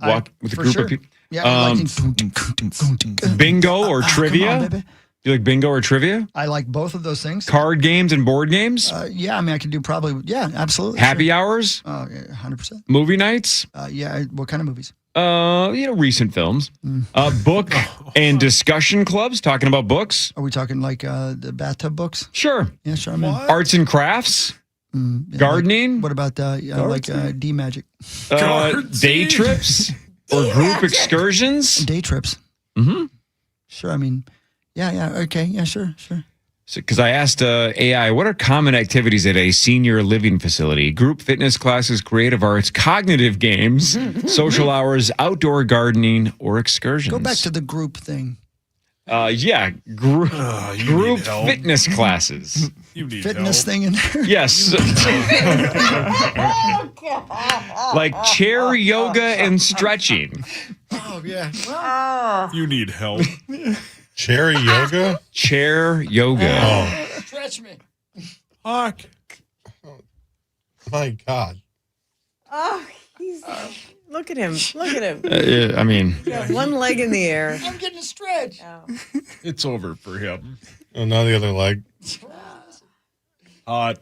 Walk with a for group sure. of people? Yeah, I like Bingo or Come trivia? on, baby. You like bingo or trivia? I like both of those things. Card games and board games? Yeah, I mean, I could do probably. Yeah, absolutely. Happy hours? Oh, yeah, 100%. Movie nights? Yeah. What kind of movies? Recent films. Book and discussion clubs, talking about books. Are we talking like the bathtub books? Sure. Yeah, sure. I'm in. Arts and crafts. Gardening? What about D magic? Day trips or group excursions? Day trips. Mm-hmm. Sure. I mean, yeah. Okay. Yeah. Sure. Because I asked AI, what are common activities at a senior living facility? Group fitness classes, creative arts, cognitive games, social hours, outdoor gardening, or excursions. Go back to the group thing. Group fitness classes. You need fitness help. thing in there. Yes. Like chair yoga and stretching. Oh yeah. You need help. Cherry yoga? Chair yoga. Oh. Stretch me. Fuck. My God. Oh, look at him. Look at him. I mean, He's got one leg in the air. I'm getting a stretch. Oh. It's over for him. Oh, now the other leg. Hot.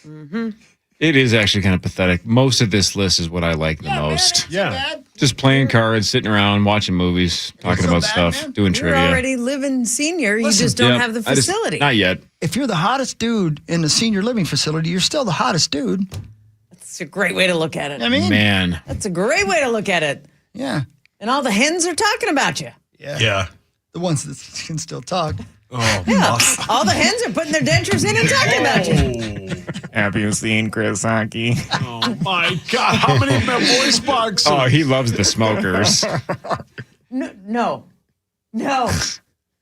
Mm-hmm. it is actually kind of pathetic. Most of this list is what I like the most. Yeah. Just playing cards, sitting around, watching movies, talking about stuff, doing You're trivia. already living senior. You just don't have the facility. Not yet. If you're the hottest dude in the senior living facility, you're still the hottest dude. That's a great way to look at it. I mean, man, that's a great way to look at it. Yeah. And all the hens are talking about you. Yeah. The ones that can still talk. Oh, yeah. All the hens are putting their dentures in and talking about you. Have you seen Chris Hockey? Oh my God! How many voice boxes? Oh, he loves the smokers. No.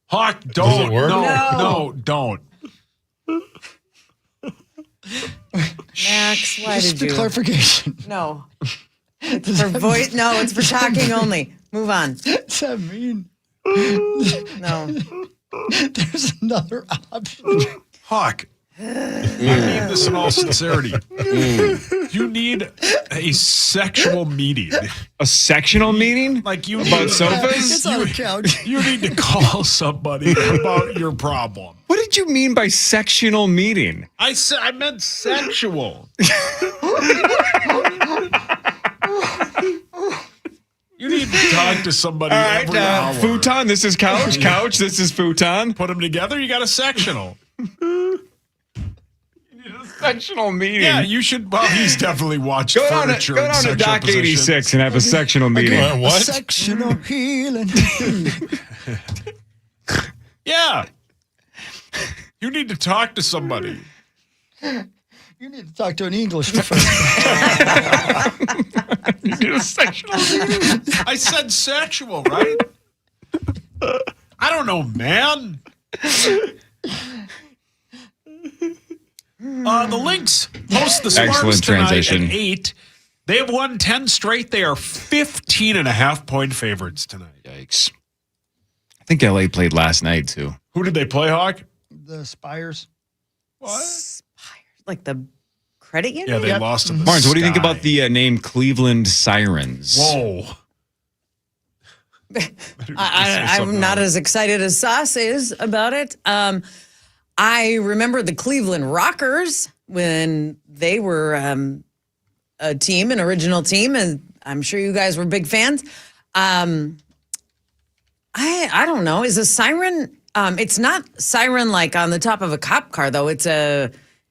Hawk, don't. Does it work? No, don't. Max, why Just did the you? clarification. No. It's for voice. No, it's for talking only. Move on. What's that mean? No. There's another option. Hawk, I mean this in all sincerity. You need a sexual meeting. A sectional meeting? Like you about need, sofas? It's on the couch. You need to call somebody about your problem. What did you mean by sectional meeting? I meant sexual. You need to talk to somebody every hour. Futon, this is couch. Couch, this is futon. Put them together, you got a sectional. Sectional meeting. Yeah, you should. Well, he's definitely watched Go down furniture. to and Dock sexual 86 and have a sectional meeting. What? Sectional healing. Yeah. You need to talk to somebody. You need to talk to an English professor. You do a sectional meeting. I said sexual, right? I don't know, man. The Lynx host the Sparks Excellent tonight transition. at 8. They have won 10 straight. They are 15.5-point favorites tonight. Yikes. I think LA played last night, too. Who did they play, Hawk? The Spires. What? Like the credit union? Yeah, they lost to the Barnes, what do you think Sky. about the name Cleveland Sirens? Whoa. I'm not as excited as Sauce is about it. I remember the Cleveland Rockers when they were a team, an original team, and I'm sure you guys were big fans. I don't know. Is a siren? It's not siren like on the top of a cop car though. It's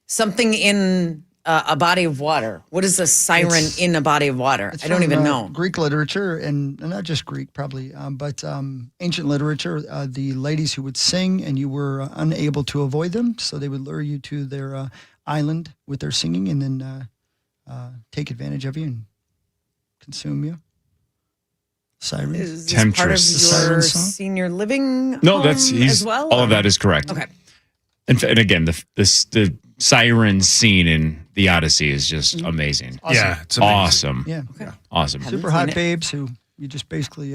something in a body of water. What is a siren in a body of water? I don't even know. Greek literature, and not just Greek probably, but ancient literature, the ladies who would sing and you were unable to avoid them, so they would lure you to their island with their singing and then take advantage of you and consume you. Sirens. Is this part of Temptress. your Siren song? senior living No, home he's as well? all or- of that is correct. Okay. And again, the siren scene in the Odyssey is just amazing. Awesome. Yeah, it's amazing. Awesome. Yeah. Awesome. Super seen hot it. babes who you just basically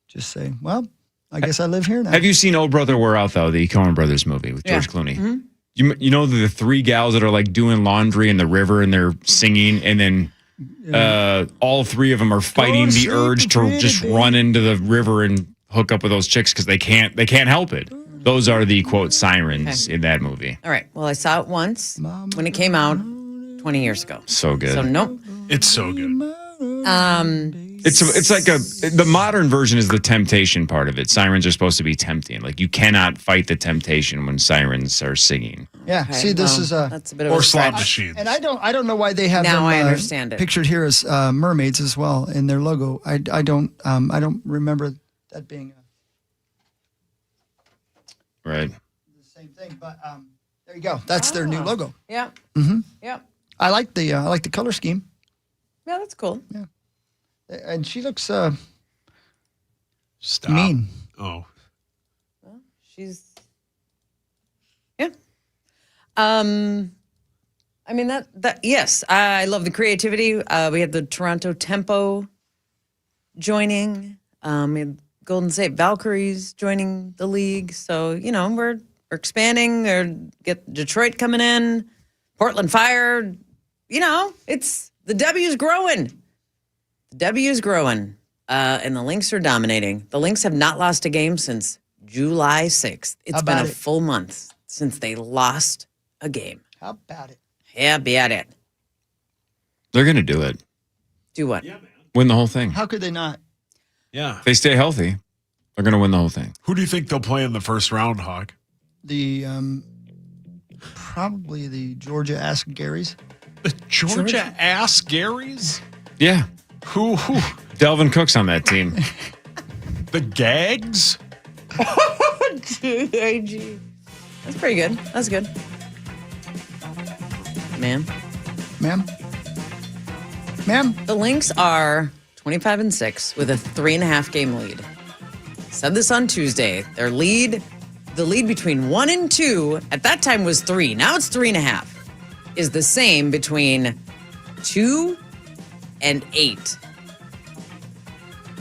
just say, well, I guess I live here now. Have you seen Oh Brother We're Out, though, the Coen Brothers movie with George Clooney? Mm-hmm. You know the three gals that are like doing laundry in the river and they're singing, and then all three of them are fighting the urge to just run into the river and hook up with those chicks because they can't help it. Those are the quote sirens in that movie. All right. Well, I saw it once when it came out 20 years ago. So good. So nope. It's so good. It's like the modern version is the temptation part of it. Sirens are supposed to be tempting. Like you cannot fight the temptation when sirens are singing. Yeah. Okay, See, this is a that's a bit of a slot stretch. machines. And I don't know why they have Now them, I understand it. pictured here as mermaids as well in their logo. I don't remember that being Right. the same thing. But there you go. That's their new logo. Yeah. Mm-hmm. Yeah. I like the color scheme. Yeah, that's cool. Yeah. And she looks Stop. mean. Oh. She's yeah. I mean that yes, I love the creativity. We had the Toronto Tempo joining. We had Golden State Valkyries joining the league. So, we're expanding. Or get Detroit coming in, Portland Fire. It's the W's growing. The W's growing. And the Lynx are dominating. The Lynx have not lost a game since July 6th. It's been a full month since they lost a game. How about it? How about it? They're going to do it. Do what? Win the whole thing. How could they not? Yeah. If they stay healthy, they're going to win the whole thing. Who do you think they'll play in the first round, Hawk? The probably the Georgia Ask Garys. The Georgia Ass Garys? Yeah. Who? Delvin Cook's on that team. The Gags? GAG. That's pretty good. That's good. Ma'am. The Lynx are 25-6 with a 3.5 game lead. Said this on Tuesday. The lead between 1 and 2 at that time was 3. Now it's 3.5. Is the same between 2 and 8.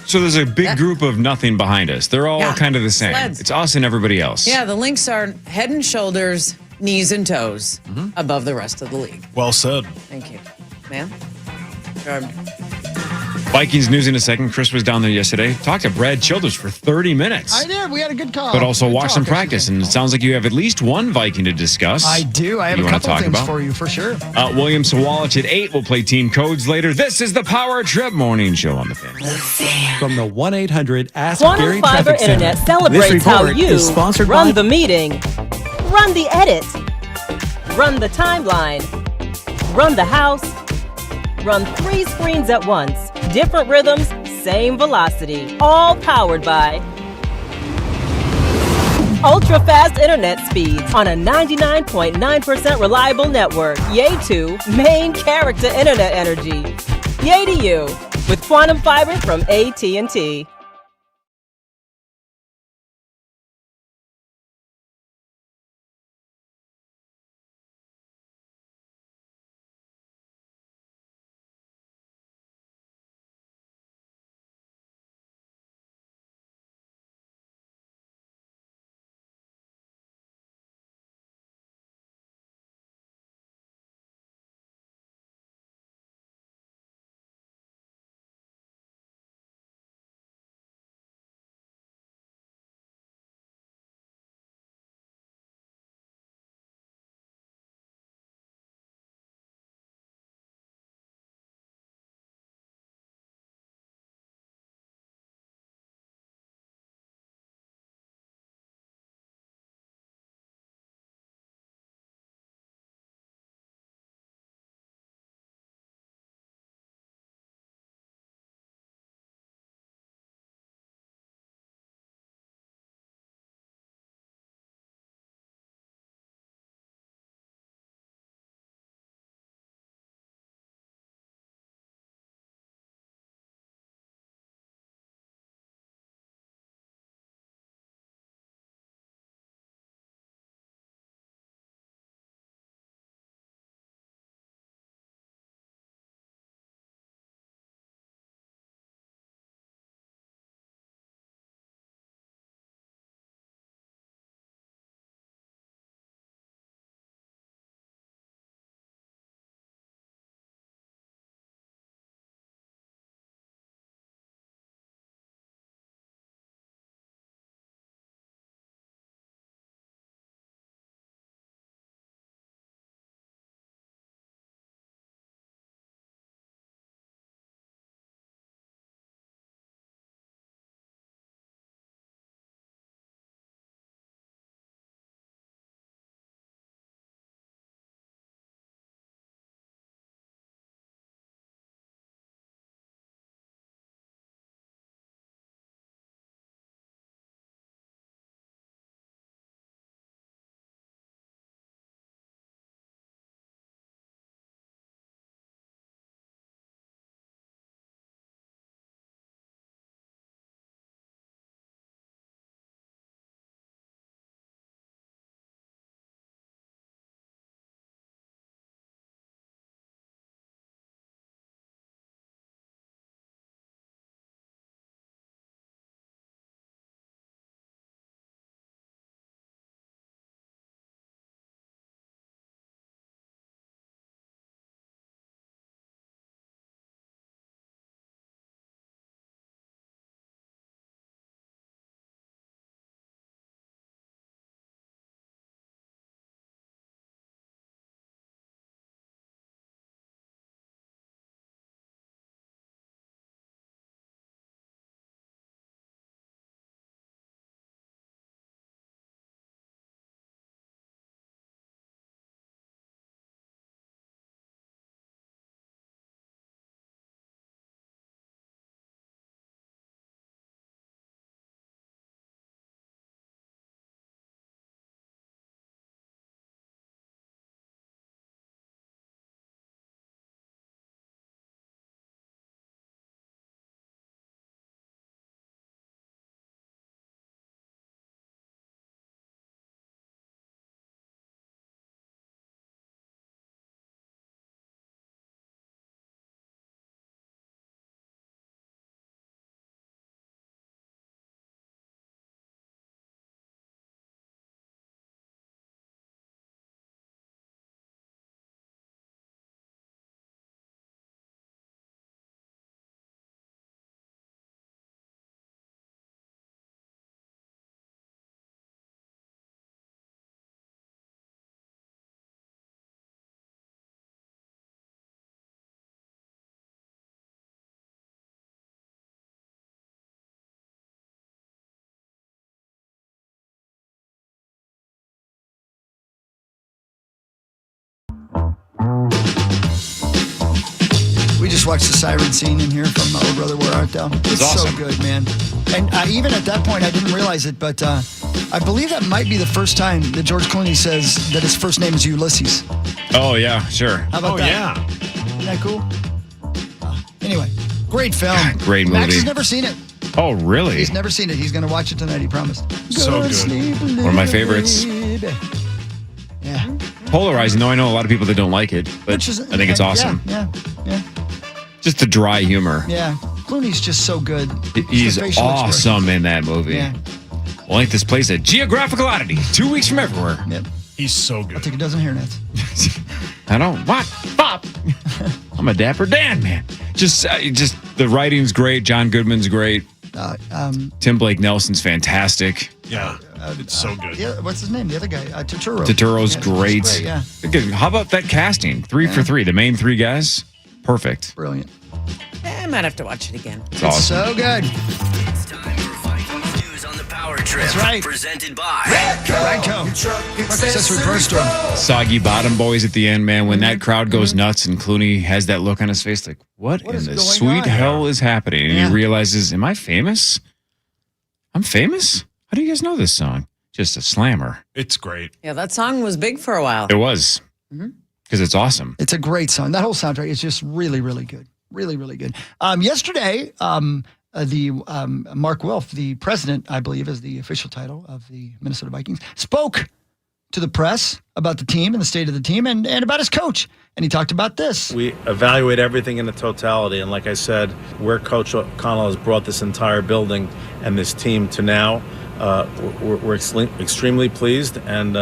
So there's a big group of nothing behind us. They're all kind of the same. Sleds. It's us and everybody else. Yeah, the Lynx are head and shoulders, knees and toes above the rest of the league. Well said. Thank you. Ma'am? Charmed. Vikings news in a second. Chris was down there yesterday. Talked to Brad Childers for 30 minutes. I did. We had a good call. But also Good watched talk, some practice, and it sounds like you have at least one Viking to discuss. I do. I have you a wanna couple talk things about? for you, for sure. William Sawalich at 8 will play Team Codes later. This is the Power Trip Morning Show on the Fan. From the 1-800-ASK Quantum Gary Fiber Traffic Center. Internet celebrates This how report you is sponsored run by the meeting, run the edit, run the timeline, run the house, run 3 screens at once, different rhythms, same velocity, all powered by ultra-fast internet speeds on a 99.9% reliable network. Yay to main character internet energy. Yay to you with Quantum Fiber from AT&T. just watched the siren scene in here from Oh Brother, Where Art Thou? It's awesome. so good, man. And even at that point, I didn't realize it, but I believe that might be the first time that George Clooney says that his first name is Ulysses. Oh, yeah, sure. How about that? Yeah. Isn't that cool? Anyway, great film. God, great movie. Max has never seen it. Oh, really? He's never seen it. He's going to watch it tonight, he promised. So good. Sleep, One of my favorites. baby. Yeah. Polarizing, though I know a lot of people that don't like it, but I think it's awesome. Yeah. Just the dry humor. Yeah. Clooney's just so good. He's The facial awesome in that movie. Yeah. We'll link this place at Geographical Oddity, 2 weeks from everywhere. Yep. He's so good. I'll take a dozen hairnets. I don't. What? Pop. I'm a Dapper Dan, man. Just the writing's great. John Goodman's great. Tim Blake Nelson's fantastic. Yeah. It's so good. Yeah, what's his name? The other guy, Turturro. Turturro's great. Yeah. Again, how about that casting? 3 for 3. The main 3 guys. Perfect. Brilliant. I might have to watch it again. It's awesome. So good. It's time for Vikings News on the Power Trip. That's right. Presented by Radco. Accessory Pro Store. Soggy Bottom Boys at the end, man. When that crowd goes nuts and Clooney has that look on his face, like, what in is the going sweet on? hell is happening? And he realizes, am I famous? I'm famous? How do you guys know this song? Just a slammer. It's great. Yeah, that song was big for a while. It was. Because it's awesome. It's a great song. That whole soundtrack is just really, really good. Really, really good. Yesterday, Mark Wilf, the president, I believe is the official title of the Minnesota Vikings, spoke to the press about the team and the state of the team and about his coach. And he talked about this. We evaluate everything in the totality. And like I said, where Coach O'Connell has brought this entire building and this team to now, we're extremely pleased. And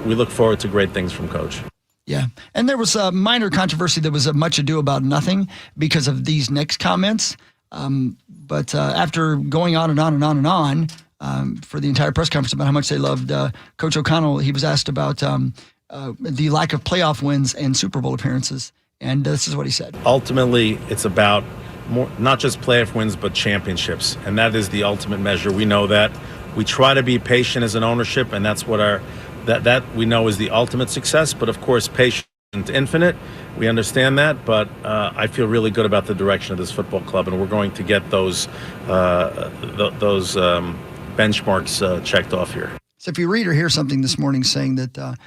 we look forward to great things from Coach. Yeah. And there was a minor controversy. There was a much ado about nothing because of these next comments. But after going on and on and on and on for the entire press conference about how much they loved Coach O'Connell, he was asked about the lack of playoff wins and Super Bowl appearances. And this is what he said. Ultimately, it's about more, not just playoff wins, but championships. And that is the ultimate measure. We know that. We try to be patient as an ownership, and that's what that we know is the ultimate success. But of course, patient isn't infinite. We understand that, but I feel really good about the direction of this football club, and we're going to get those benchmarks checked off here. So if you read or hear something this morning saying that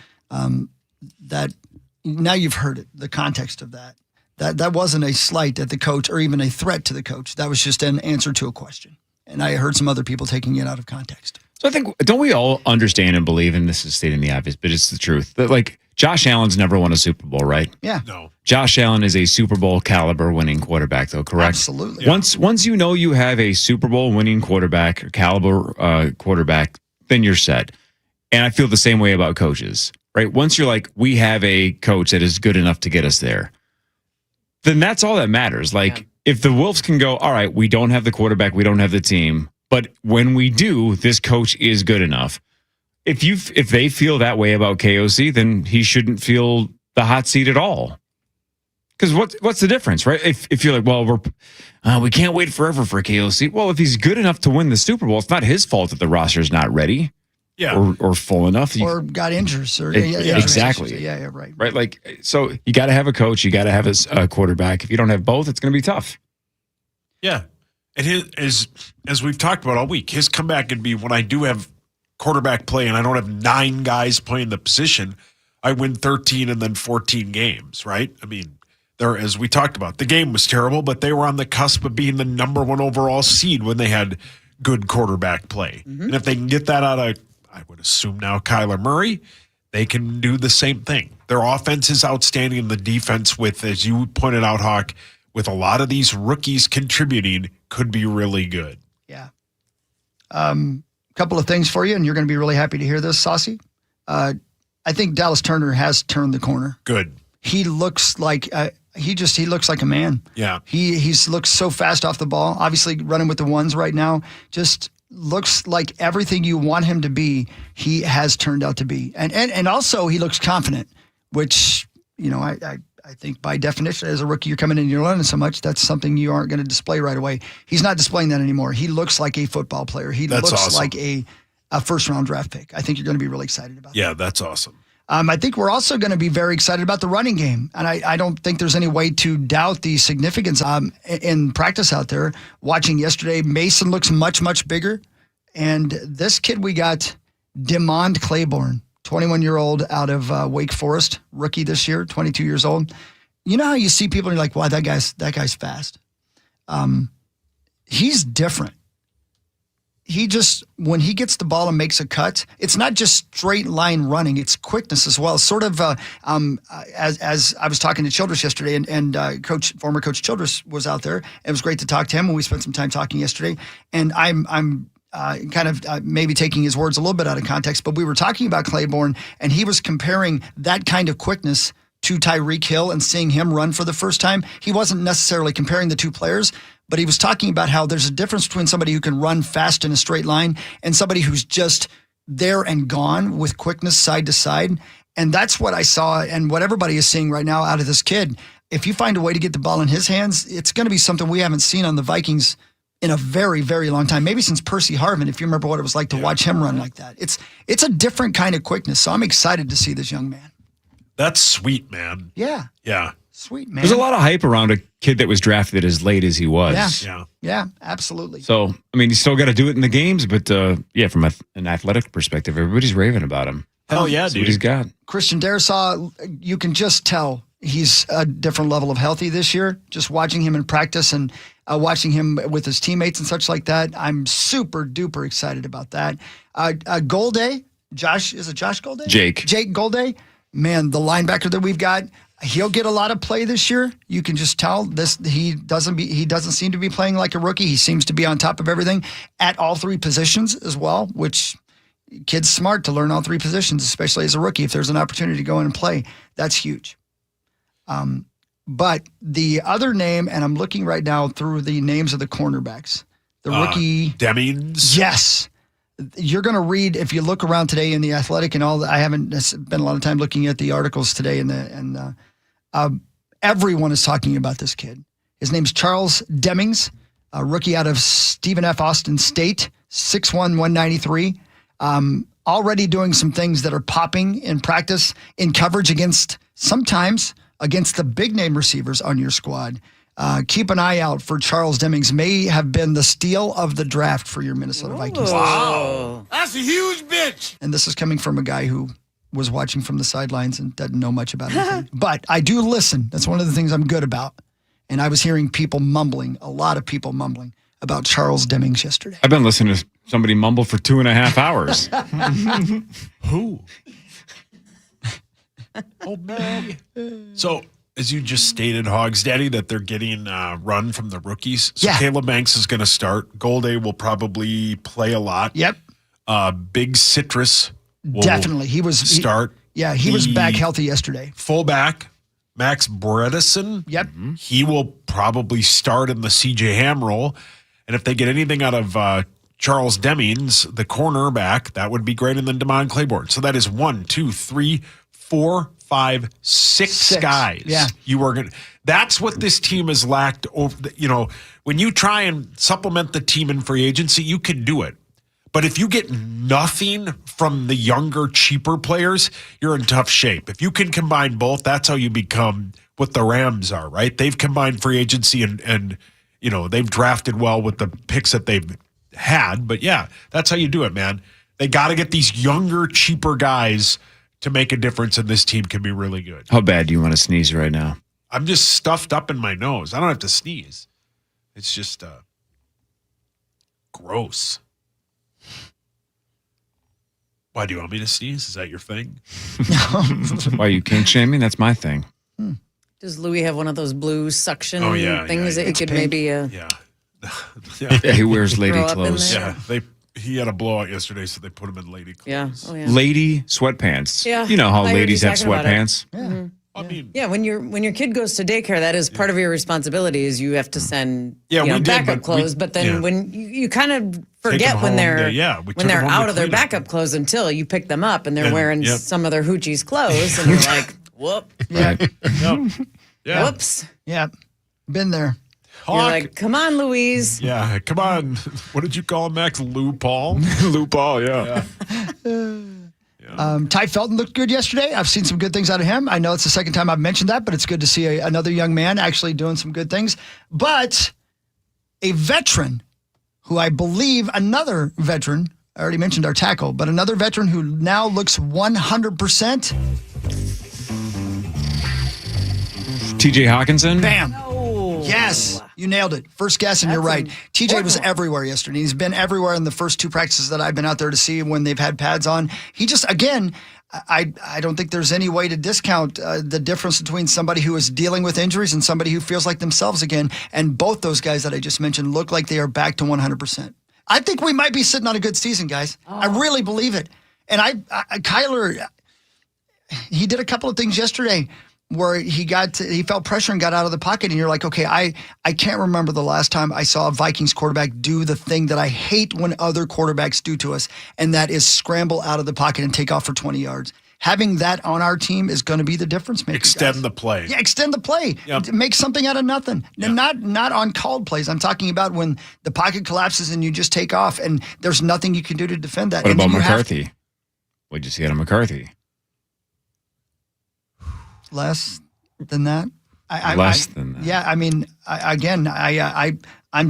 that now you've heard it, the context of that wasn't a slight at the coach or even a threat to the coach. That was just an answer to a question. And I heard some other people taking it out of context. So I think, don't we all understand and believe, and this is stating the obvious, but it's the truth, that like Josh Allen's never won a Super Bowl, right? Yeah. No. Josh Allen is a Super Bowl caliber winning quarterback, though, correct? Absolutely. Yeah. Once you know you have a Super Bowl winning quarterback or caliber quarterback, then you're set. And I feel the same way about coaches, right? Once you're like, we have a coach that is good enough to get us there, then that's all that matters. Like, if the Wolves can go, all right, we don't have the quarterback, we don't have the team, but when we do, this coach is good enough. If they feel that way about KOC, then he shouldn't feel the hot seat at all. Because what's the difference, right? If you're like, well, we can't wait forever for KOC. Well, if he's good enough to win the Super Bowl, it's not his fault that the roster's not ready, or full enough, or got injuries, or exactly, right. Like, so you got to have a coach, you got to have a quarterback. If you don't have both, it's going to be tough. Yeah, and as we've talked about all week, his comeback could be when I do have quarterback play and I don't have 9 guys playing the position, I win 13 and then 14 games, right? I mean, as we talked about, the game was terrible, but they were on the cusp of being the number 1 overall seed when they had good quarterback play. Mm-hmm. And if they can get that out of, I would assume now, Kyler Murray, they can do the same thing. Their offense is outstanding, and the defense, with, as you pointed out, Hawk, with a lot of these rookies contributing, could be really good. Yeah. Couple of things for you, and you're going to be really happy to hear this, Saucy. I think Dallas Turner has turned the corner. Good. He looks like he looks like a man. Yeah. He looks so fast off the ball. Obviously running with the ones right now. Just looks like everything you want him to be. He has turned out to be, and also he looks confident, which I think by definition, as a rookie, you're coming in and you're learning so much, that's something you aren't going to display right away. He's not displaying that anymore. He looks like a football player. He looks awesome. like a first-round draft pick. I think you're going to be really excited about that. Yeah, that's awesome. I think we're also going to be very excited about the running game. And I don't think there's any way to doubt the significance in practice out there. Watching yesterday, Mason looks much, much bigger. And this kid we got, Demond Claiborne, 21-year-old out of Wake Forest, rookie this year, 22 years old. You know how you see people and you're like, wow, that guy's fast. He's different. He just, when he gets the ball and makes a cut, it's not just straight line running, it's quickness as well. Sort of as I was talking to Childress yesterday, and former Coach Childress was out there. It was great to talk to him, and we spent some time talking yesterday. And I'm kind of maybe taking his words a little bit out of context, but we were talking about Claiborne, and he was comparing that kind of quickness to Tyreek Hill and seeing him run for the first time. He wasn't necessarily comparing the two players, but he was talking about how there's a difference between somebody who can run fast in a straight line and somebody who's just there and gone with quickness side to side. And that's what I saw and what everybody is seeing right now out of this kid. If you find a way to get the ball in his hands, it's going to be something we haven't seen on the Vikings in a very, very long time, maybe since Percy Harvin, if you remember what it was like to watch him run like that. It's a different kind of quickness, so I'm excited to see this young man. That's sweet, man. Yeah. Yeah. Sweet, man. There's a lot of hype around a kid that was drafted as late as he was. Yeah, absolutely. So, I mean, you still got to do it in the games, but from an athletic perspective, everybody's raving about him. Hell yeah, That's dude. what he's got. Christian Darrisaw, you can just tell he's a different level of healthy this year. Just watching him in practice and watching him with his teammates and such like that, I'm super duper excited about that. Golday, Josh, is it Josh Golday? Jake Golday. Man, the linebacker that we've got, he'll get a lot of play this year. You can just tell he doesn't seem to be playing like a rookie. He seems to be on top of everything at all three positions as well, which kid's smart to learn all three positions, especially as a rookie. If there's an opportunity to go in and play, that's huge. But the other name, and I'm looking right now through the names of the cornerbacks, the rookie Demings. Yes. You're going to read, if you look around today in the Athletic and all, I haven't spent a lot of time looking at the articles today, and everyone is talking about this kid. His name's Charles Demings, a rookie out of Stephen F. Austin State, 6'1", 193. Already doing some things that are popping in practice, in coverage sometimes against the big name receivers on your squad. Keep an eye out for Charles Demings. May have been the steal of the draft for your Minnesota Vikings. Wow. That's a huge bitch. And this is coming from a guy who was watching from the sidelines and doesn't know much about anything. But I do listen. That's one of the things I'm good about. And I was hearing people mumbling, a lot of people mumbling about Charles Demings yesterday. I've been listening to somebody mumble for 2.5 hours. Who? Oh, man. So, as you just stated, Hogs Daddy, that they're getting run from the rookies. So Caleb Banks is going to start. Golday will probably play a lot. Yep. Big Citrus will Definitely. He was start. He was back healthy yesterday. Fullback, Max Bredesen. Yep. He will probably start in the CJ Ham role. And if they get anything out of Charles Demings, the cornerback, that would be greater than Demond Claiborne. So that is 1, 2, 3, 4, 5, 6 guys. Yeah. You are going to, that's what this team has lacked over, when you try and supplement the team in free agency, you can do it. But if you get nothing from the younger, cheaper players, you're in tough shape. If you can combine both, that's how you become what the Rams are, right? They've combined free agency and they've drafted well with the picks that they've had. But yeah, that's how you do it, man. They got to get these younger, cheaper guys to make a difference, and this team can be really good. How bad do you want to sneeze right now? I'm just stuffed up in my nose. I don't have to sneeze. It's just gross. Why, do you want me to sneeze? Is that your thing? Why, you kink shaming? That's my thing. Does Louis have one of those blue suction things that you could pink. maybe... Yeah, he wears lady clothes. Yeah, he had a blowout yesterday, so they put him in lady clothes. Yeah. Oh, yeah. Lady sweatpants. Yeah. You know how I heard ladies you have talking about it. sweatpants. Yeah. Mm-hmm. I mean, yeah, when your kid goes to daycare, that is part of your responsibility. Is you have to send we did, backup but clothes. But then when you kind of forget them when home, they're we when took they're them home out to of their clean 'em. backup clothes until you pick them up and they're And- wearing yep. some other hoochie's clothes, and you're like, whoop, Yeah. Yeah. whoops. Yeah. Been there. You're like, come on, Louise. Yeah, come on. What did you call him, Max? Lou Paul? Lou Paul, yeah. Ty Felton looked good yesterday. I've seen some good things out of him. I know it's the second time I've mentioned that, but it's good to see another young man actually doing some good things. But a veteran who I believe another veteran, I already mentioned our tackle, but another veteran who now looks 100%. TJ Hawkinson? Bam. Yes, you nailed it. First guess, and you're right. TJ was everywhere yesterday. He's been everywhere in the first 2 practices that I've been out there to see when they've had pads on. He just, again, I don't think there's any way to discount the difference between somebody who is dealing with injuries and somebody who feels like themselves again. And both those guys that I just mentioned look like they are back to 100%. I think we might be sitting on a good season, guys. I really believe it. And Kyler, he did a couple of things yesterday where he felt pressure and got out of the pocket, and you're like, okay, I can't remember the last time I saw a Vikings quarterback do the thing that I hate when other quarterbacks do to us, and that is scramble out of the pocket and take off for 20 yards. Having that on our team is going to be the difference maker. Extend the play. Yeah, extend the play. Yep. Make something out of nothing. Yep. Not on called plays. I'm talking about when the pocket collapses and you just take off, and there's nothing you can do to defend that. What about McCarthy? What'd you see out of McCarthy? Less than that. Less than that. Yeah, I mean, I'm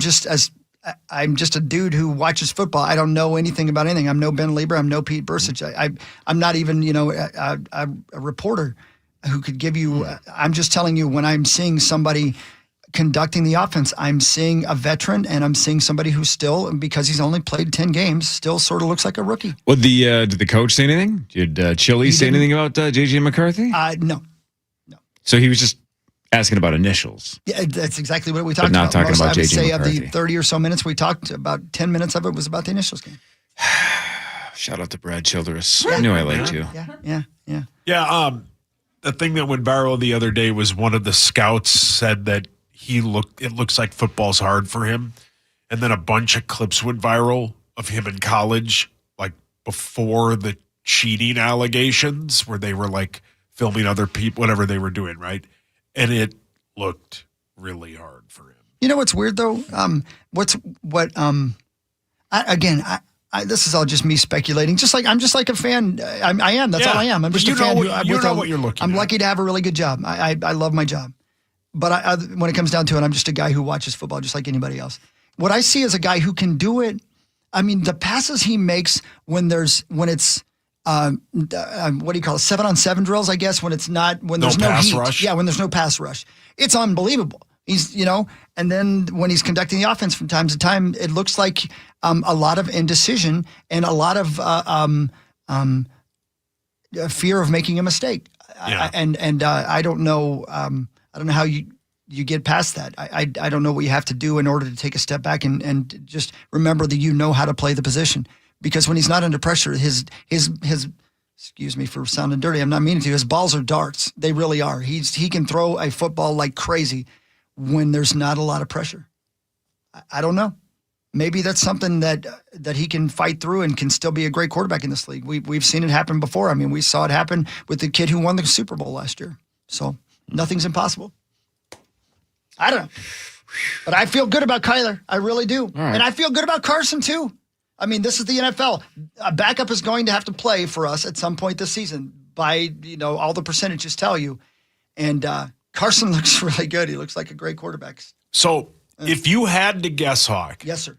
just a dude who watches football. I don't know anything about anything. I'm no Ben Lieber. I'm no Pete Bursich. I'm not even a reporter who could give you. I'm just telling you, when I'm seeing somebody conducting the offense, I'm seeing a veteran, and I'm seeing somebody who still, because he's only played 10 games, still sort of looks like a rookie. Well, did the coach say anything? Did Chili say anything about JJ McCarthy? No. So he was just asking about initials. Yeah, that's exactly what we talked not about. talking about I would JJ say McCarthy. of the 30 or so minutes we talked, about 10 minutes of it was about the initials game. Shout out to Brad Childress. I knew I liked you. Yeah. Yeah, the thing that went viral the other day was one of the scouts said that it looks like football's hard for him. And then a bunch of clips went viral of him in college, like before the cheating allegations, where they were like filming other people, whatever they were doing, right? And it looked really hard for him. You know what's weird though? This is all just me speculating. I'm just like a fan. I am. That's all I am. I'm just a fan. What you're looking I'm at. lucky to have a really good job. I love my job. But when it comes down to it, I'm just a guy who watches football just like anybody else. What I see is a guy who can do it. I mean, the passes he makes when it's what do you call it? 7-on-7 drills, I guess, when there's no pass heat. rush. Yeah, when there's no pass rush. It's unbelievable. And then when he's conducting the offense from time to time, it looks like a lot of indecision and a lot of fear of making a mistake. Yeah. I don't know. I don't know how you get past that. I don't know what you have to do in order to take a step back and just remember that you know how to play the position. Because when he's not under pressure, his excuse me for sounding dirty, I'm not meaning to, his balls are darts. They really are. He can throw a football like crazy when there's not a lot of pressure. I don't know. Maybe that's something that he can fight through and can still be a great quarterback in this league. We've seen it happen before. I mean, we saw it happen with the kid who won the Super Bowl last year. So nothing's impossible. I don't know. But I feel good about Kyler. I really do. Right. And I feel good about Carson too. I mean, this is the NFL. A backup is going to have to play for us at some point this season by, all the percentages tell you. And Carson looks really good. He looks like a great quarterback. So if you had to guess, Hawk. Yes, sir.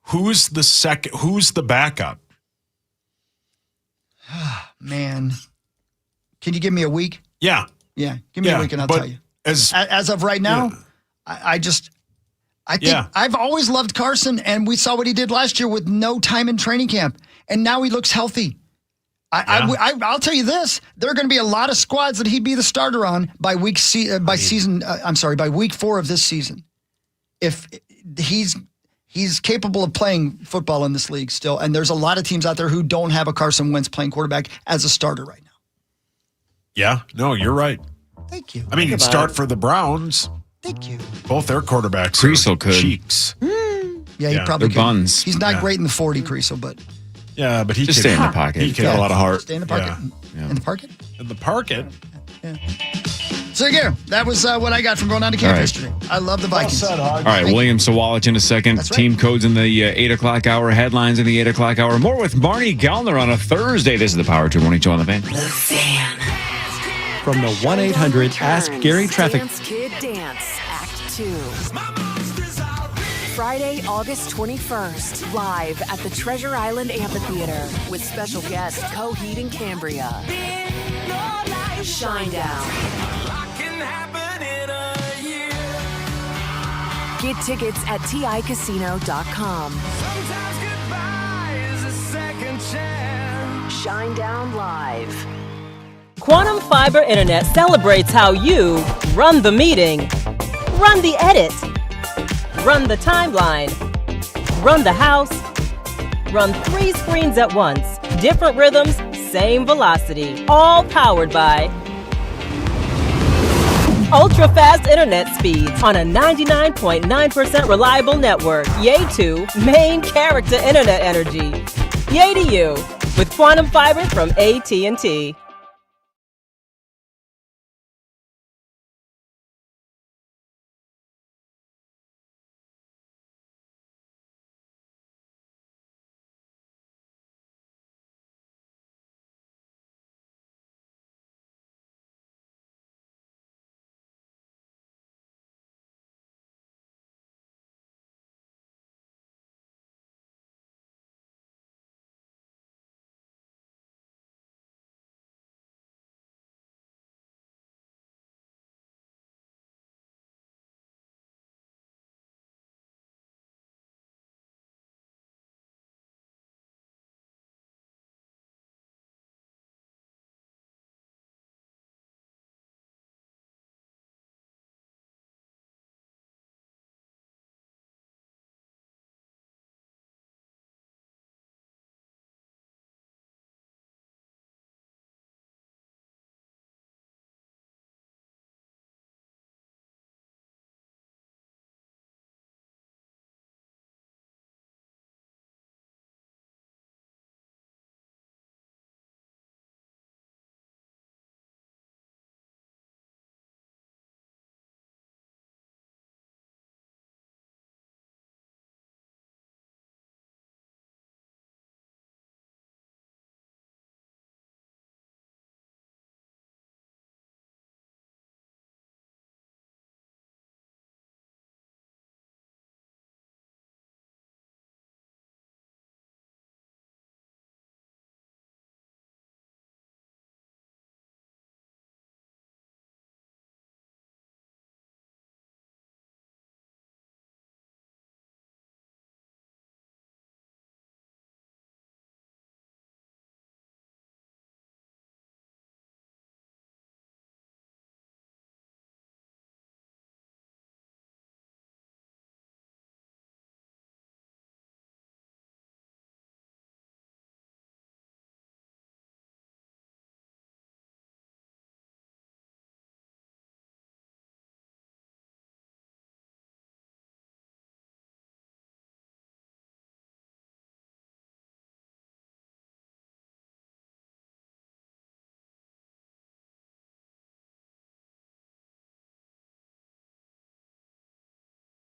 Who's the backup? Man. Can you give me a week? Yeah. Yeah. Give me a week and I'll tell you. As of right now, I think I've always loved Carson, and we saw what he did last year with no time in training camp, and now he looks healthy. I'll tell you this: there are going to be a lot of squads that he'd be the starter on by week 4 of this season. If he's capable of playing football in this league still, and there's a lot of teams out there who don't have a Carson Wentz playing quarterback as a starter right now. Yeah, no, you're right. Thank you. I mean, you'd start for the Browns. Thank you. Both their quarterbacks Creasel could. cheeks. Yeah, he probably They're buns. He's not great in the 40, Creasel, but Yeah, but he Just could stay in the pocket. He could have a lot of heart. stay in the pocket. Yeah. In the pocket? In the pocket. Yeah. So again, that was what I got from going down to camp yesterday. I love the Vikings. All right, William Sawalich in a second. That's right. Team codes in the 8 o'clock hour, headlines in the 8 o'clock hour. More with Barney Gallner on a Thursday. This is the Power Trip Morning Show on the Fan. The Fan. From the 1-800 Ask Gary Traffic. Dance Kid Dance, Act 2. Friday, August 21st, live at the Treasure Island Amphitheater with special guest Coheed and Cambria. Shinedown. Get tickets at ticasino.com. Shinedown Live. Quantum Fiber Internet celebrates how you run the meeting, run the edit, run the timeline, run the house, run 3 screens at once, different rhythms, same velocity, all powered by ultra-fast internet speeds on a 99.9% reliable network. Yay to main character internet energy. Yay to you with Quantum Fiber from AT&T.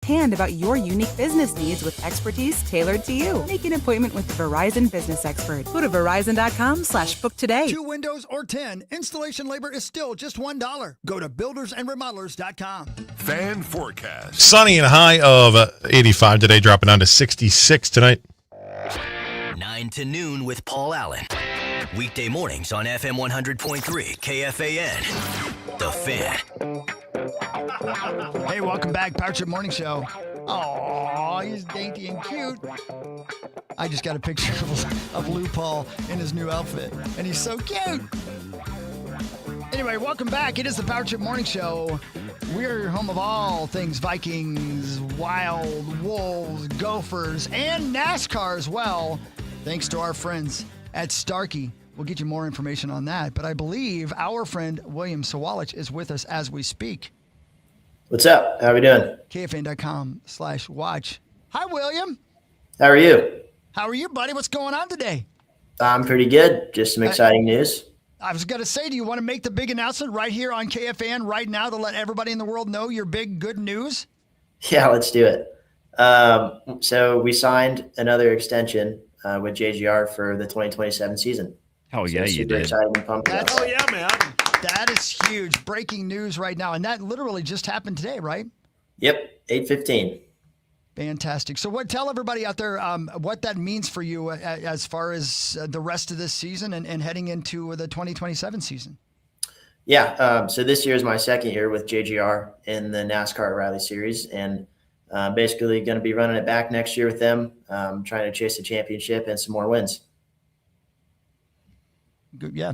About your unique business needs with expertise tailored to you. Make an appointment with the Verizon Business Expert. Go to Verizon.com/book today. 2 windows or 10. Installation labor is still just $1. Go to buildersandremodelers.com. Fan forecast. Sunny and a high of 85 today, dropping down to 66 tonight. 9 to noon with Paul Allen. Weekday mornings on FM 100.3 KFAN. The Fan. Hey, welcome back, Power Trip Morning Show. Oh, he's dainty and cute. I just got a picture of Lou Paul in his new outfit, and he's so cute. Anyway, welcome back. It is the Power Trip Morning Show. We're your home of all things Vikings, Wild, Wolves, Gophers, and NASCAR as well. Thanks to our friends at Starkey. We'll get you more information on that. But I believe our friend William Sawalich is with us as we speak. What's up? How are we doing? KFAN.com/watch. Hi, William. How are you? How are you, buddy? What's going on today? I'm pretty good. Just some exciting news. I was going to say, do you want to make the big announcement right here on KFAN right now to let everybody in the world know your big good news? Yeah, let's do it. So we signed another extension with JGR for the 2027 season. Oh, yeah, you did. Excited and pumped about Oh, yeah, man. That is huge. Breaking news right now. And that literally just happened today, right? Yep, 8:15. Fantastic. So tell everybody out there what that means for you as far as the rest of this season and heading into the 2027 season. Yeah, so this year is my second year with JGR in the NASCAR O'Reilly Series, and basically going to be running it back next year with them, trying to chase the championship and some more wins. Good. Yeah.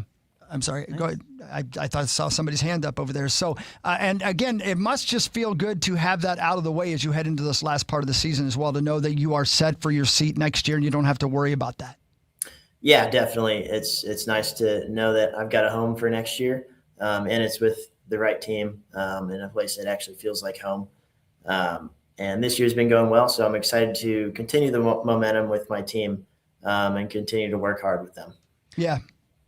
I'm sorry. Nice. Go ahead. I thought I saw somebody's hand up over there. So, and again, it must just feel good to have that out of the way as you head into this last part of the season as well, to know that you are set for your seat next year and you don't have to worry about that. Yeah, definitely. It's nice to know that I've got a home for next year, and it's with the right team in a place that actually feels like home. And this year's been going well, so I'm excited to continue the momentum with my team and continue to work hard with them. Yeah.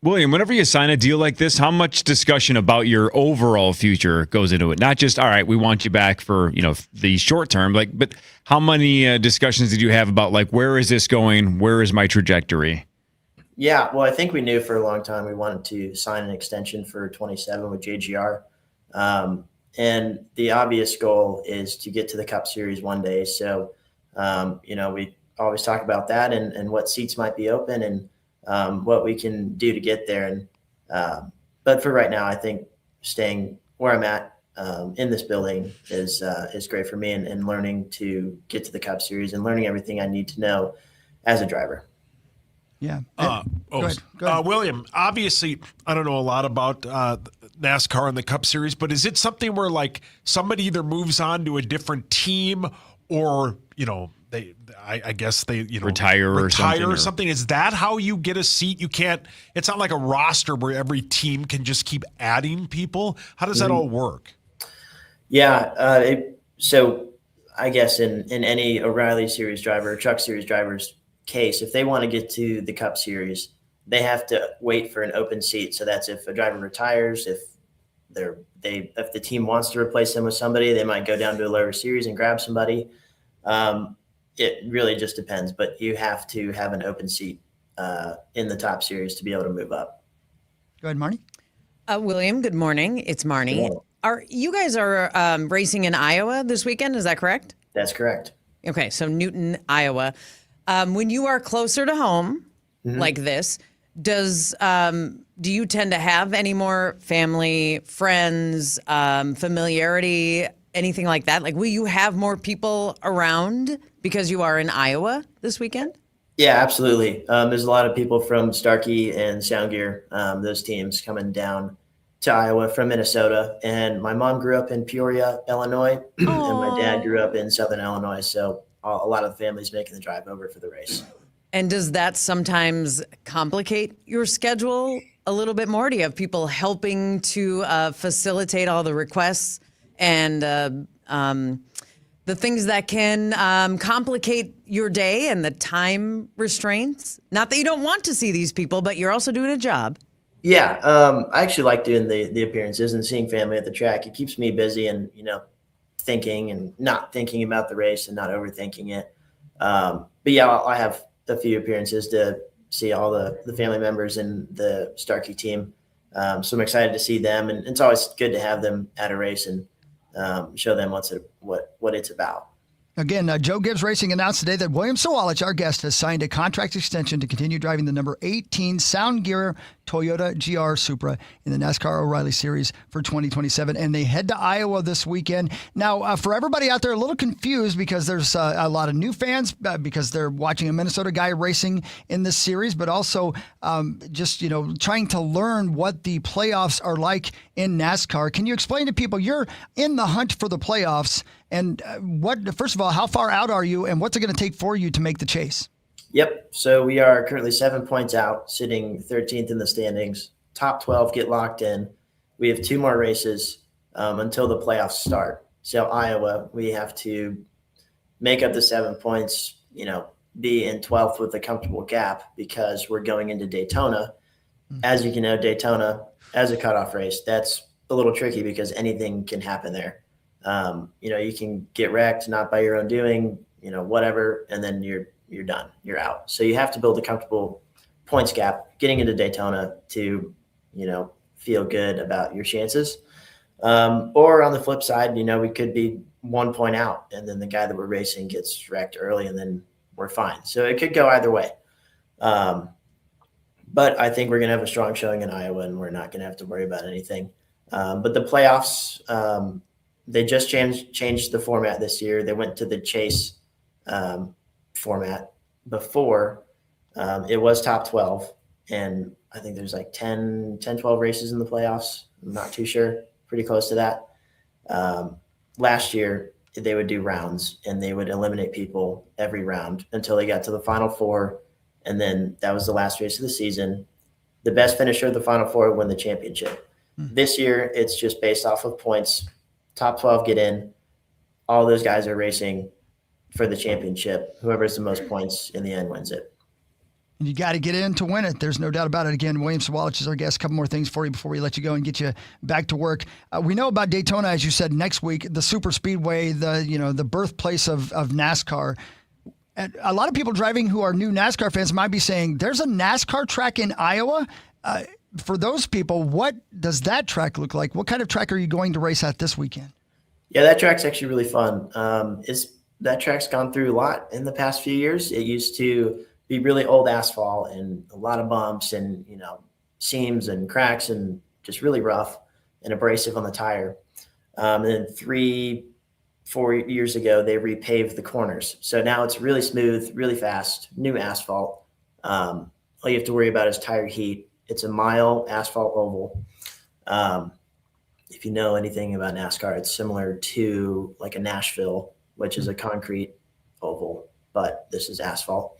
William, whenever you sign a deal like this, how much discussion about your overall future goes into it? Not just, all right, we want you back for, the short term, but how many discussions did you have about where is this going? Where is my trajectory? Yeah, well, I think we knew for a long time we wanted to sign an extension for 27 with JGR. And the obvious goal is to get to the Cup Series one day. So, we always talk about that and what seats might be open and what we can do to get there. And but for right now, I think staying where I'm at in this building is great for me and learning to get to the Cup Series and learning everything I need to know as a driver. Yeah. Go ahead. William, obviously, I don't know a lot about NASCAR and the Cup Series, but is it something where somebody either moves on to a different team or, I guess they retire or something. Is that how you get a seat? You can't. It's not like a roster where every team can just keep adding people. How does that all work? Yeah. So I guess in any O'Reilly Series driver or Truck Series driver's case, if they want to get to the Cup Series, they have to wait for an open seat. So that's if a driver retires, if the team wants to replace them with somebody, they might go down to a lower series and grab somebody. It really just depends, but you have to have an open seat in the top series to be able to move up. Go ahead, Marnie. William, good morning. It's Marnie. You guys are racing in Iowa this weekend? Is that correct? That's correct. Okay, so Newton, Iowa. When you are closer to home like this, do you tend to have any more family, friends, familiarity, anything like that? Will you have more people around because you are in Iowa this weekend? Yeah, absolutely. There's a lot of people from Starkey and Soundgear, those teams coming down to Iowa from Minnesota. And my mom grew up in Peoria, Illinois, and my dad grew up in Southern Illinois. So a lot of the family's making the drive over for the race. And does that sometimes complicate your schedule a little bit more? Do you have people helping to facilitate all the requests and the things that can complicate your day and the time restraints? Not that you don't want to see these people, but you're also doing a job. Yeah, I actually like doing the appearances and seeing family at the track. It keeps me busy and, thinking and not thinking about the race and not overthinking it. But yeah, I have a few appearances to see all the family members in the Starkey team. So I'm excited to see them, and it's always good to have them at a race and show them what it's about. Again, Joe Gibbs Racing announced today that William Sawalich, our guest, has signed a contract extension to continue driving the number 18 Soundgear Toyota GR Supra in the NASCAR O'Reilly Series for 2027. And they head to Iowa this weekend. Now, for everybody out there a little confused because there's a lot of new fans because they're watching a Minnesota guy racing in this series, but also just, trying to learn what the playoffs are like in NASCAR. Can you explain to people, you're in the hunt for the playoffs, and first of all, how far out are you and what's it going to take for you to make the chase? Yep. So we are currently 7 points out, sitting 13th in the standings. Top 12 get locked in. We have 2 more races until the playoffs start. So Iowa, we have to make up the 7 points, be in 12th with a comfortable gap because we're going into Daytona. as you can know, Daytona as a cutoff race, that's a little tricky because anything can happen there. You can get wrecked, not by your own doing, whatever, and then you're done. You're out. So you have to build a comfortable points gap getting into Daytona to, feel good about your chances. Or on the flip side, we could be 1 point out, and then the guy that we're racing gets wrecked early, and then we're fine. So it could go either way. But I think we're going to have a strong showing in Iowa, and we're not going to have to worry about anything. But the playoffs, they just changed the format this year. They went to the chase format. Before, it was top 12, and I think there's like 10, 12 races in the playoffs. I'm not too sure. Pretty close to that. Last year, they would do rounds, and they would eliminate people every round until they got to the Final Four, and then that was the last race of the season. The best finisher of the Final Four would win the championship. This year, it's just based off of points. Top 12 get in. All those guys are racing for the championship. Whoever has the most points in the end wins it. And you got to get in to win it. There's no doubt about it. Again, William Sawalich is our guest. A couple more things for you before we let you go and get you back to work. We know about Daytona, as you said, next week, the super speedway, the birthplace of NASCAR. And a lot of people driving who are new NASCAR fans might be saying, there's a NASCAR track in Iowa. For those people, what does that track look like? What kind of track are you going to race at this weekend? Yeah, that track's actually really fun. That track's gone through a lot in the past few years. It used to be really old asphalt and a lot of bumps and, seams and cracks and just really rough and abrasive on the tire. And then 3-4 years ago, they repaved the corners. So now it's really smooth, really fast, new asphalt. All you have to worry about is tire heat. It's a mile asphalt oval. If you know anything about NASCAR, it's similar to like a Nashville, which is a concrete oval, but this is asphalt.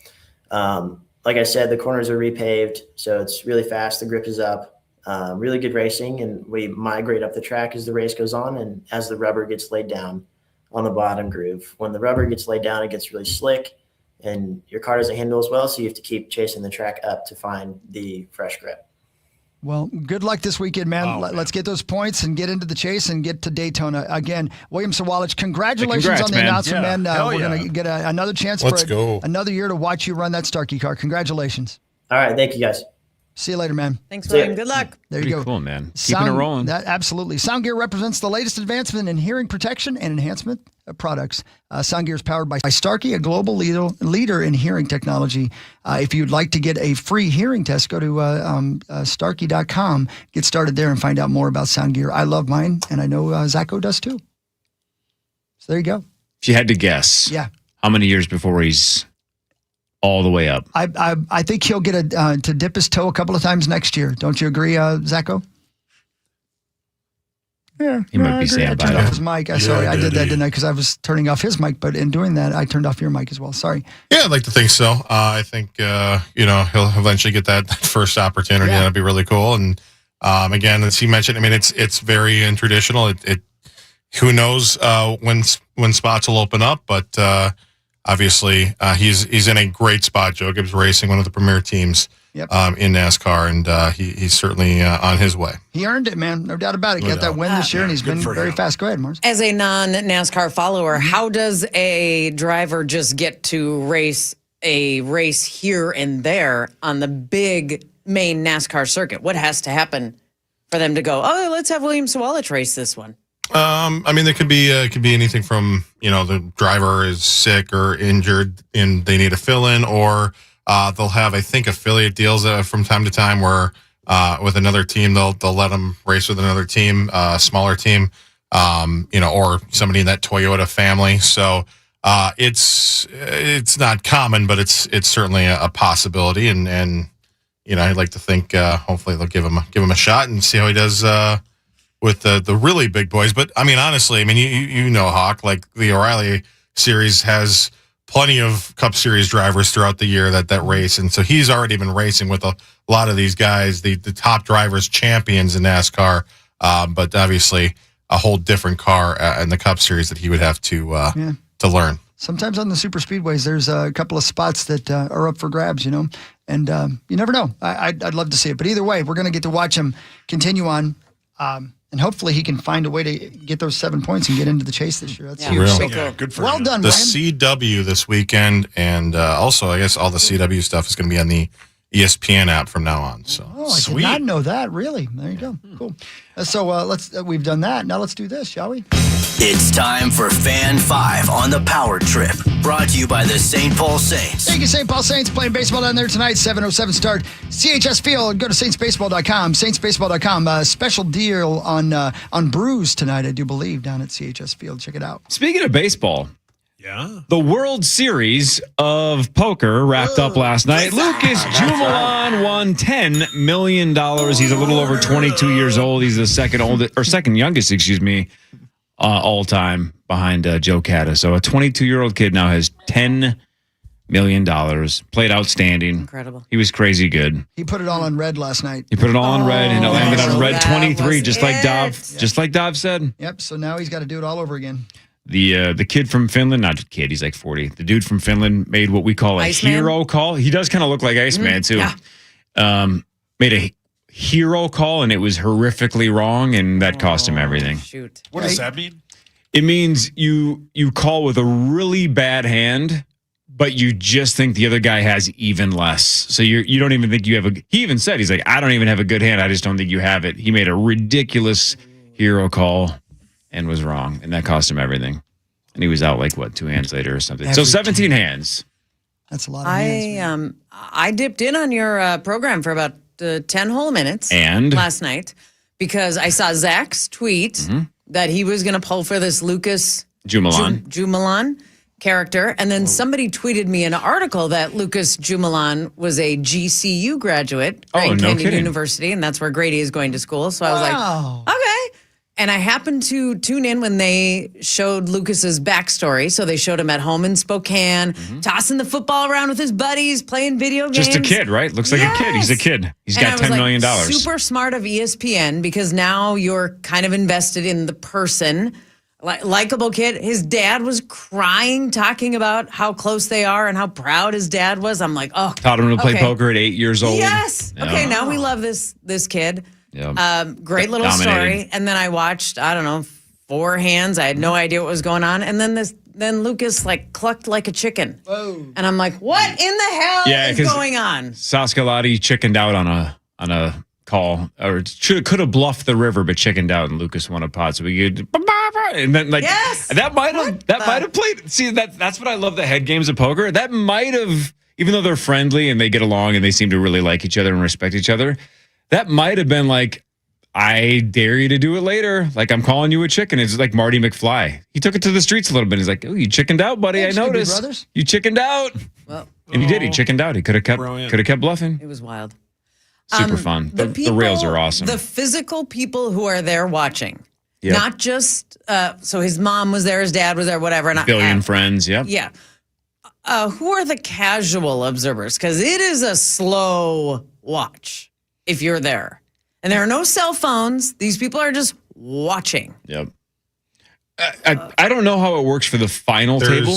Like I said, the corners are repaved, so it's really fast. The grip is up. Really good racing, and we migrate up the track as the race goes on and as the rubber gets laid down on the bottom groove. When the rubber gets laid down, it gets really slick, and your car doesn't handle as well, so you have to keep chasing the track up to find the fresh grip. Well, good luck this weekend, man. Let's get those points and get into the chase and get to Daytona. Again, William Sawalich, congratulations on the announcement, man. We're going to get another chance for another year to watch you run that Starkey car. Congratulations. All right. Thank you, guys. See you later, man. Thanks, William. Good luck. There you go. Cool, man. Keeping it rolling. Absolutely. Sound Gear represents the latest advancement in hearing protection and enhancement products. Sound Gear is powered by Starkey, a global leader in hearing technology. If you'd like to get a free hearing test, go to Starkey.com. Get started there and find out more about Sound Gear. I love mine, and I know Zacho does too. So there you go. If you had to guess, how many years before he's all the way up? I think he'll get to dip his toe a couple of times next year. Don't you agree, Zacho? Yeah, he might be saying I turned off his mic. Sorry, I did that, didn't I? Because I was turning off his mic, but in doing that, I turned off your mic as well. Sorry. Yeah, I'd like to think so. I think he'll eventually get that first opportunity. Yeah. That'd be really cool. And again, as he mentioned, I mean, it's very traditional. It who knows when spots will open up, but obviously he's in a great spot. Joe Gibbs Racing, one of the premier teams. Yep. In NASCAR, and he's certainly on his way. He earned it, man. No doubt about it. Got that win this year, and he's been very fast. Go ahead, Mars. As a non-NASCAR follower, how does a driver just get to race a race here and there on the big main NASCAR circuit? What has to happen for them to go, let's have William Sawalich race this one? I mean, there could be anything from, the driver is sick or injured and they need a fill-in, or they'll have, I think, affiliate deals from time to time where with another team, they'll let them race with another team, smaller team, or somebody in that Toyota family. So it's not common, but it's certainly a possibility. And I'd like to think hopefully they'll give him a shot and see how he does with the really big boys. But I mean, honestly, you know, Hawk, like the O'Reilly Series has plenty of Cup Series drivers throughout the year that race. And so he's already been racing with a lot of these guys, the top drivers, champions in NASCAR, but obviously a whole different car in the Cup Series that he would have to learn. Sometimes on the super speedways, there's a couple of spots that are up for grabs, And you never know. I'd love to see it. But either way, we're going to get to watch him continue on. And hopefully he can find a way to get those 7 points and get into the chase this year. That's huge. Real. So Yeah, good for well him. done, The Ryan. CW this weekend, and also I guess all the CW stuff is going to be on the ESPN app from now on. So Oh, I did not know that. Really? There you go. Cool. So we've done that. Now let's do this, shall we? It's time for Fan 5 on the Power Trip. Brought to you by the St. Paul Saints. Thank you, St. Paul Saints. Playing baseball down there tonight, 7:07 start. CHS Field. Go to saintsbaseball.com. Saintsbaseball.com. Special deal on brews tonight, I do believe, down at CHS Field. Check it out. Speaking of baseball, the World Series of Poker wrapped up last night. Lucas Jumelan won $10 million. He's a little over 22 years old. He's the second youngest, all time behind Joe Catta. So a 22-year-old kid now has $10 million. Played outstanding. Incredible. He was crazy good. He put it all on red last night. He put it all on red, and it landed on red 23, just like it. Dov said. Yep. So now he's got to do it all over again. The kid from Finland, not kid, he's like 40. The dude from Finland made what we call a hero call. He does kind of look like Iceman too. Yeah. Made a hero call, and it was horrifically wrong, and that cost him everything. Shoot. What does that mean? It means you call with a really bad hand, but you just think the other guy has even less. So you don't even think you have he even said, he's like, I don't even have a good hand. I just don't think you have it. He made a ridiculous hero call and was wrong, and that cost him everything. And he was out 2 hands later or something. So 17 hands. That's a lot of hands. I dipped in on your program for about 10 whole minutes And? last night because I saw Zach's tweet that he was going to pull for this Lucas Jumelan character. And then somebody tweeted me an article that Lucas Jumelan was a GCU graduate, Grand no Canyon kidding. University, and that's where Grady is going to school. So I was like, okay. And I happened to tune in when they showed Lucas's backstory. So they showed him at home in Spokane, tossing the football around with his buddies, playing video games. Just a kid, right? Looks like a kid. He's a kid. He's got $10 million. Super smart of ESPN because now you're kind of invested in the person. Likeable kid. His dad was crying, talking about how close they are and how proud his dad was. I'm like, oh. Taught him to play poker at 8 years old. Yes. Yeah. Okay, now we love this kid. Yeah. Great little story. And then I watched, 4 hands. I had no idea what was going on. And then Lucas clucked like a chicken. Whoa. And I'm like, what in the hell is going on? Saskalati chickened out on a call, or could have bluffed the river, but chickened out, and Lucas won a pot. So we could, and then that might have played. See, that's what I love, the head games of poker. That might have, even though they're friendly and they get along and they seem to really like each other and respect each other, that might have been I dare you to do it later. I'm calling you a chicken. It's like Marty McFly. He took it to the streets a little bit. He's like, oh, you chickened out, buddy. Yeah, I noticed. brothers. You chickened out. Well, and he did. He chickened out. He could have kept bluffing. It was wild. Super fun. The rails are awesome. The physical people who are there watching, Yep. not just, so his mom was there, his dad was there, whatever. And Billion friends. Yep. Yeah. Who are the casual observers? Because it is a slow watch if you're there. And there are no cell phones. These people are just watching. Yep. I don't know how it works for the final table.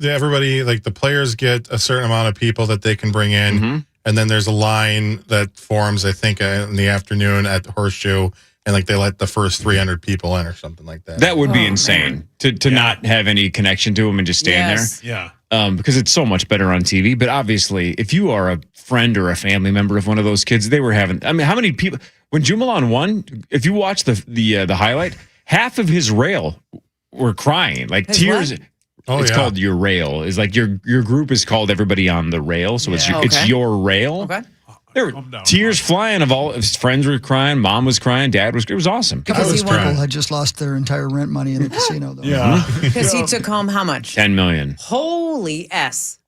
Everybody, the players get a certain amount of people that they can bring in. And then there's a line that forms, I think, in the afternoon at the Horseshoe. And they let the first 300 people in or something like that. That would be insane to not have any connection to them and just stand there. Yeah. Because it's so much better on TV. But obviously, if you are a friend or a family member of one of those kids, they were having. I mean, how many people? When Jumelan won, if you watch the highlight, half of his rail were crying, His tears. what? Oh, it's yeah. called your rail. Is your group is called everybody on the rail, so it's your rail. Okay. There were tears flying. Of all his friends were crying. Mom was crying. Dad was. It was awesome. Because these people had just lost their entire rent money in the casino, though. Yeah. Because he took home how much? $10 million. Holy S.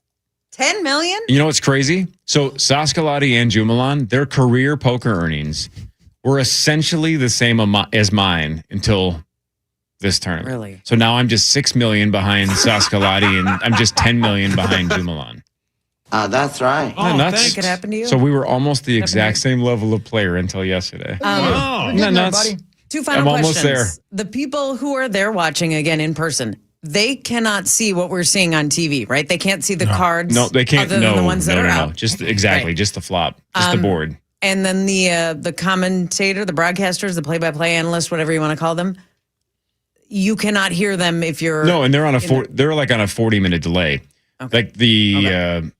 10 million? You know what's crazy? So Saskalati and Jumelan, their career poker earnings were essentially the same as mine until this tournament. Really? So now I'm just $6 million behind Saskalati, and I'm just $10 million behind Jumelan. That's right. Isn't that nuts? That could happen to you. So we were almost the exact same level of player until yesterday. Wow. Isn't that nuts? Two final I'm questions. almost there. The people who are there watching again in person, they cannot see what we're seeing on TV, right? They can't see the cards. No, they can't. Other than the ones that are out. Just just the flop, just the board. And then the commentator, the broadcasters, the play-by-play analyst, whatever you want to call them, you cannot hear them if you're and they're on they're like on a 40-minute delay. Okay. Like the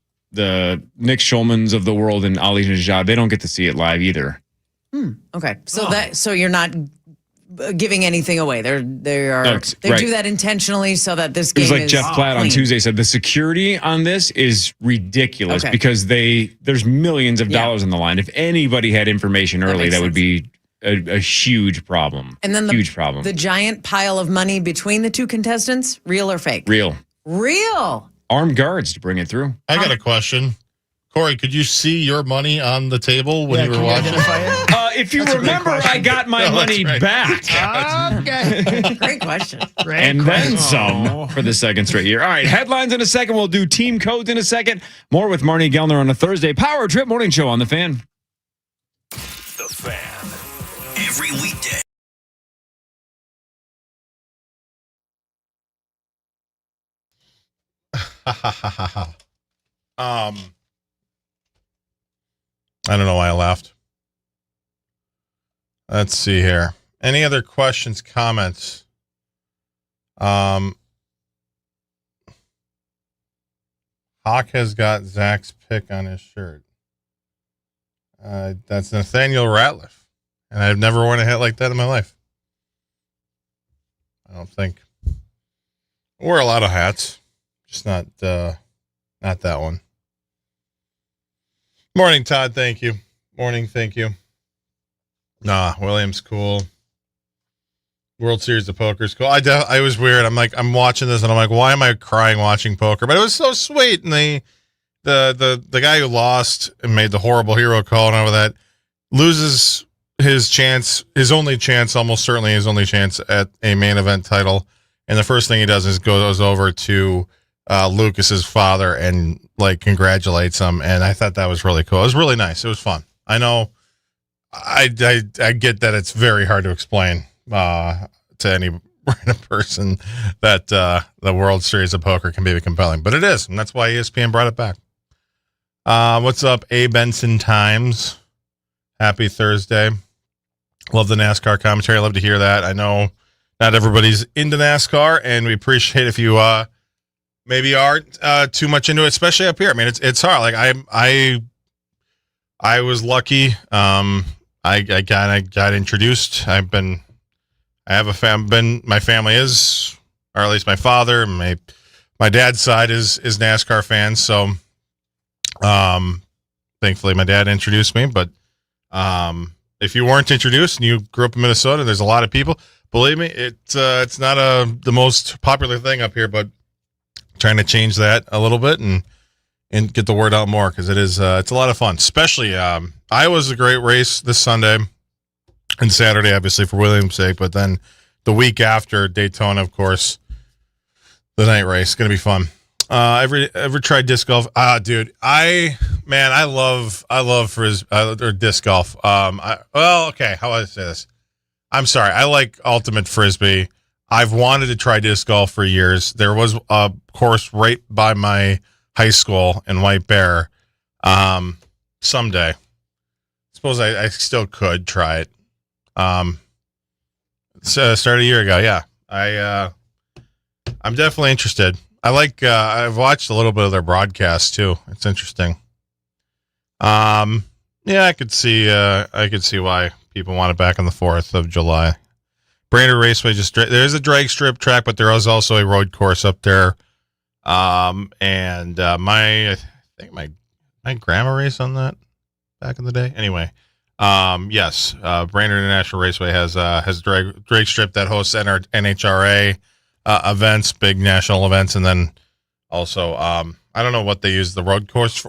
Nick Schulmans of the world and Ali Najad, they don't get to see it live either. Okay, so you're not giving anything away. They do that intentionally so that this game is like is Jeff Platt clean. on Tuesday said the security on this is ridiculous because there's millions of dollars on the line. If anybody had information early, that would be a huge problem. And then huge problem. The giant pile of money between the two contestants, real or fake? Real. Armed guards to bring it through. I got a question. Corey, could you see your money on the table when you were watching? If you remember, I got my money back. Okay. Great question. And then some for the second straight year. All right, headlines in a second. We'll do team codes in a second. More with Marnie Gellner on a Thursday Power Trip Morning Show on The Fan. The Fan. Every weekday. I don't know why I laughed. Let's see here. Any other questions, comments? Hawk has got Zach's pick on his shirt. That's Nathaniel Ratliff. And I've never worn a hat like that in my life. I don't think. I wear a lot of hats. Just not that one. Morning, Todd. Thank you. Morning. Thank you. Nah, Williams cool. World Series of Poker is cool. I was weird. I'm watching this and I'm like, why am I crying watching poker? But it was so sweet. And the guy who lost and made the horrible hero call and all of that loses his chance, his only chance, almost certainly his only chance at a main event title. And the first thing he does is goes over to Lucas's father and like congratulates him. And I thought that was really cool. It was really nice. It was fun. I know I get that it's very hard to explain to any random person that the World Series of Poker can be compelling, but it is. And that's why ESPN brought it back. What's up, A. Benson Times? Happy Thursday. Love the NASCAR commentary. I love to hear that. I know not everybody's into NASCAR, and we appreciate if you maybe aren't too much into it, especially up here. I mean, it's hard. Like I was lucky. I got introduced. My family is, or at least my father, my dad's side is NASCAR fans. So, thankfully my dad introduced me, but, if you weren't introduced and you grew up in Minnesota, there's a lot of people, believe me, it's not the most popular thing up here, but trying to change that a little bit and get the word out more. Cause it's a lot of fun, especially, Iowa's a great race this Sunday and Saturday, obviously for Williams' sake, but then the week after Daytona, of course, the night race is going to be fun. Ever tried disc golf? Dude, I love or disc golf. Okay. How do I say this? I'm sorry. I like ultimate frisbee. I've wanted to try disc golf for years. There was a course right by my high school in White Bear. Someday, suppose I still could try it. Started a year ago. Yeah. I'm definitely interested. I like, I've watched a little bit of their broadcast too. It's interesting. Yeah, I could see why people want it back on the 4th of July. Brainerd Raceway there's a drag strip track, but there is also a road course up there. I think my grandma raced on that back in the day. Anyway, yes, Brainerd International Raceway has drag strip that hosts NHRA events, big national events, and then also I don't know what they use the road course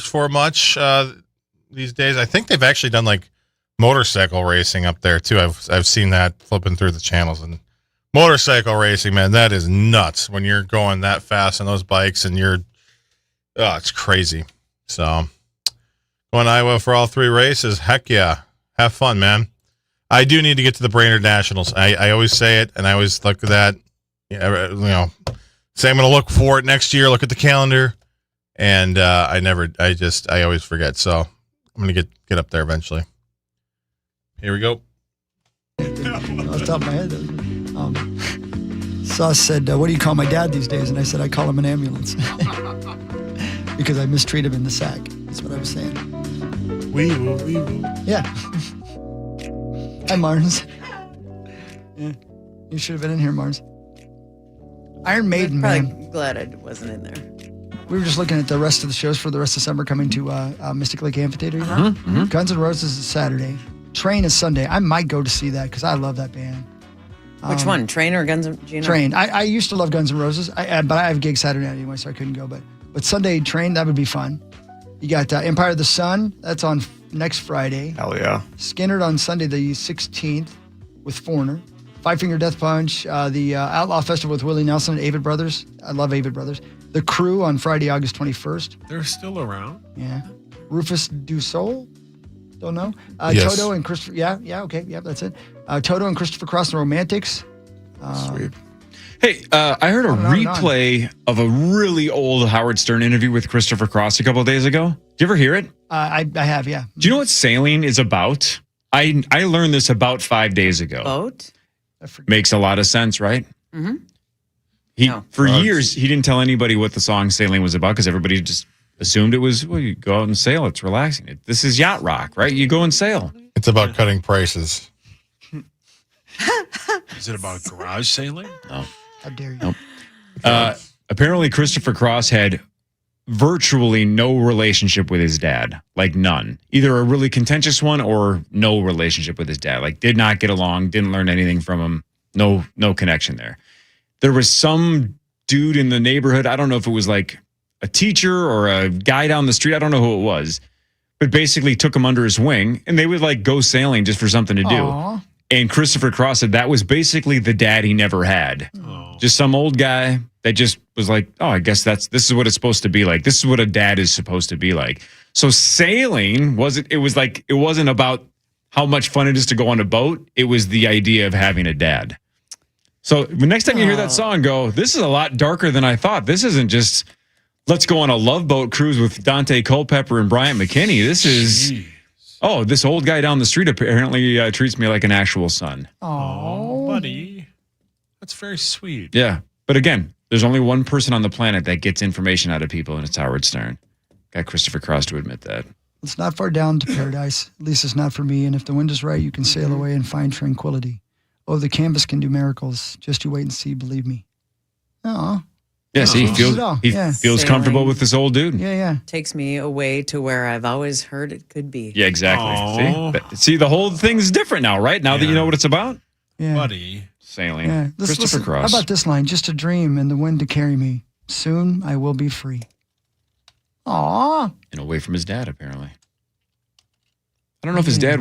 for much these days. I think they've actually done like motorcycle racing up there too. I've seen that flipping through the channels, and motorcycle racing, man, that is nuts when you're going that fast on those bikes and it's crazy. So going to Iowa for all 3 races. Heck yeah. Have fun, man. I do need to get to the Brainerd Nationals. I always say it, and I always look at that. say I'm going to look for it next year, look at the calendar, and I always forget. So I'm going to get up there eventually. Here we go. Off the top of my head, Sauce said, what do you call my dad these days? And I said, I call him an ambulance. Because I mistreat him in the sack. That's what I was saying. We will. Yeah. Hi, Marnes. Yeah. You should have been in here, Marnes. Iron Maiden, man. Glad I wasn't in there. We were just looking at the rest of the shows for the rest of summer coming to Mystic Lake Amphitheater. Guns N' Roses is Saturday. Train is Sunday. I might go to see that because I love that band. Which one? Train or Guns N' Roses? Train. I used to love Guns N' Roses, but I have a gig Saturday night anyway, so I couldn't go. But Sunday, Train, that would be fun. You got Empire of the Sun. That's on next Friday. Hell yeah. Skinner on Sunday, the 16th, with Foreigner. Five Finger Death Punch. The Outlaw Festival with Willie Nelson and Avid Brothers. I love Avid Brothers. The Crew on Friday, August 21st. They're still around. Yeah. Rufus Du Sol. Don't know. Yes. Toto and Christopher. Yeah, okay. Yeah, that's it. Toto and Christopher Cross and Romantics. Sweet. Hey, I heard a replay of a really old Howard Stern interview with Christopher Cross a couple of days ago. Did you ever hear it? I have, yeah. Do you know what sailing is about? I learned this about 5 days ago. Boat? Makes a lot of sense, right? Mm-hmm. For years, he didn't tell anybody what the song Sailing was about because everybody just assumed it was, well, you go out and sail. It's relaxing. This is yacht rock, right? You go and sail. It's about cutting prices. Is it about garage sailing? No. How dare you? Nope. Apparently, Christopher Cross had virtually no relationship with his dad, like none. Either a really contentious one or no relationship with his dad. Like did not get along, didn't learn anything from him. No connection there. There was some dude in the neighborhood. I don't know if it was like a teacher or a guy down the street. I don't know who it was, but basically took him under his wing and they would like go sailing just for something to do. Aww. And Christopher Cross said that was basically the dad he never had. Oh. Just some old guy that just was like, oh, I guess this is what it's supposed to be like. This is what a dad is supposed to be like. So sailing it wasn't about how much fun it is to go on a boat. It was the idea of having a dad. So the next time you hear that song, go, this is a lot darker than I thought. This isn't just let's go on a Love Boat cruise with Dante Culpepper and Bryant McKinney. This is, this old guy down the street apparently treats me like an actual son. Oh, buddy. That's very sweet. Yeah. But again, there's only one person on the planet that gets information out of people, and it's Howard Stern. Got Christopher Cross to admit that. It's not far down to paradise. At least it's not for me. And if the wind is right, you can sail away and find tranquility. Oh, the canvas can do miracles. Just you wait and see, believe me. Oh. Yeah, see, he feels comfortable with this old dude. Yeah. Takes me away to where I've always heard it could be. Yeah, exactly. See, the whole thing's different now, right? Now that you know what it's about? Yeah. Buddy. Sailing. Yeah. Christopher Cross. How about this line? Just a dream and the wind to carry me. Soon I will be free. Aw. And away from his dad, apparently. I don't know if his dad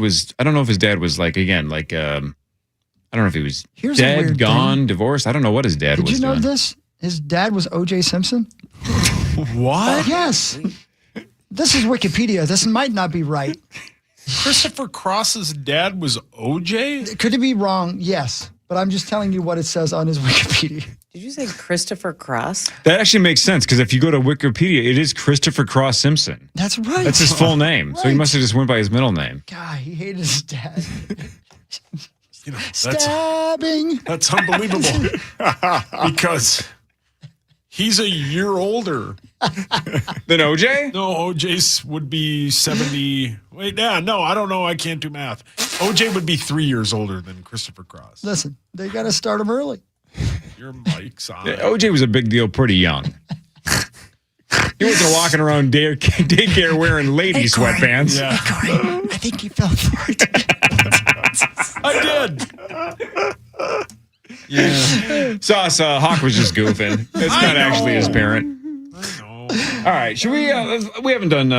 was like, again, like, I don't know if he was dead, gone, divorced. I don't know what his dad was doing. Did you know this? His dad was O.J. Simpson. What? Yes. This is Wikipedia. This might not be right. Christopher Cross's dad was OJ? Could it be wrong? Yes. But I'm just telling you what it says on his Wikipedia. Did you say Christopher Cross? That actually makes sense because if you go to Wikipedia, it is Christopher Cross Simpson. That's right. That's his full name. Right. So he must have just went by his middle name. God, he hated his dad. That's Stabbing. That's unbelievable. Because he's a year older than OJ? No, OJ would be 70. Wait, no, I don't know. I can't do math. OJ would be 3 years older than Christopher Cross. Listen, they got to start him early. Your mic's on. Yeah, OJ was a big deal pretty young. He wasn't walking around daycare wearing lady sweatpants. Yeah. Hey, Corey, I think you fell for it. I did. Yeah. Sauce, Hawk was just goofing. It's not actually his parent. I know. All right, should we? We haven't done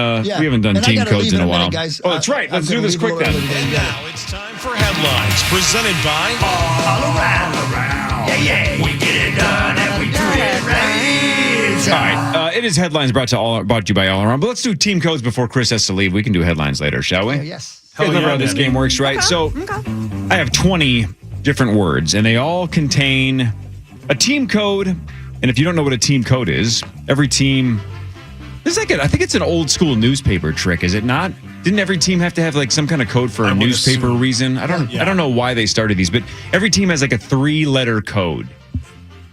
team codes in a while. Guys. Oh, that's right. Let's do this quick then. And now it's time for headlines presented by All Around. Yeah, we get it done and we do it right. All right, it is headlines brought to you by All Around. But let's do team codes before Chris has to leave. We can do headlines later, shall we? Yes. You guys remember how this game works, right? So I have 20 different words, and they all contain A team code, and if you don't know what a team code is, every team... I think it's an old school newspaper trick, is it not? Didn't every team have to have like some kind of code for a newspaper reason? I don't know why they started these, but every team has like a 3-letter code.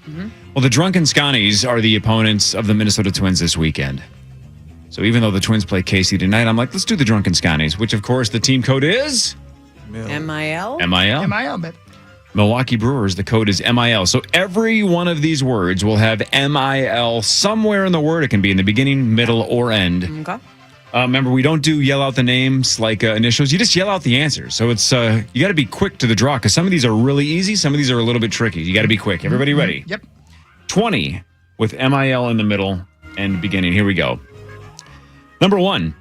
Mm-hmm. Well, the Drunken Scotties are the opponents of the Minnesota Twins this weekend. So even though the Twins play KC tonight, I'm like, let's do the Drunken Scotties, which of course the team code is MIL. MIL. MIL, babe. Milwaukee Brewers, the code is MIL. So every one of these words will have MIL somewhere in the word. It can be in the beginning, middle, or end. Okay. Remember, we don't do yell out the names like initials. You just yell out the answers. So it's you got to be quick to the draw because some of these are really easy. Some of these are a little bit tricky. You got to be quick. Everybody ready? Yep. 20 with MIL in the middle and beginning. Here we go. Number 1.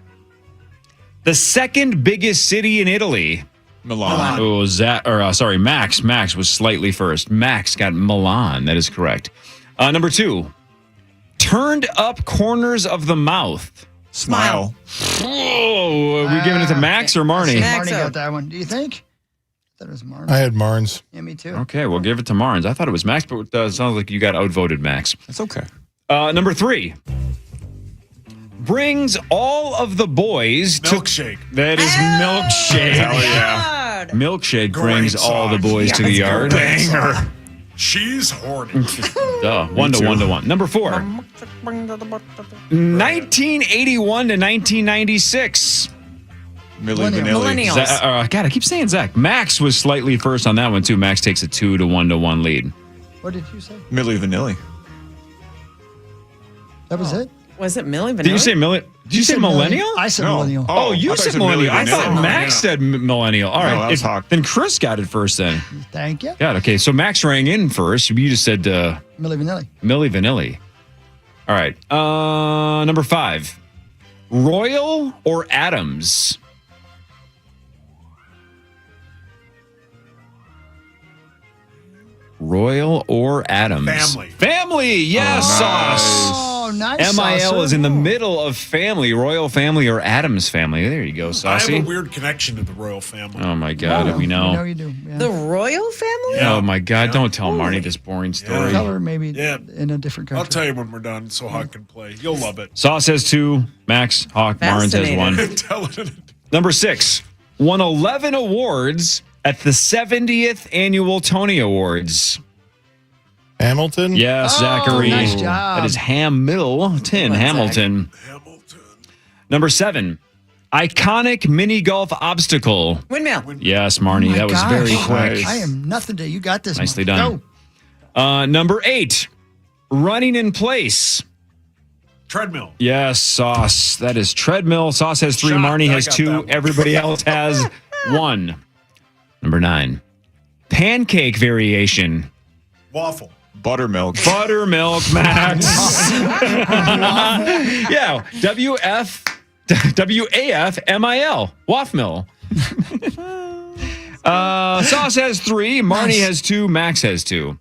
The second biggest city in Italy. Milan. Oh, Max. Max was slightly first. Max got Milan. That is correct. Number 2. Turned up corners of the mouth. Smile. Oh, are we giving it to Max or Marnie? Marnie got that one. Do you think? I thought it was Marnie. I had Marnes. Yeah, me too. Okay, we'll give it to Marnes. I thought it was Max, but it sounds like you got outvoted, Max. That's okay. Number 3. Brings all of the boys Milkshake. That is milkshake. Hell yeah. Milkshake brings all the boys to the yard. Banger. She's horny. Duh. 1 to 1. Number 4. 1981 to 1996. Milli Vanilli. Millennials. God, I keep saying Zach. Max was slightly first on that one, too. Max takes a 2 to 1 lead. What did you say? Milli Vanilli. That was it? Was it Milli Vanilli? Did you say Did you say millennial? I said millennial. Oh, you said millennial. I thought Vanilli. Max said millennial. All right. that was Hawk. Then Chris got it first then. Thank you. God, okay. So Max rang in first. You just said Milli Vanilli. Milli Vanilli. All right. Number 5. Royal or Adams? Royal or Adams? Family. Yes, Sauce. Oh, nice. MIL Saucer. is in the middle of family. Royal family or Adams family. There you go, Saucy. I have a weird connection to the royal family. Oh, my God. We know. I know you do. Yeah. The royal family? Oh, my God. Don't tell Marnie this boring story. Tell her maybe in a different country. I'll tell you when we're done so Hawk can play. You'll love it. Sauce has 2. Max, Hawk, Marnes has 1. Tell it. Number 6. Won 11 awards at the 70th Annual Tony Awards. Hamilton? Yes, Zachary. Nice job. That is Hamilton. Hamilton. Number 7. Iconic mini golf obstacle. Windmill. Yes, Marnie. That was very quick. I am nothing to you. Got this. Nicely one. done. Number 8. Running in place. Treadmill. Yes, Sauce. That is treadmill. Sauce has 3. Marnie has 2. Everybody else has 1. Number 9. Pancake variation. Waffle. Buttermilk. Buttermilk, Max. Yeah. WAFMIL. Waffmil. Sauce has 3. Marnie has 2. Max has 2.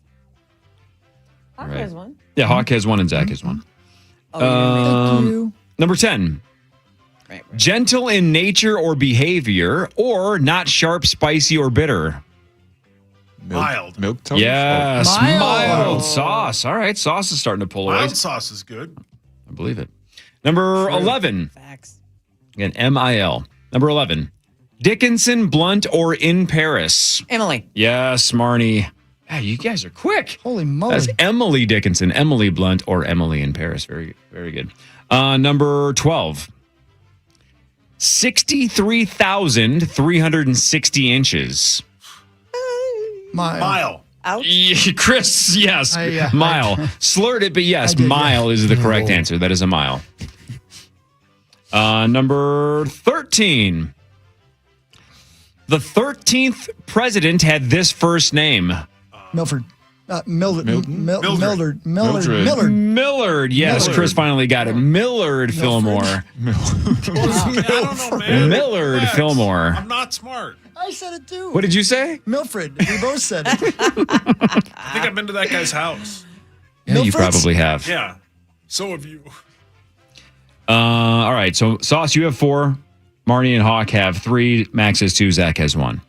Hawk has 1. Yeah, Hawk has 1 and Zach has 1. Thank you. Number 10. Right. Gentle in nature or behavior, or not sharp, spicy, or bitter. Mild. Milk toast? Yes, Mild. mild sauce. All right, sauce is starting to pull away. Mild sauce is good. I believe it. Number 11. Facts. Again, MIL. Number 11. Dickinson, Blunt, or in Paris. Emily. Yes, Marnie. Yeah, you guys are quick. Holy moly. That's Emily Dickinson, Emily Blunt, or Emily in Paris. Very, very good. Number 12. 63,360 inches. Mile. Ouch. Chris, yes. Mile. Slurred it, but yes, mile is the correct answer. That is a mile. Number 13. The 13th president had this first name. Milford. Millard. Millard. Millard. Yes, Millard. Chris finally got it. Millard Fillmore. Millard Fillmore. I'm not smart. I said it too. What did you say? Milfred. We both said it. I think I've been to that guy's house. Yeah, you probably have. Yeah. So have you. All right. So, Sauce, you have 4. Marnie and Hawk have 3. Max has 2. Zach has 1.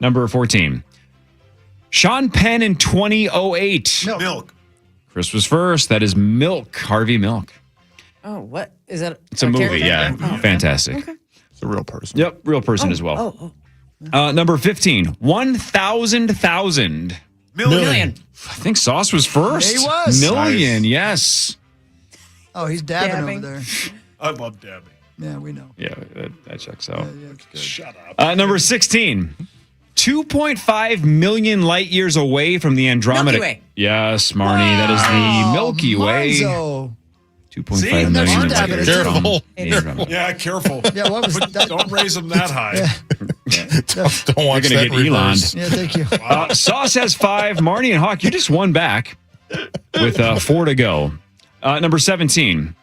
Number 14. Sean Penn in 2008. Milk. Chris was first. That is Milk. Harvey Milk. Oh, what is that? It's a movie. character? Yeah, Oh. fantastic. Okay. It's a real person. Yep, real person as well. Number 15. 1,000,000. Million. I think Sauce was first. He was. Million. Yes. Oh, he's dabbing over there. I love dabbing. Yeah, we know. Yeah, that checks out. Shut up. Number 16. 2.5 million light years away from the Andromeda. Milky Way. Yes, Marnie. That is the Milky Way. Monzo. 2.5 million light years from the Andromeda. Yeah, careful. Yeah, what was that? Don't raise them that high. Don't You're watch going to that get Elon. Yeah, thank you. Sauce has 5. Marnie and Hawk, you just won back with 4 to go. Number 17.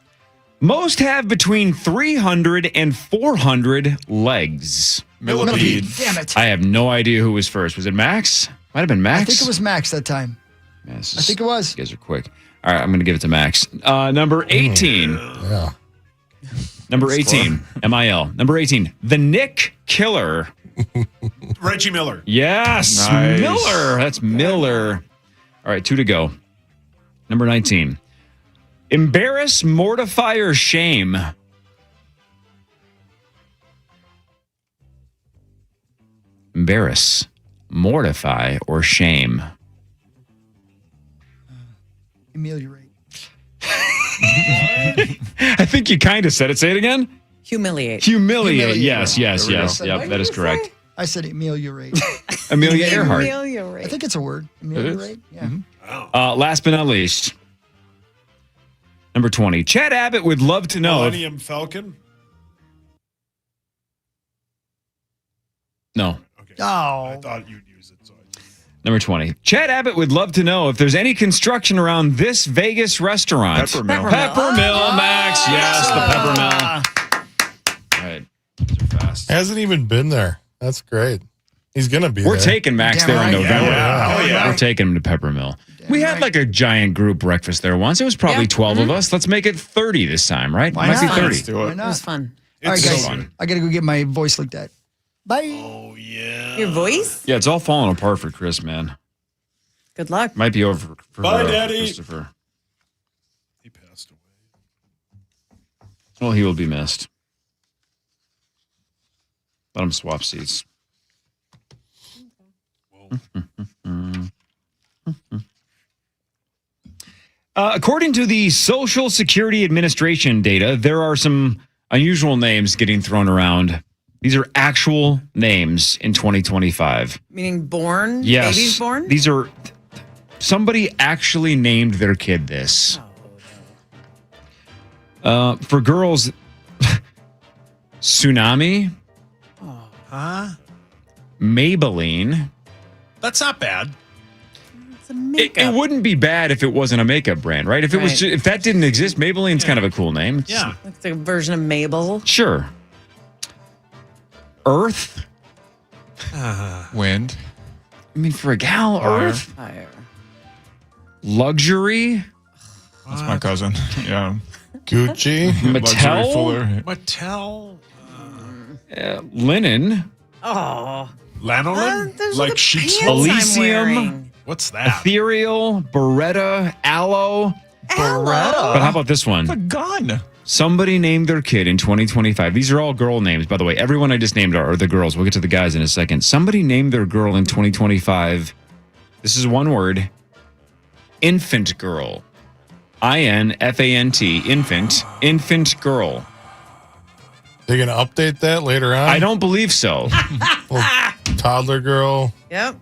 Most have between 300 and 400 legs. Millipede. Damn it. I have no idea who was first. Was it Max? Might have been Max. I think it was Max that time. Yes, I think it was. You guys are quick. All right, I'm going to give it to Max. Number 18. Yeah. Number 18. MIL. Number 18. The Nick Killer. Reggie Miller. Yes. Nice. Miller. That's Miller. All right, 2 to go. Number 19. Embarrass, mortify, or shame. Embarrass, mortify, or shame. Ameliorate. I think you kind of said it. Say it again. Humiliate. Humiliate. Yes. There Yes. we Yes. go. Yep. That is correct. I said ameliorate. Amelia Earhart. Ameliorate. I think it's a word. Ameliorate. Yeah. Last but not least, number 20. Chad Abbott would love to know. Millennium Falcon. No. Okay. Oh. I thought you'd use it. So Number 20. Chad Abbott would love to know if there's any construction around this Vegas restaurant. Peppermill. Peppermill, Max. Yes, the Peppermill. All right. These are fast. Hasn't even been there. That's great. He's going to be We're there. taking Max Damn there in right. November. Yeah. Oh, yeah. We're taking him to Peppermill. We had like a giant group breakfast there once. It was probably 12 of us. Let's make it 30 this time, right? Why Might be not? 30. Let's do Why it. not? It was fun. All right, It's guys. so fun. I got to go get my voice looked at. Bye. Oh, yeah. Your voice? Yeah, it's all falling apart for Chris, man. Good luck. Might be over for Bye, Daddy. Christopher. He passed away. Well, he will be missed. Let him swap seats. According to the Social Security Administration data, there are some unusual names getting thrown around. These are actual names in 2025. Meaning born? Yes. Babies born? These are somebody actually named their kid this. For girls, Tsunami, Huh? Maybelline. That's not bad. It's a It makeup. wouldn't be bad if it wasn't a makeup brand, right? If it was, Right. if that didn't exist, Maybelline's kind of a cool name. It's- Yeah. It's a version of Mabel. Sure. Earth. Wind. I mean, for a gal, Earth. Fire. Luxury. That's my cousin. Yeah. Gucci. Luxury Mattel. Fuller. Mattel. Linen. Oh. Lanolin? Those are Like the sheep's pants wool? I'm Elysium. wearing. What's that? Ethereal. Beretta. Aloe. But how about this one? A gun. Somebody named their kid in 2025. These are all girl names, by the way. Everyone I just named are the girls. We'll get to the guys in a second. Somebody named their girl in 2025. This is one word. Infant girl. INFANT. Infant. Infant girl. They're going to update that later on? I don't believe so. Toddler girl. Yep.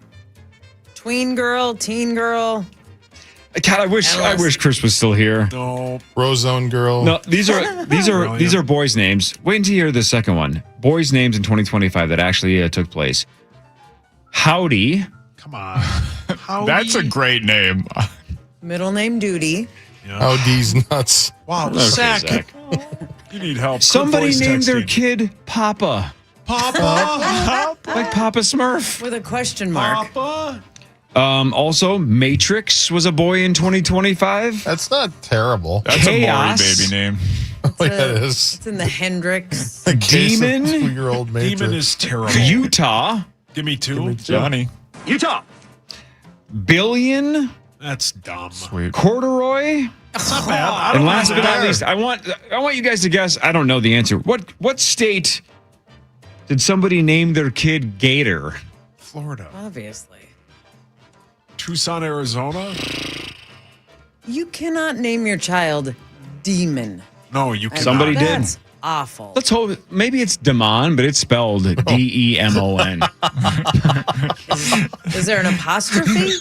Tween girl, teen girl. God, I wish Chris was still here. No. Rosone girl. No, these are boys' names. Wait until you hear the second one. Boys' names in 2025 that actually took place. Howdy. Come on. Howdy. That's a great name. Middle name Duty. Howdy's nuts. Wow, Okay, Zach. You need help. Somebody Good voice named their texting. kid Papa. Papa. Like Papa Smurf. With a question mark. Papa. Also, Matrix was a boy in 2025. That's not terrible. That's Chaos. a Maury baby name. Oh, yeah, it is. It's in the Hendrix. Demon. 2-year-old Matrix. Demon is terrible. Utah. Give me two. Johnny. Utah. billion. That's dumb. Sweet. Corduroy. That's not bad. And last but not least, I want you guys to guess. I don't know the answer. What state did somebody name their kid Gator? Florida. Obviously. Tucson, Arizona? You cannot name your child Demon. No, you cannot. Somebody did. That's awful. Let's hope maybe it's Demon, but it's spelled Demon. Is there an apostrophe?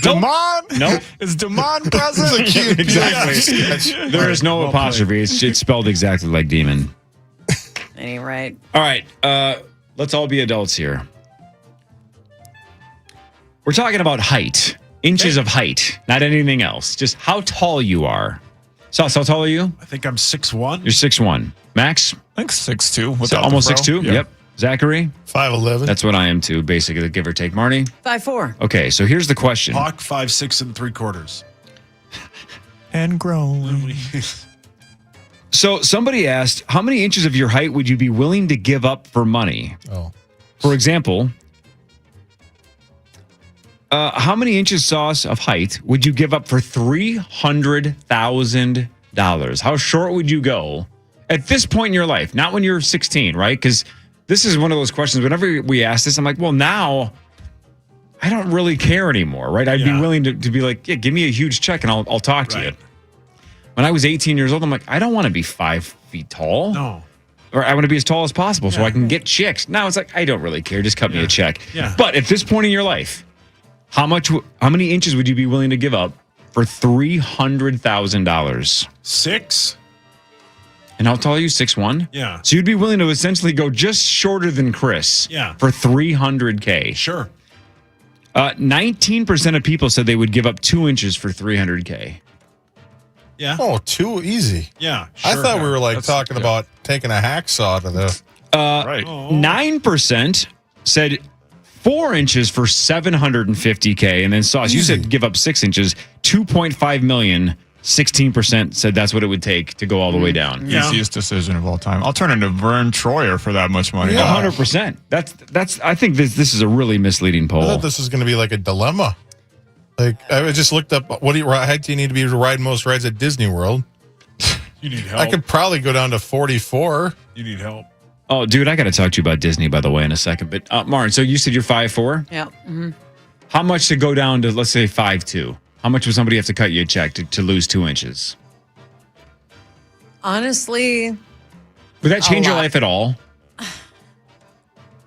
Demon? Nope. Is Demon present? Exactly. There is no apostrophe. It's spelled exactly like demon. Any right. All right. Let's all be adults here. We're talking about height. Inches of height, not anything else. Just how tall you are. Sauce, how tall are you? I think I'm 6'1". You're 6'1". Max? I think 6'2". So almost 6'2"? Yeah. Yep. Zachary? 5'11". That's what I am too, basically, give or take. Marnie? 5'4". Okay, so here's the question. Hawk 5'6 3/4". And growing. So somebody asked, how many inches of your height would you be willing to give up for money? Oh. For example, how many inches, Sauce, of height would you give up for $300,000? How short would you go at this point in your life? Not when you're 16, right? Because this is one of those questions. Whenever we ask this, I'm like, well, now I don't really care anymore, right? I'd be willing to be like, yeah, give me a huge check and I'll talk to you. When I was 18 years old, I'm like, I don't want to be 5 feet tall. No. Or I want to be as tall as possible so I can get chicks. Now it's like, I don't really care. Just cut me a check. Yeah. But at this point in your life, how many inches would you be willing to give up for $300,000? 6? And how tall are you? 6'1"? Yeah. So you'd be willing to essentially go just shorter than Chris. Yeah. For $300K. Sure. 19% of people said they would give up 2 inches for $300K. Yeah. Oh, too easy. Yeah. I Sure. thought we were like talking about taking a hacksaw to the. Right. 9% said 4 inches for $750K. And then Sauce, you said give up 6 inches, $2.5 million. 16% said that's what it would take to go all the way down. Easiest decision of all time. I'll turn into Vern Troyer for that much money. 100%. That's. I think this is a really misleading poll. I thought this was going to be like a dilemma. Like I just looked up what height do you need to be to ride most rides at Disney World? You need help. I could probably go down to 44. You need help. Oh, dude, I got to talk to you about Disney, by the way, in a second. But Martin, so you said you're 5'4"? Yeah. Mm-hmm. How much to go down to, let's say, 5'2"? How much would somebody have to cut you a check to lose 2 inches? Honestly, would that change your life at all?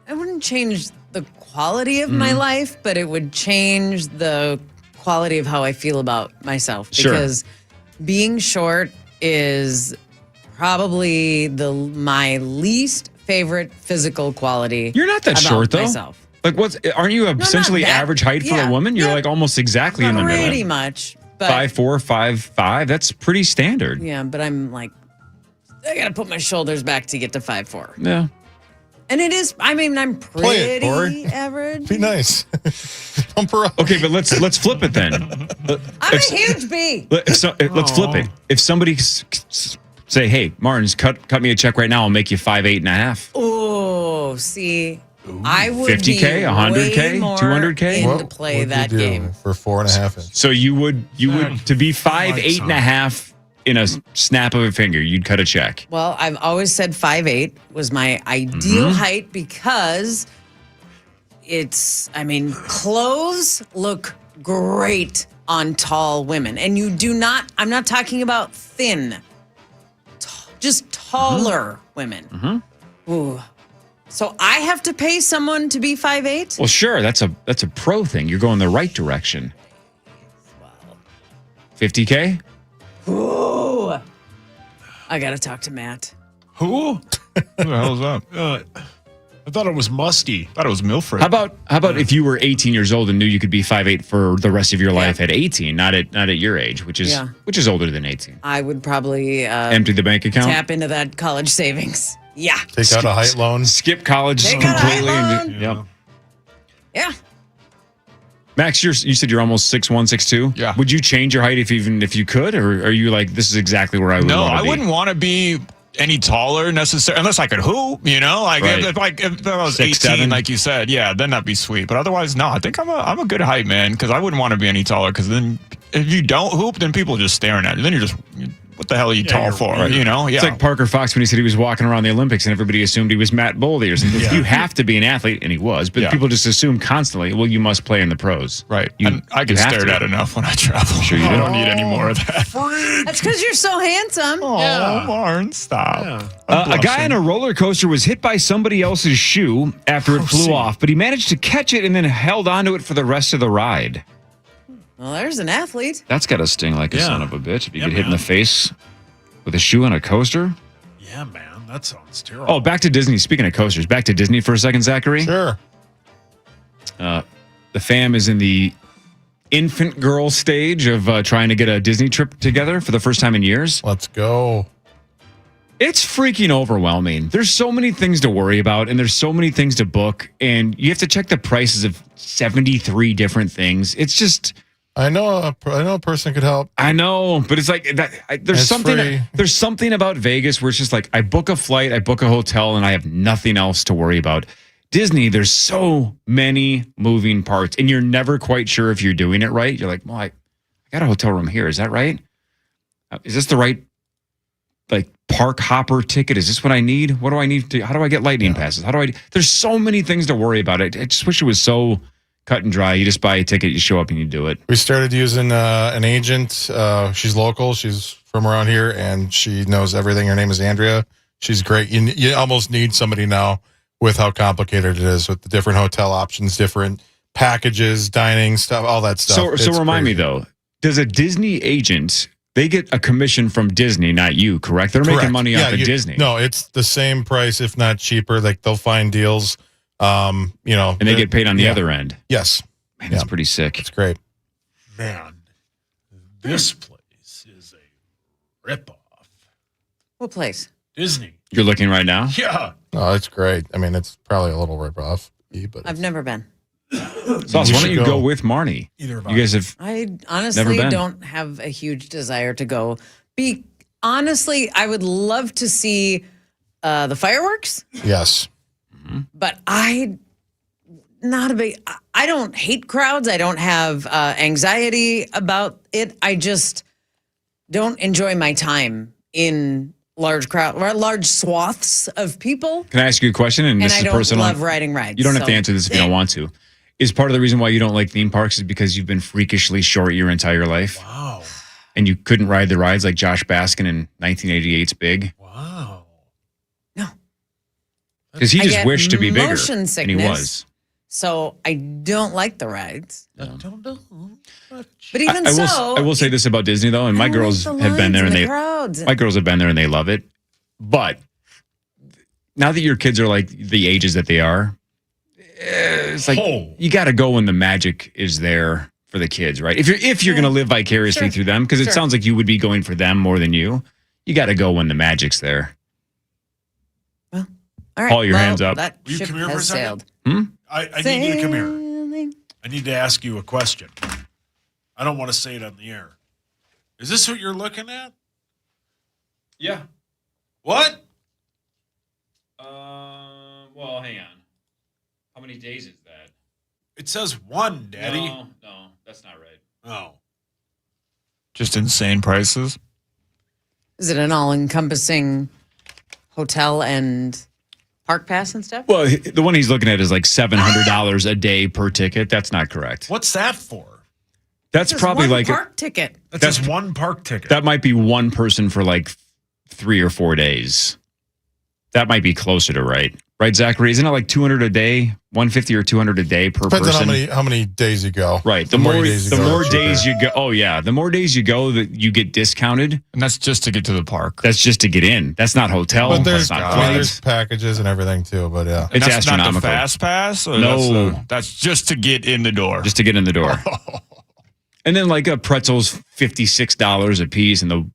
it wouldn't change the quality of my life, but it would change the quality of how I feel about myself. Sure. Because being short is probably my least favorite physical quality. You're not that about short, though. Myself. Like, aren't you essentially that. average height for a woman? You're like almost exactly in the middle. Pretty much. But 5'4", 5'5". That's pretty standard. yeah, but I'm like, I got to put my shoulders back to get to 5'4". Yeah. And it is, I mean, I'm Play it, pretty Corey. average. Be nice. Pump her up. Okay, but let's flip it then. I'm a huge bee. Let's flip it. If somebody say, "Hey, Martins, cut me a check right now. I'll make you 5'8.5". Oh, see, I would 50K, be 100K, way more 200K? into play that you do game. for 4.5 inches. So you would to be 5'8.5" in a snap of a finger, you'd cut a check. Well, I've always said 5'8" was my ideal height because clothes look great on tall women. And you do not, I'm not talking about thin, just taller women. Ooh. So I have to pay someone to be 5'8"? Well, sure, that's a pro thing. You're going the right direction. 50K? Ooh. I got to talk to Matt. Who? Who the hell is that? I thought it was Musty. I thought it was Milford. How about if you were 18 years old and knew you could be 5'8" for the rest of your life at 18, not at your age, which is older than 18. I would probably empty the bank account, tap into that college savings. Yeah. Take out a height loan. Skip college Take out a height completely. loan. Yeah. Max, you said you're almost 6'1", 6'2". Yeah. Would you change your height if you could, or are you like, this is exactly where I would No, want to I be? wouldn't want to be any taller necessarily, unless I could hoop, you know, like Right. if I was 6'7", 18, like you said, yeah, then that'd be sweet. But otherwise, no, I think I'm a good height man because I wouldn't want to be any taller because then if you don't hoop, then people are just staring at you. Then you're just, what the hell are you tall for? Right. You know, It's like Parker Fox when he said he was walking around the Olympics and everybody assumed he was Matt Boldy or something. You have to be an athlete, and he was, but people just assume constantly, well, you must play in the pros. Right. And I get stared at enough when I travel. Sure you I do. don't need any more of that. That's because you're so handsome. Oh, Lauren, stop. A guy on a roller coaster was hit by somebody else's shoe after it flew off, but he managed to catch it and then held onto it for the rest of the ride. Well, there's an athlete. That's got to sting like a son of a bitch if you get hit in the face with a shoe on a coaster. Yeah, man, that sounds terrible. Oh, back to Disney. Speaking of coasters, back to Disney for a second, Zachary. Sure. The fam is in the infant girl stage of trying to get a Disney trip together for the first time in years. Let's go. It's freaking overwhelming. There's so many things to worry about, and there's so many things to book, and you have to check the prices of 73 different things. It's just... I know a person could help. I know, but it's like that. There's something about Vegas where it's just like I book a flight, I book a hotel, and I have nothing else to worry about. Disney, there's so many moving parts, and you're never quite sure if you're doing it right. You're like, well, I got a hotel room here. Is that right? Is this the right park hopper ticket? Is this what I need? What do I need to? How do I get lightning passes? How do I? There's so many things to worry about. I just wish it was so cut and dry. You just buy a ticket, you show up, and you do it. We started using an agent. She's local. She's from around here, and she knows everything. Her name is Andrea. She's great. You almost need somebody now with how complicated it is with the different hotel options, different packages, dining stuff, all that stuff. So remind me though, does a Disney agent, they get a commission from Disney, not you, correct? They're making money off of Disney. No, it's the same price, if not cheaper. Like they'll find deals. And they get paid on the other end. Yes. Man, that's pretty sick. It's great. Man, this place is a ripoff. What place? Disney. You're looking right now? Yeah. Oh, it's great. I mean, it's probably a little ripoff, but I've never been. Sauce, why don't you go with Marnie? Either of you guys have. I never honestly been. don't have a huge desire to go. Honestly, I would love to see the fireworks. Yes. But I don't hate crowds. I don't have anxiety about it. I just don't enjoy my time in large swaths of people. Can I ask you a question? And this I is don't personal. love riding rides. You don't have to answer this if you don't want to. Is part of the reason why you don't like theme parks is because you've been freakishly short your entire life? Wow. And you couldn't ride the rides like Josh Baskin in 1988's Big? Wow. Because he just wished to be bigger. Motion sickness, and he was. So I don't like the rides. I don't know. But even I will say this about Disney though, and my girls have been there and my girls have been there and they love it. But now that your kids are like the ages that they are, it's like you got to go when the magic is there for the kids, right? If you're going to live vicariously through them, because it sounds like you would be going for them more than you. You got to go when the magic's there. All right, Paul, your hands up. That Will you ship come here for a has second? sailed. I need you to come here. I need to ask you a question. I don't want to say it on the air. Is this what you're looking at? Yeah. What? Well, hang on. How many days is that? It says 1, Daddy. No, that's not right. Oh. Just insane prices. Is it an all-encompassing hotel and park pass and stuff? Well, the one he's looking at is like $700 a day per ticket. That's not correct. What's that for? That's probably one like park ticket. That's just one park ticket. That might be one person for like 3 or 4 days. That might be closer to right. Right, Zachary? Isn't it like $200 a day, $150 or $200 a day per depends person? on how many days you go. Right. The more days you go. Oh yeah, the more days you go, that you get discounted, and that's just to get to the park. That's just to get in. That's not hotel. But That's not there's packages and everything too. But yeah, it's that's astronomical. Not the fast pass. Or No, that's just to get in the door. Just to get in the door. And then like a pretzel's $56 a piece, and the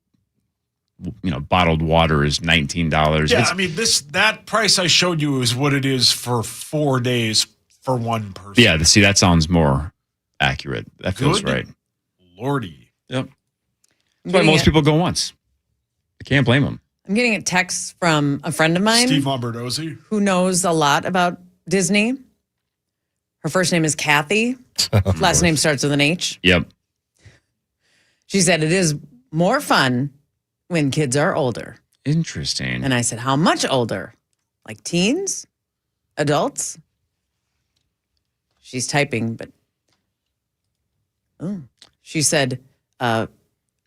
bottled water is $19. Yeah, I mean that price I showed you is what it is for 4 days for one person. Yeah, see, that sounds more accurate. That feels right. Lordy. Yep. That's why most people go once. I can't blame them. I'm getting a text from a friend of mine. Steve Albertozzi. Who knows a lot about Disney. Her first name is Kathy. Last name starts with an H. Yep. She said it is more fun when kids are older. Interesting. And I said, how much older? Like teens? Adults? She's typing, but she said, I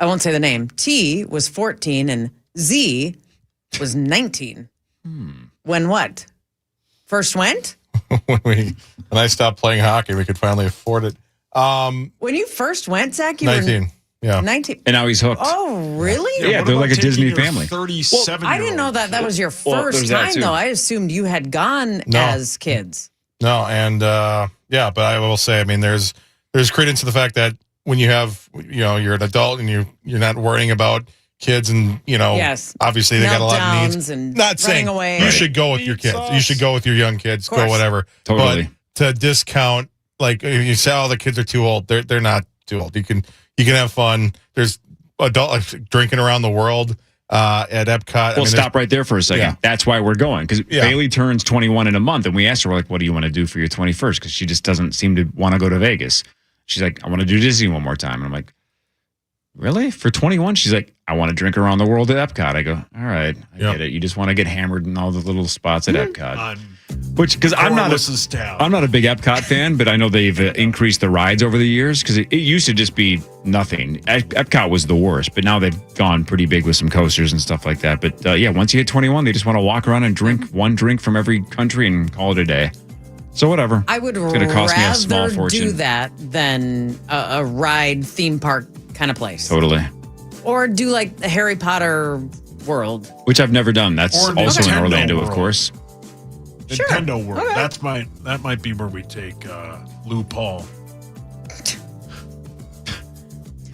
won't say the name. T was 14 and Z was 19. When what? First went? When I stopped playing hockey, we could finally afford it. When you first went, Zach, you 19. were 19. And now he's hooked. Oh, really? Yeah, they're like a Disney family. 37. I didn't know that was your first that time, too. though. I assumed you had gone as kids. No, and yeah, but I will say, I mean, there's credence to the fact that when you have, you're an adult and you're not worrying about kids, and Yes. obviously they got a lot of needs. And Not saying away. you should go with your kids. You should go with your young kids. Go whatever. Totally. But to discount, like if you say, oh, the kids are too old. They're not too old. You can have fun. There's adult drinking around the world at Epcot. Well, stop right there for a second. Yeah. That's why we're going, because Bailey turns 21 in a month, and we asked her, we're like, what do you want to do for your 21st? Because she just doesn't seem to want to go to Vegas. She's like, I want to do Disney one more time. And I'm like, really? For 21? She's like, I want to drink around the world at Epcot. I go, all right, I get it. You just want to get hammered in all the little spots at Epcot. Because I'm not a big Epcot fan, but I know they've increased the rides over the years, because it used to just be nothing. Epcot was the worst, but now they've gone pretty big with some coasters and stuff like that. But once you hit 21, they just want to walk around and drink one drink from every country and call it a day. So whatever. I would it's gonna cost me a small rather fortune. do that than a ride theme park kind of place. Totally. Or do like the Harry Potter world. Which I've never done. That's Or also in Nintendo Orlando, World. of course. Nintendo World. Okay. That might be where we take Lou Paul.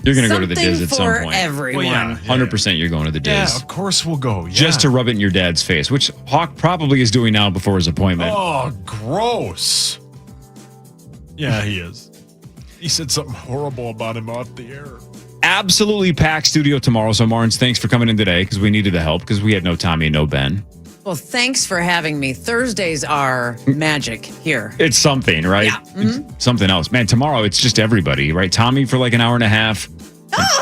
You're going to go to the Something Diz at some for point. everyone. Well, yeah. 100% you're going to the Diz. Yeah, of course we'll go. Yeah. Just to rub it in your dad's face, which Hawk probably is doing now before his appointment. Oh, gross. Yeah, he is. He said something horrible about him off the air. Absolutely packed studio tomorrow. So, Marnes, thanks for coming in today, because we needed the help, because we had no Tommy and no Ben. Well, thanks for having me. Thursdays are magic here. It's something, right? Yeah. It's something else. Man, tomorrow it's just everybody, right? Tommy for like an hour and a half.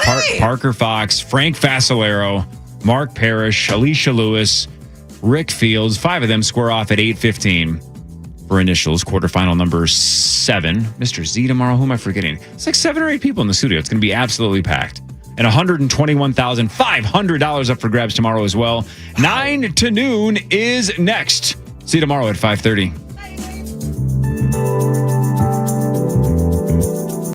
Hey! Parker Fox, Frank Fasolero, Mark Parrish, Alicia Lewis, Rick Fields. 5 of them square off at 8:15 for initials. Quarterfinal number 7. Mr. Z tomorrow. Who am I forgetting? It's like 7 or 8 people in the studio. It's going to be absolutely packed. And $121,500 up for grabs tomorrow as well. 9 to noon is next. See you tomorrow at 5:30.